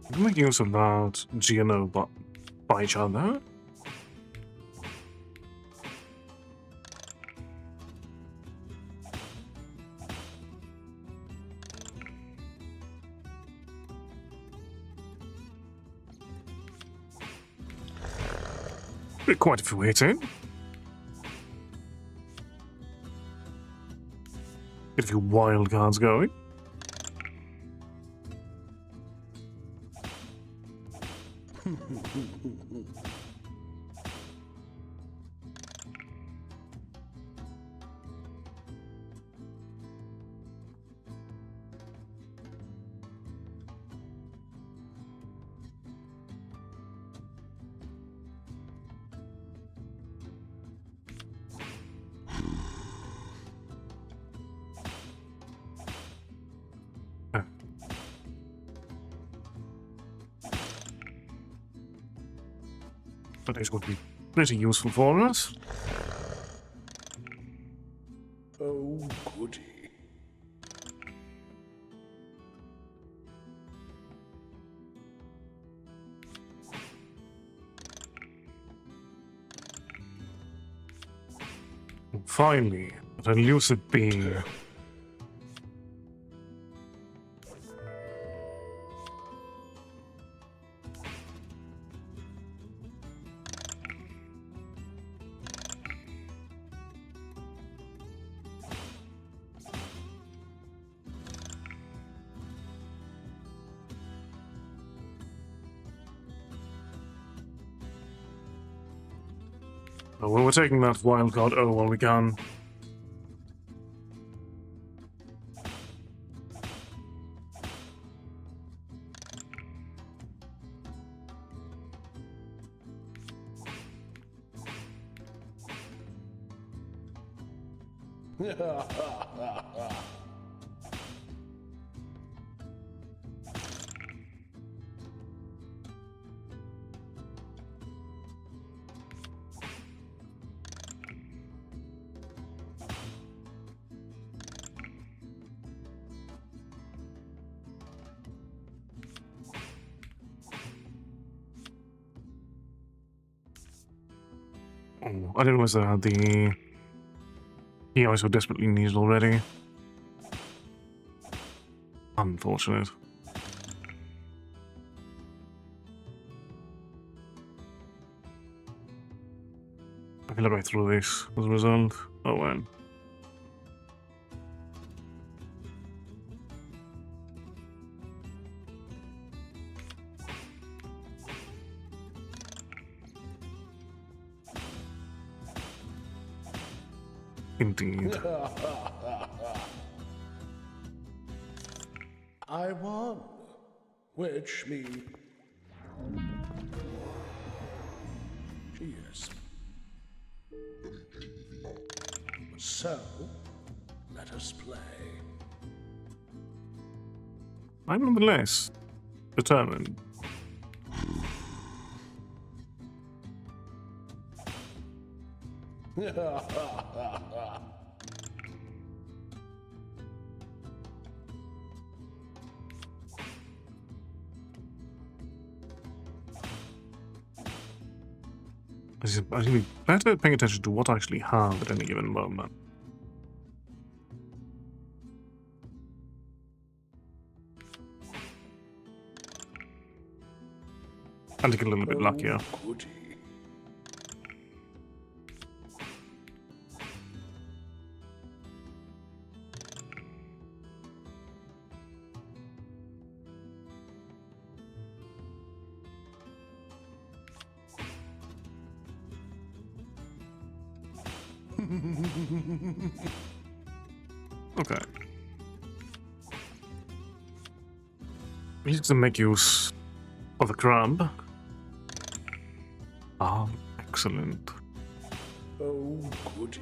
We can make use of that GNO by each other. Quite a few hits in. Get a few wild cards going. That is going to be pretty useful for us. Oh, goody. Finally, an elusive being. Well, we're taking that wild card while we can. Oh, I didn't realize I had the I so desperately needed already. Unfortunate. I can right through this as a result. Oh well. Indeed. I won, which means... Cheers. So, let us play. I'm nonetheless determined. I should be better at paying attention to what I actually have at any given moment. And to get a little bit luckier. Goody. Okay. We need to make use of the crab. Ah, excellent. Oh, goody.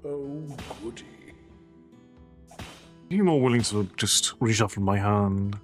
Oh, goody. Are you more willing to just reshuffle my hand?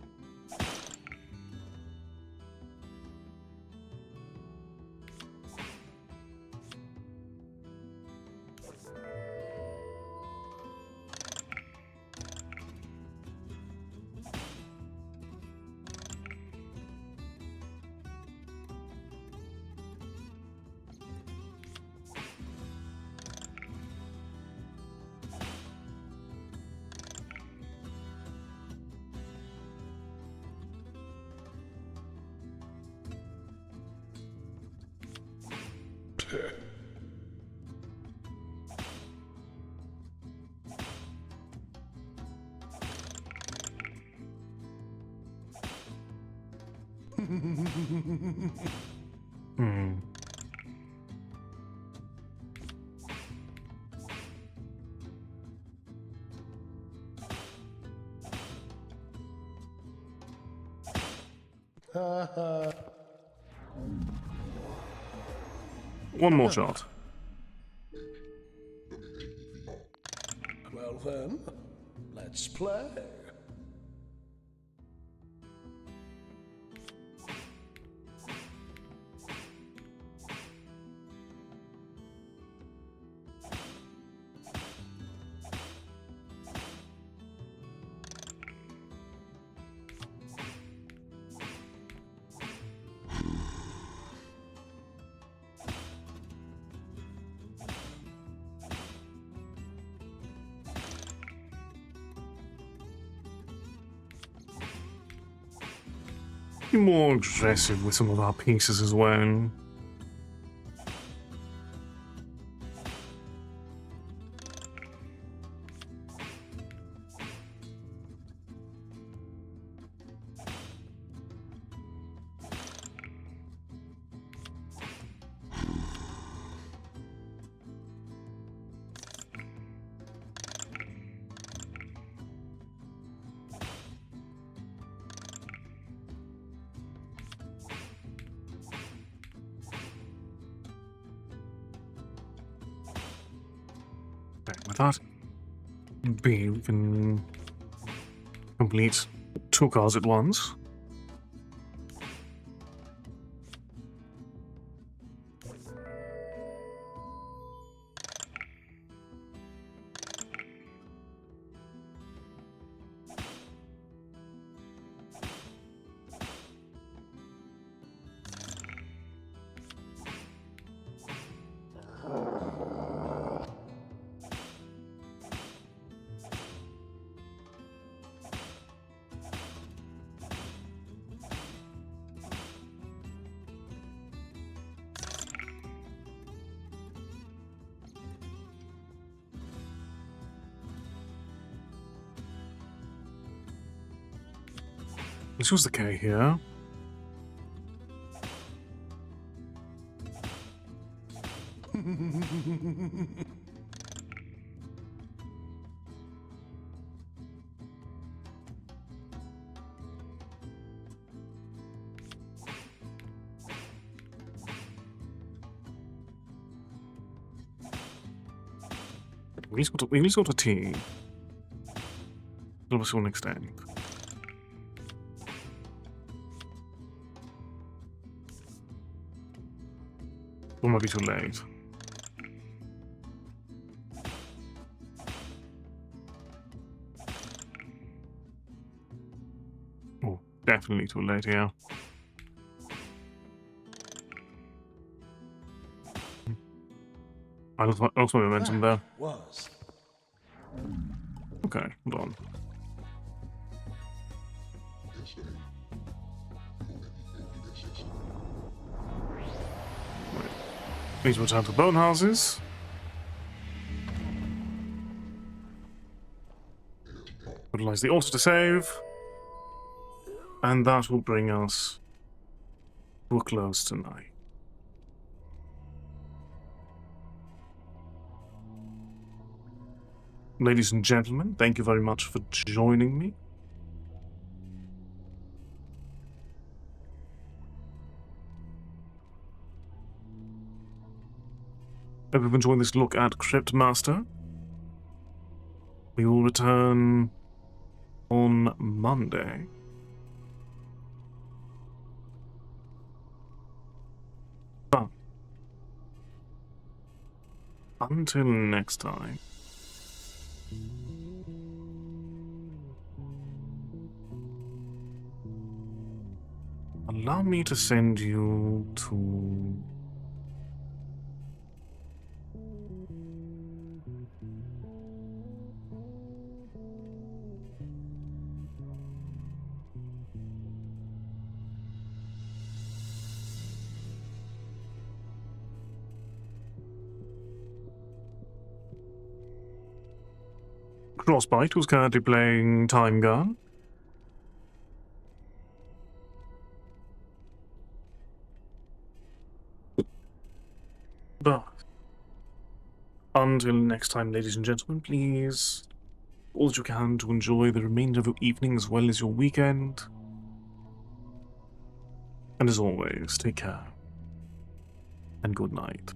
Hmm. One more shot. Well then, let's play. Be more aggressive with some of our pieces as well. With that, B, we can complete 2 cards at once. Let's use the K here. We at least got a T. To an extent. Or might be too late. Oh, definitely too late, yeah. I lost my momentum there. Okay, hold on. Please return to bone houses. Utilize the altar to save. And that will bring us to a close tonight. Ladies and gentlemen, thank you very much for joining me. Hope you've enjoyed this look at Cryptmaster. We will return on Monday. But until next time. Allow me to send you to Crossbite, who's currently playing Time Gun. But until next time, ladies and gentlemen, please do all that you can to enjoy the remainder of your evening as well as your weekend. And as always, take care and good night.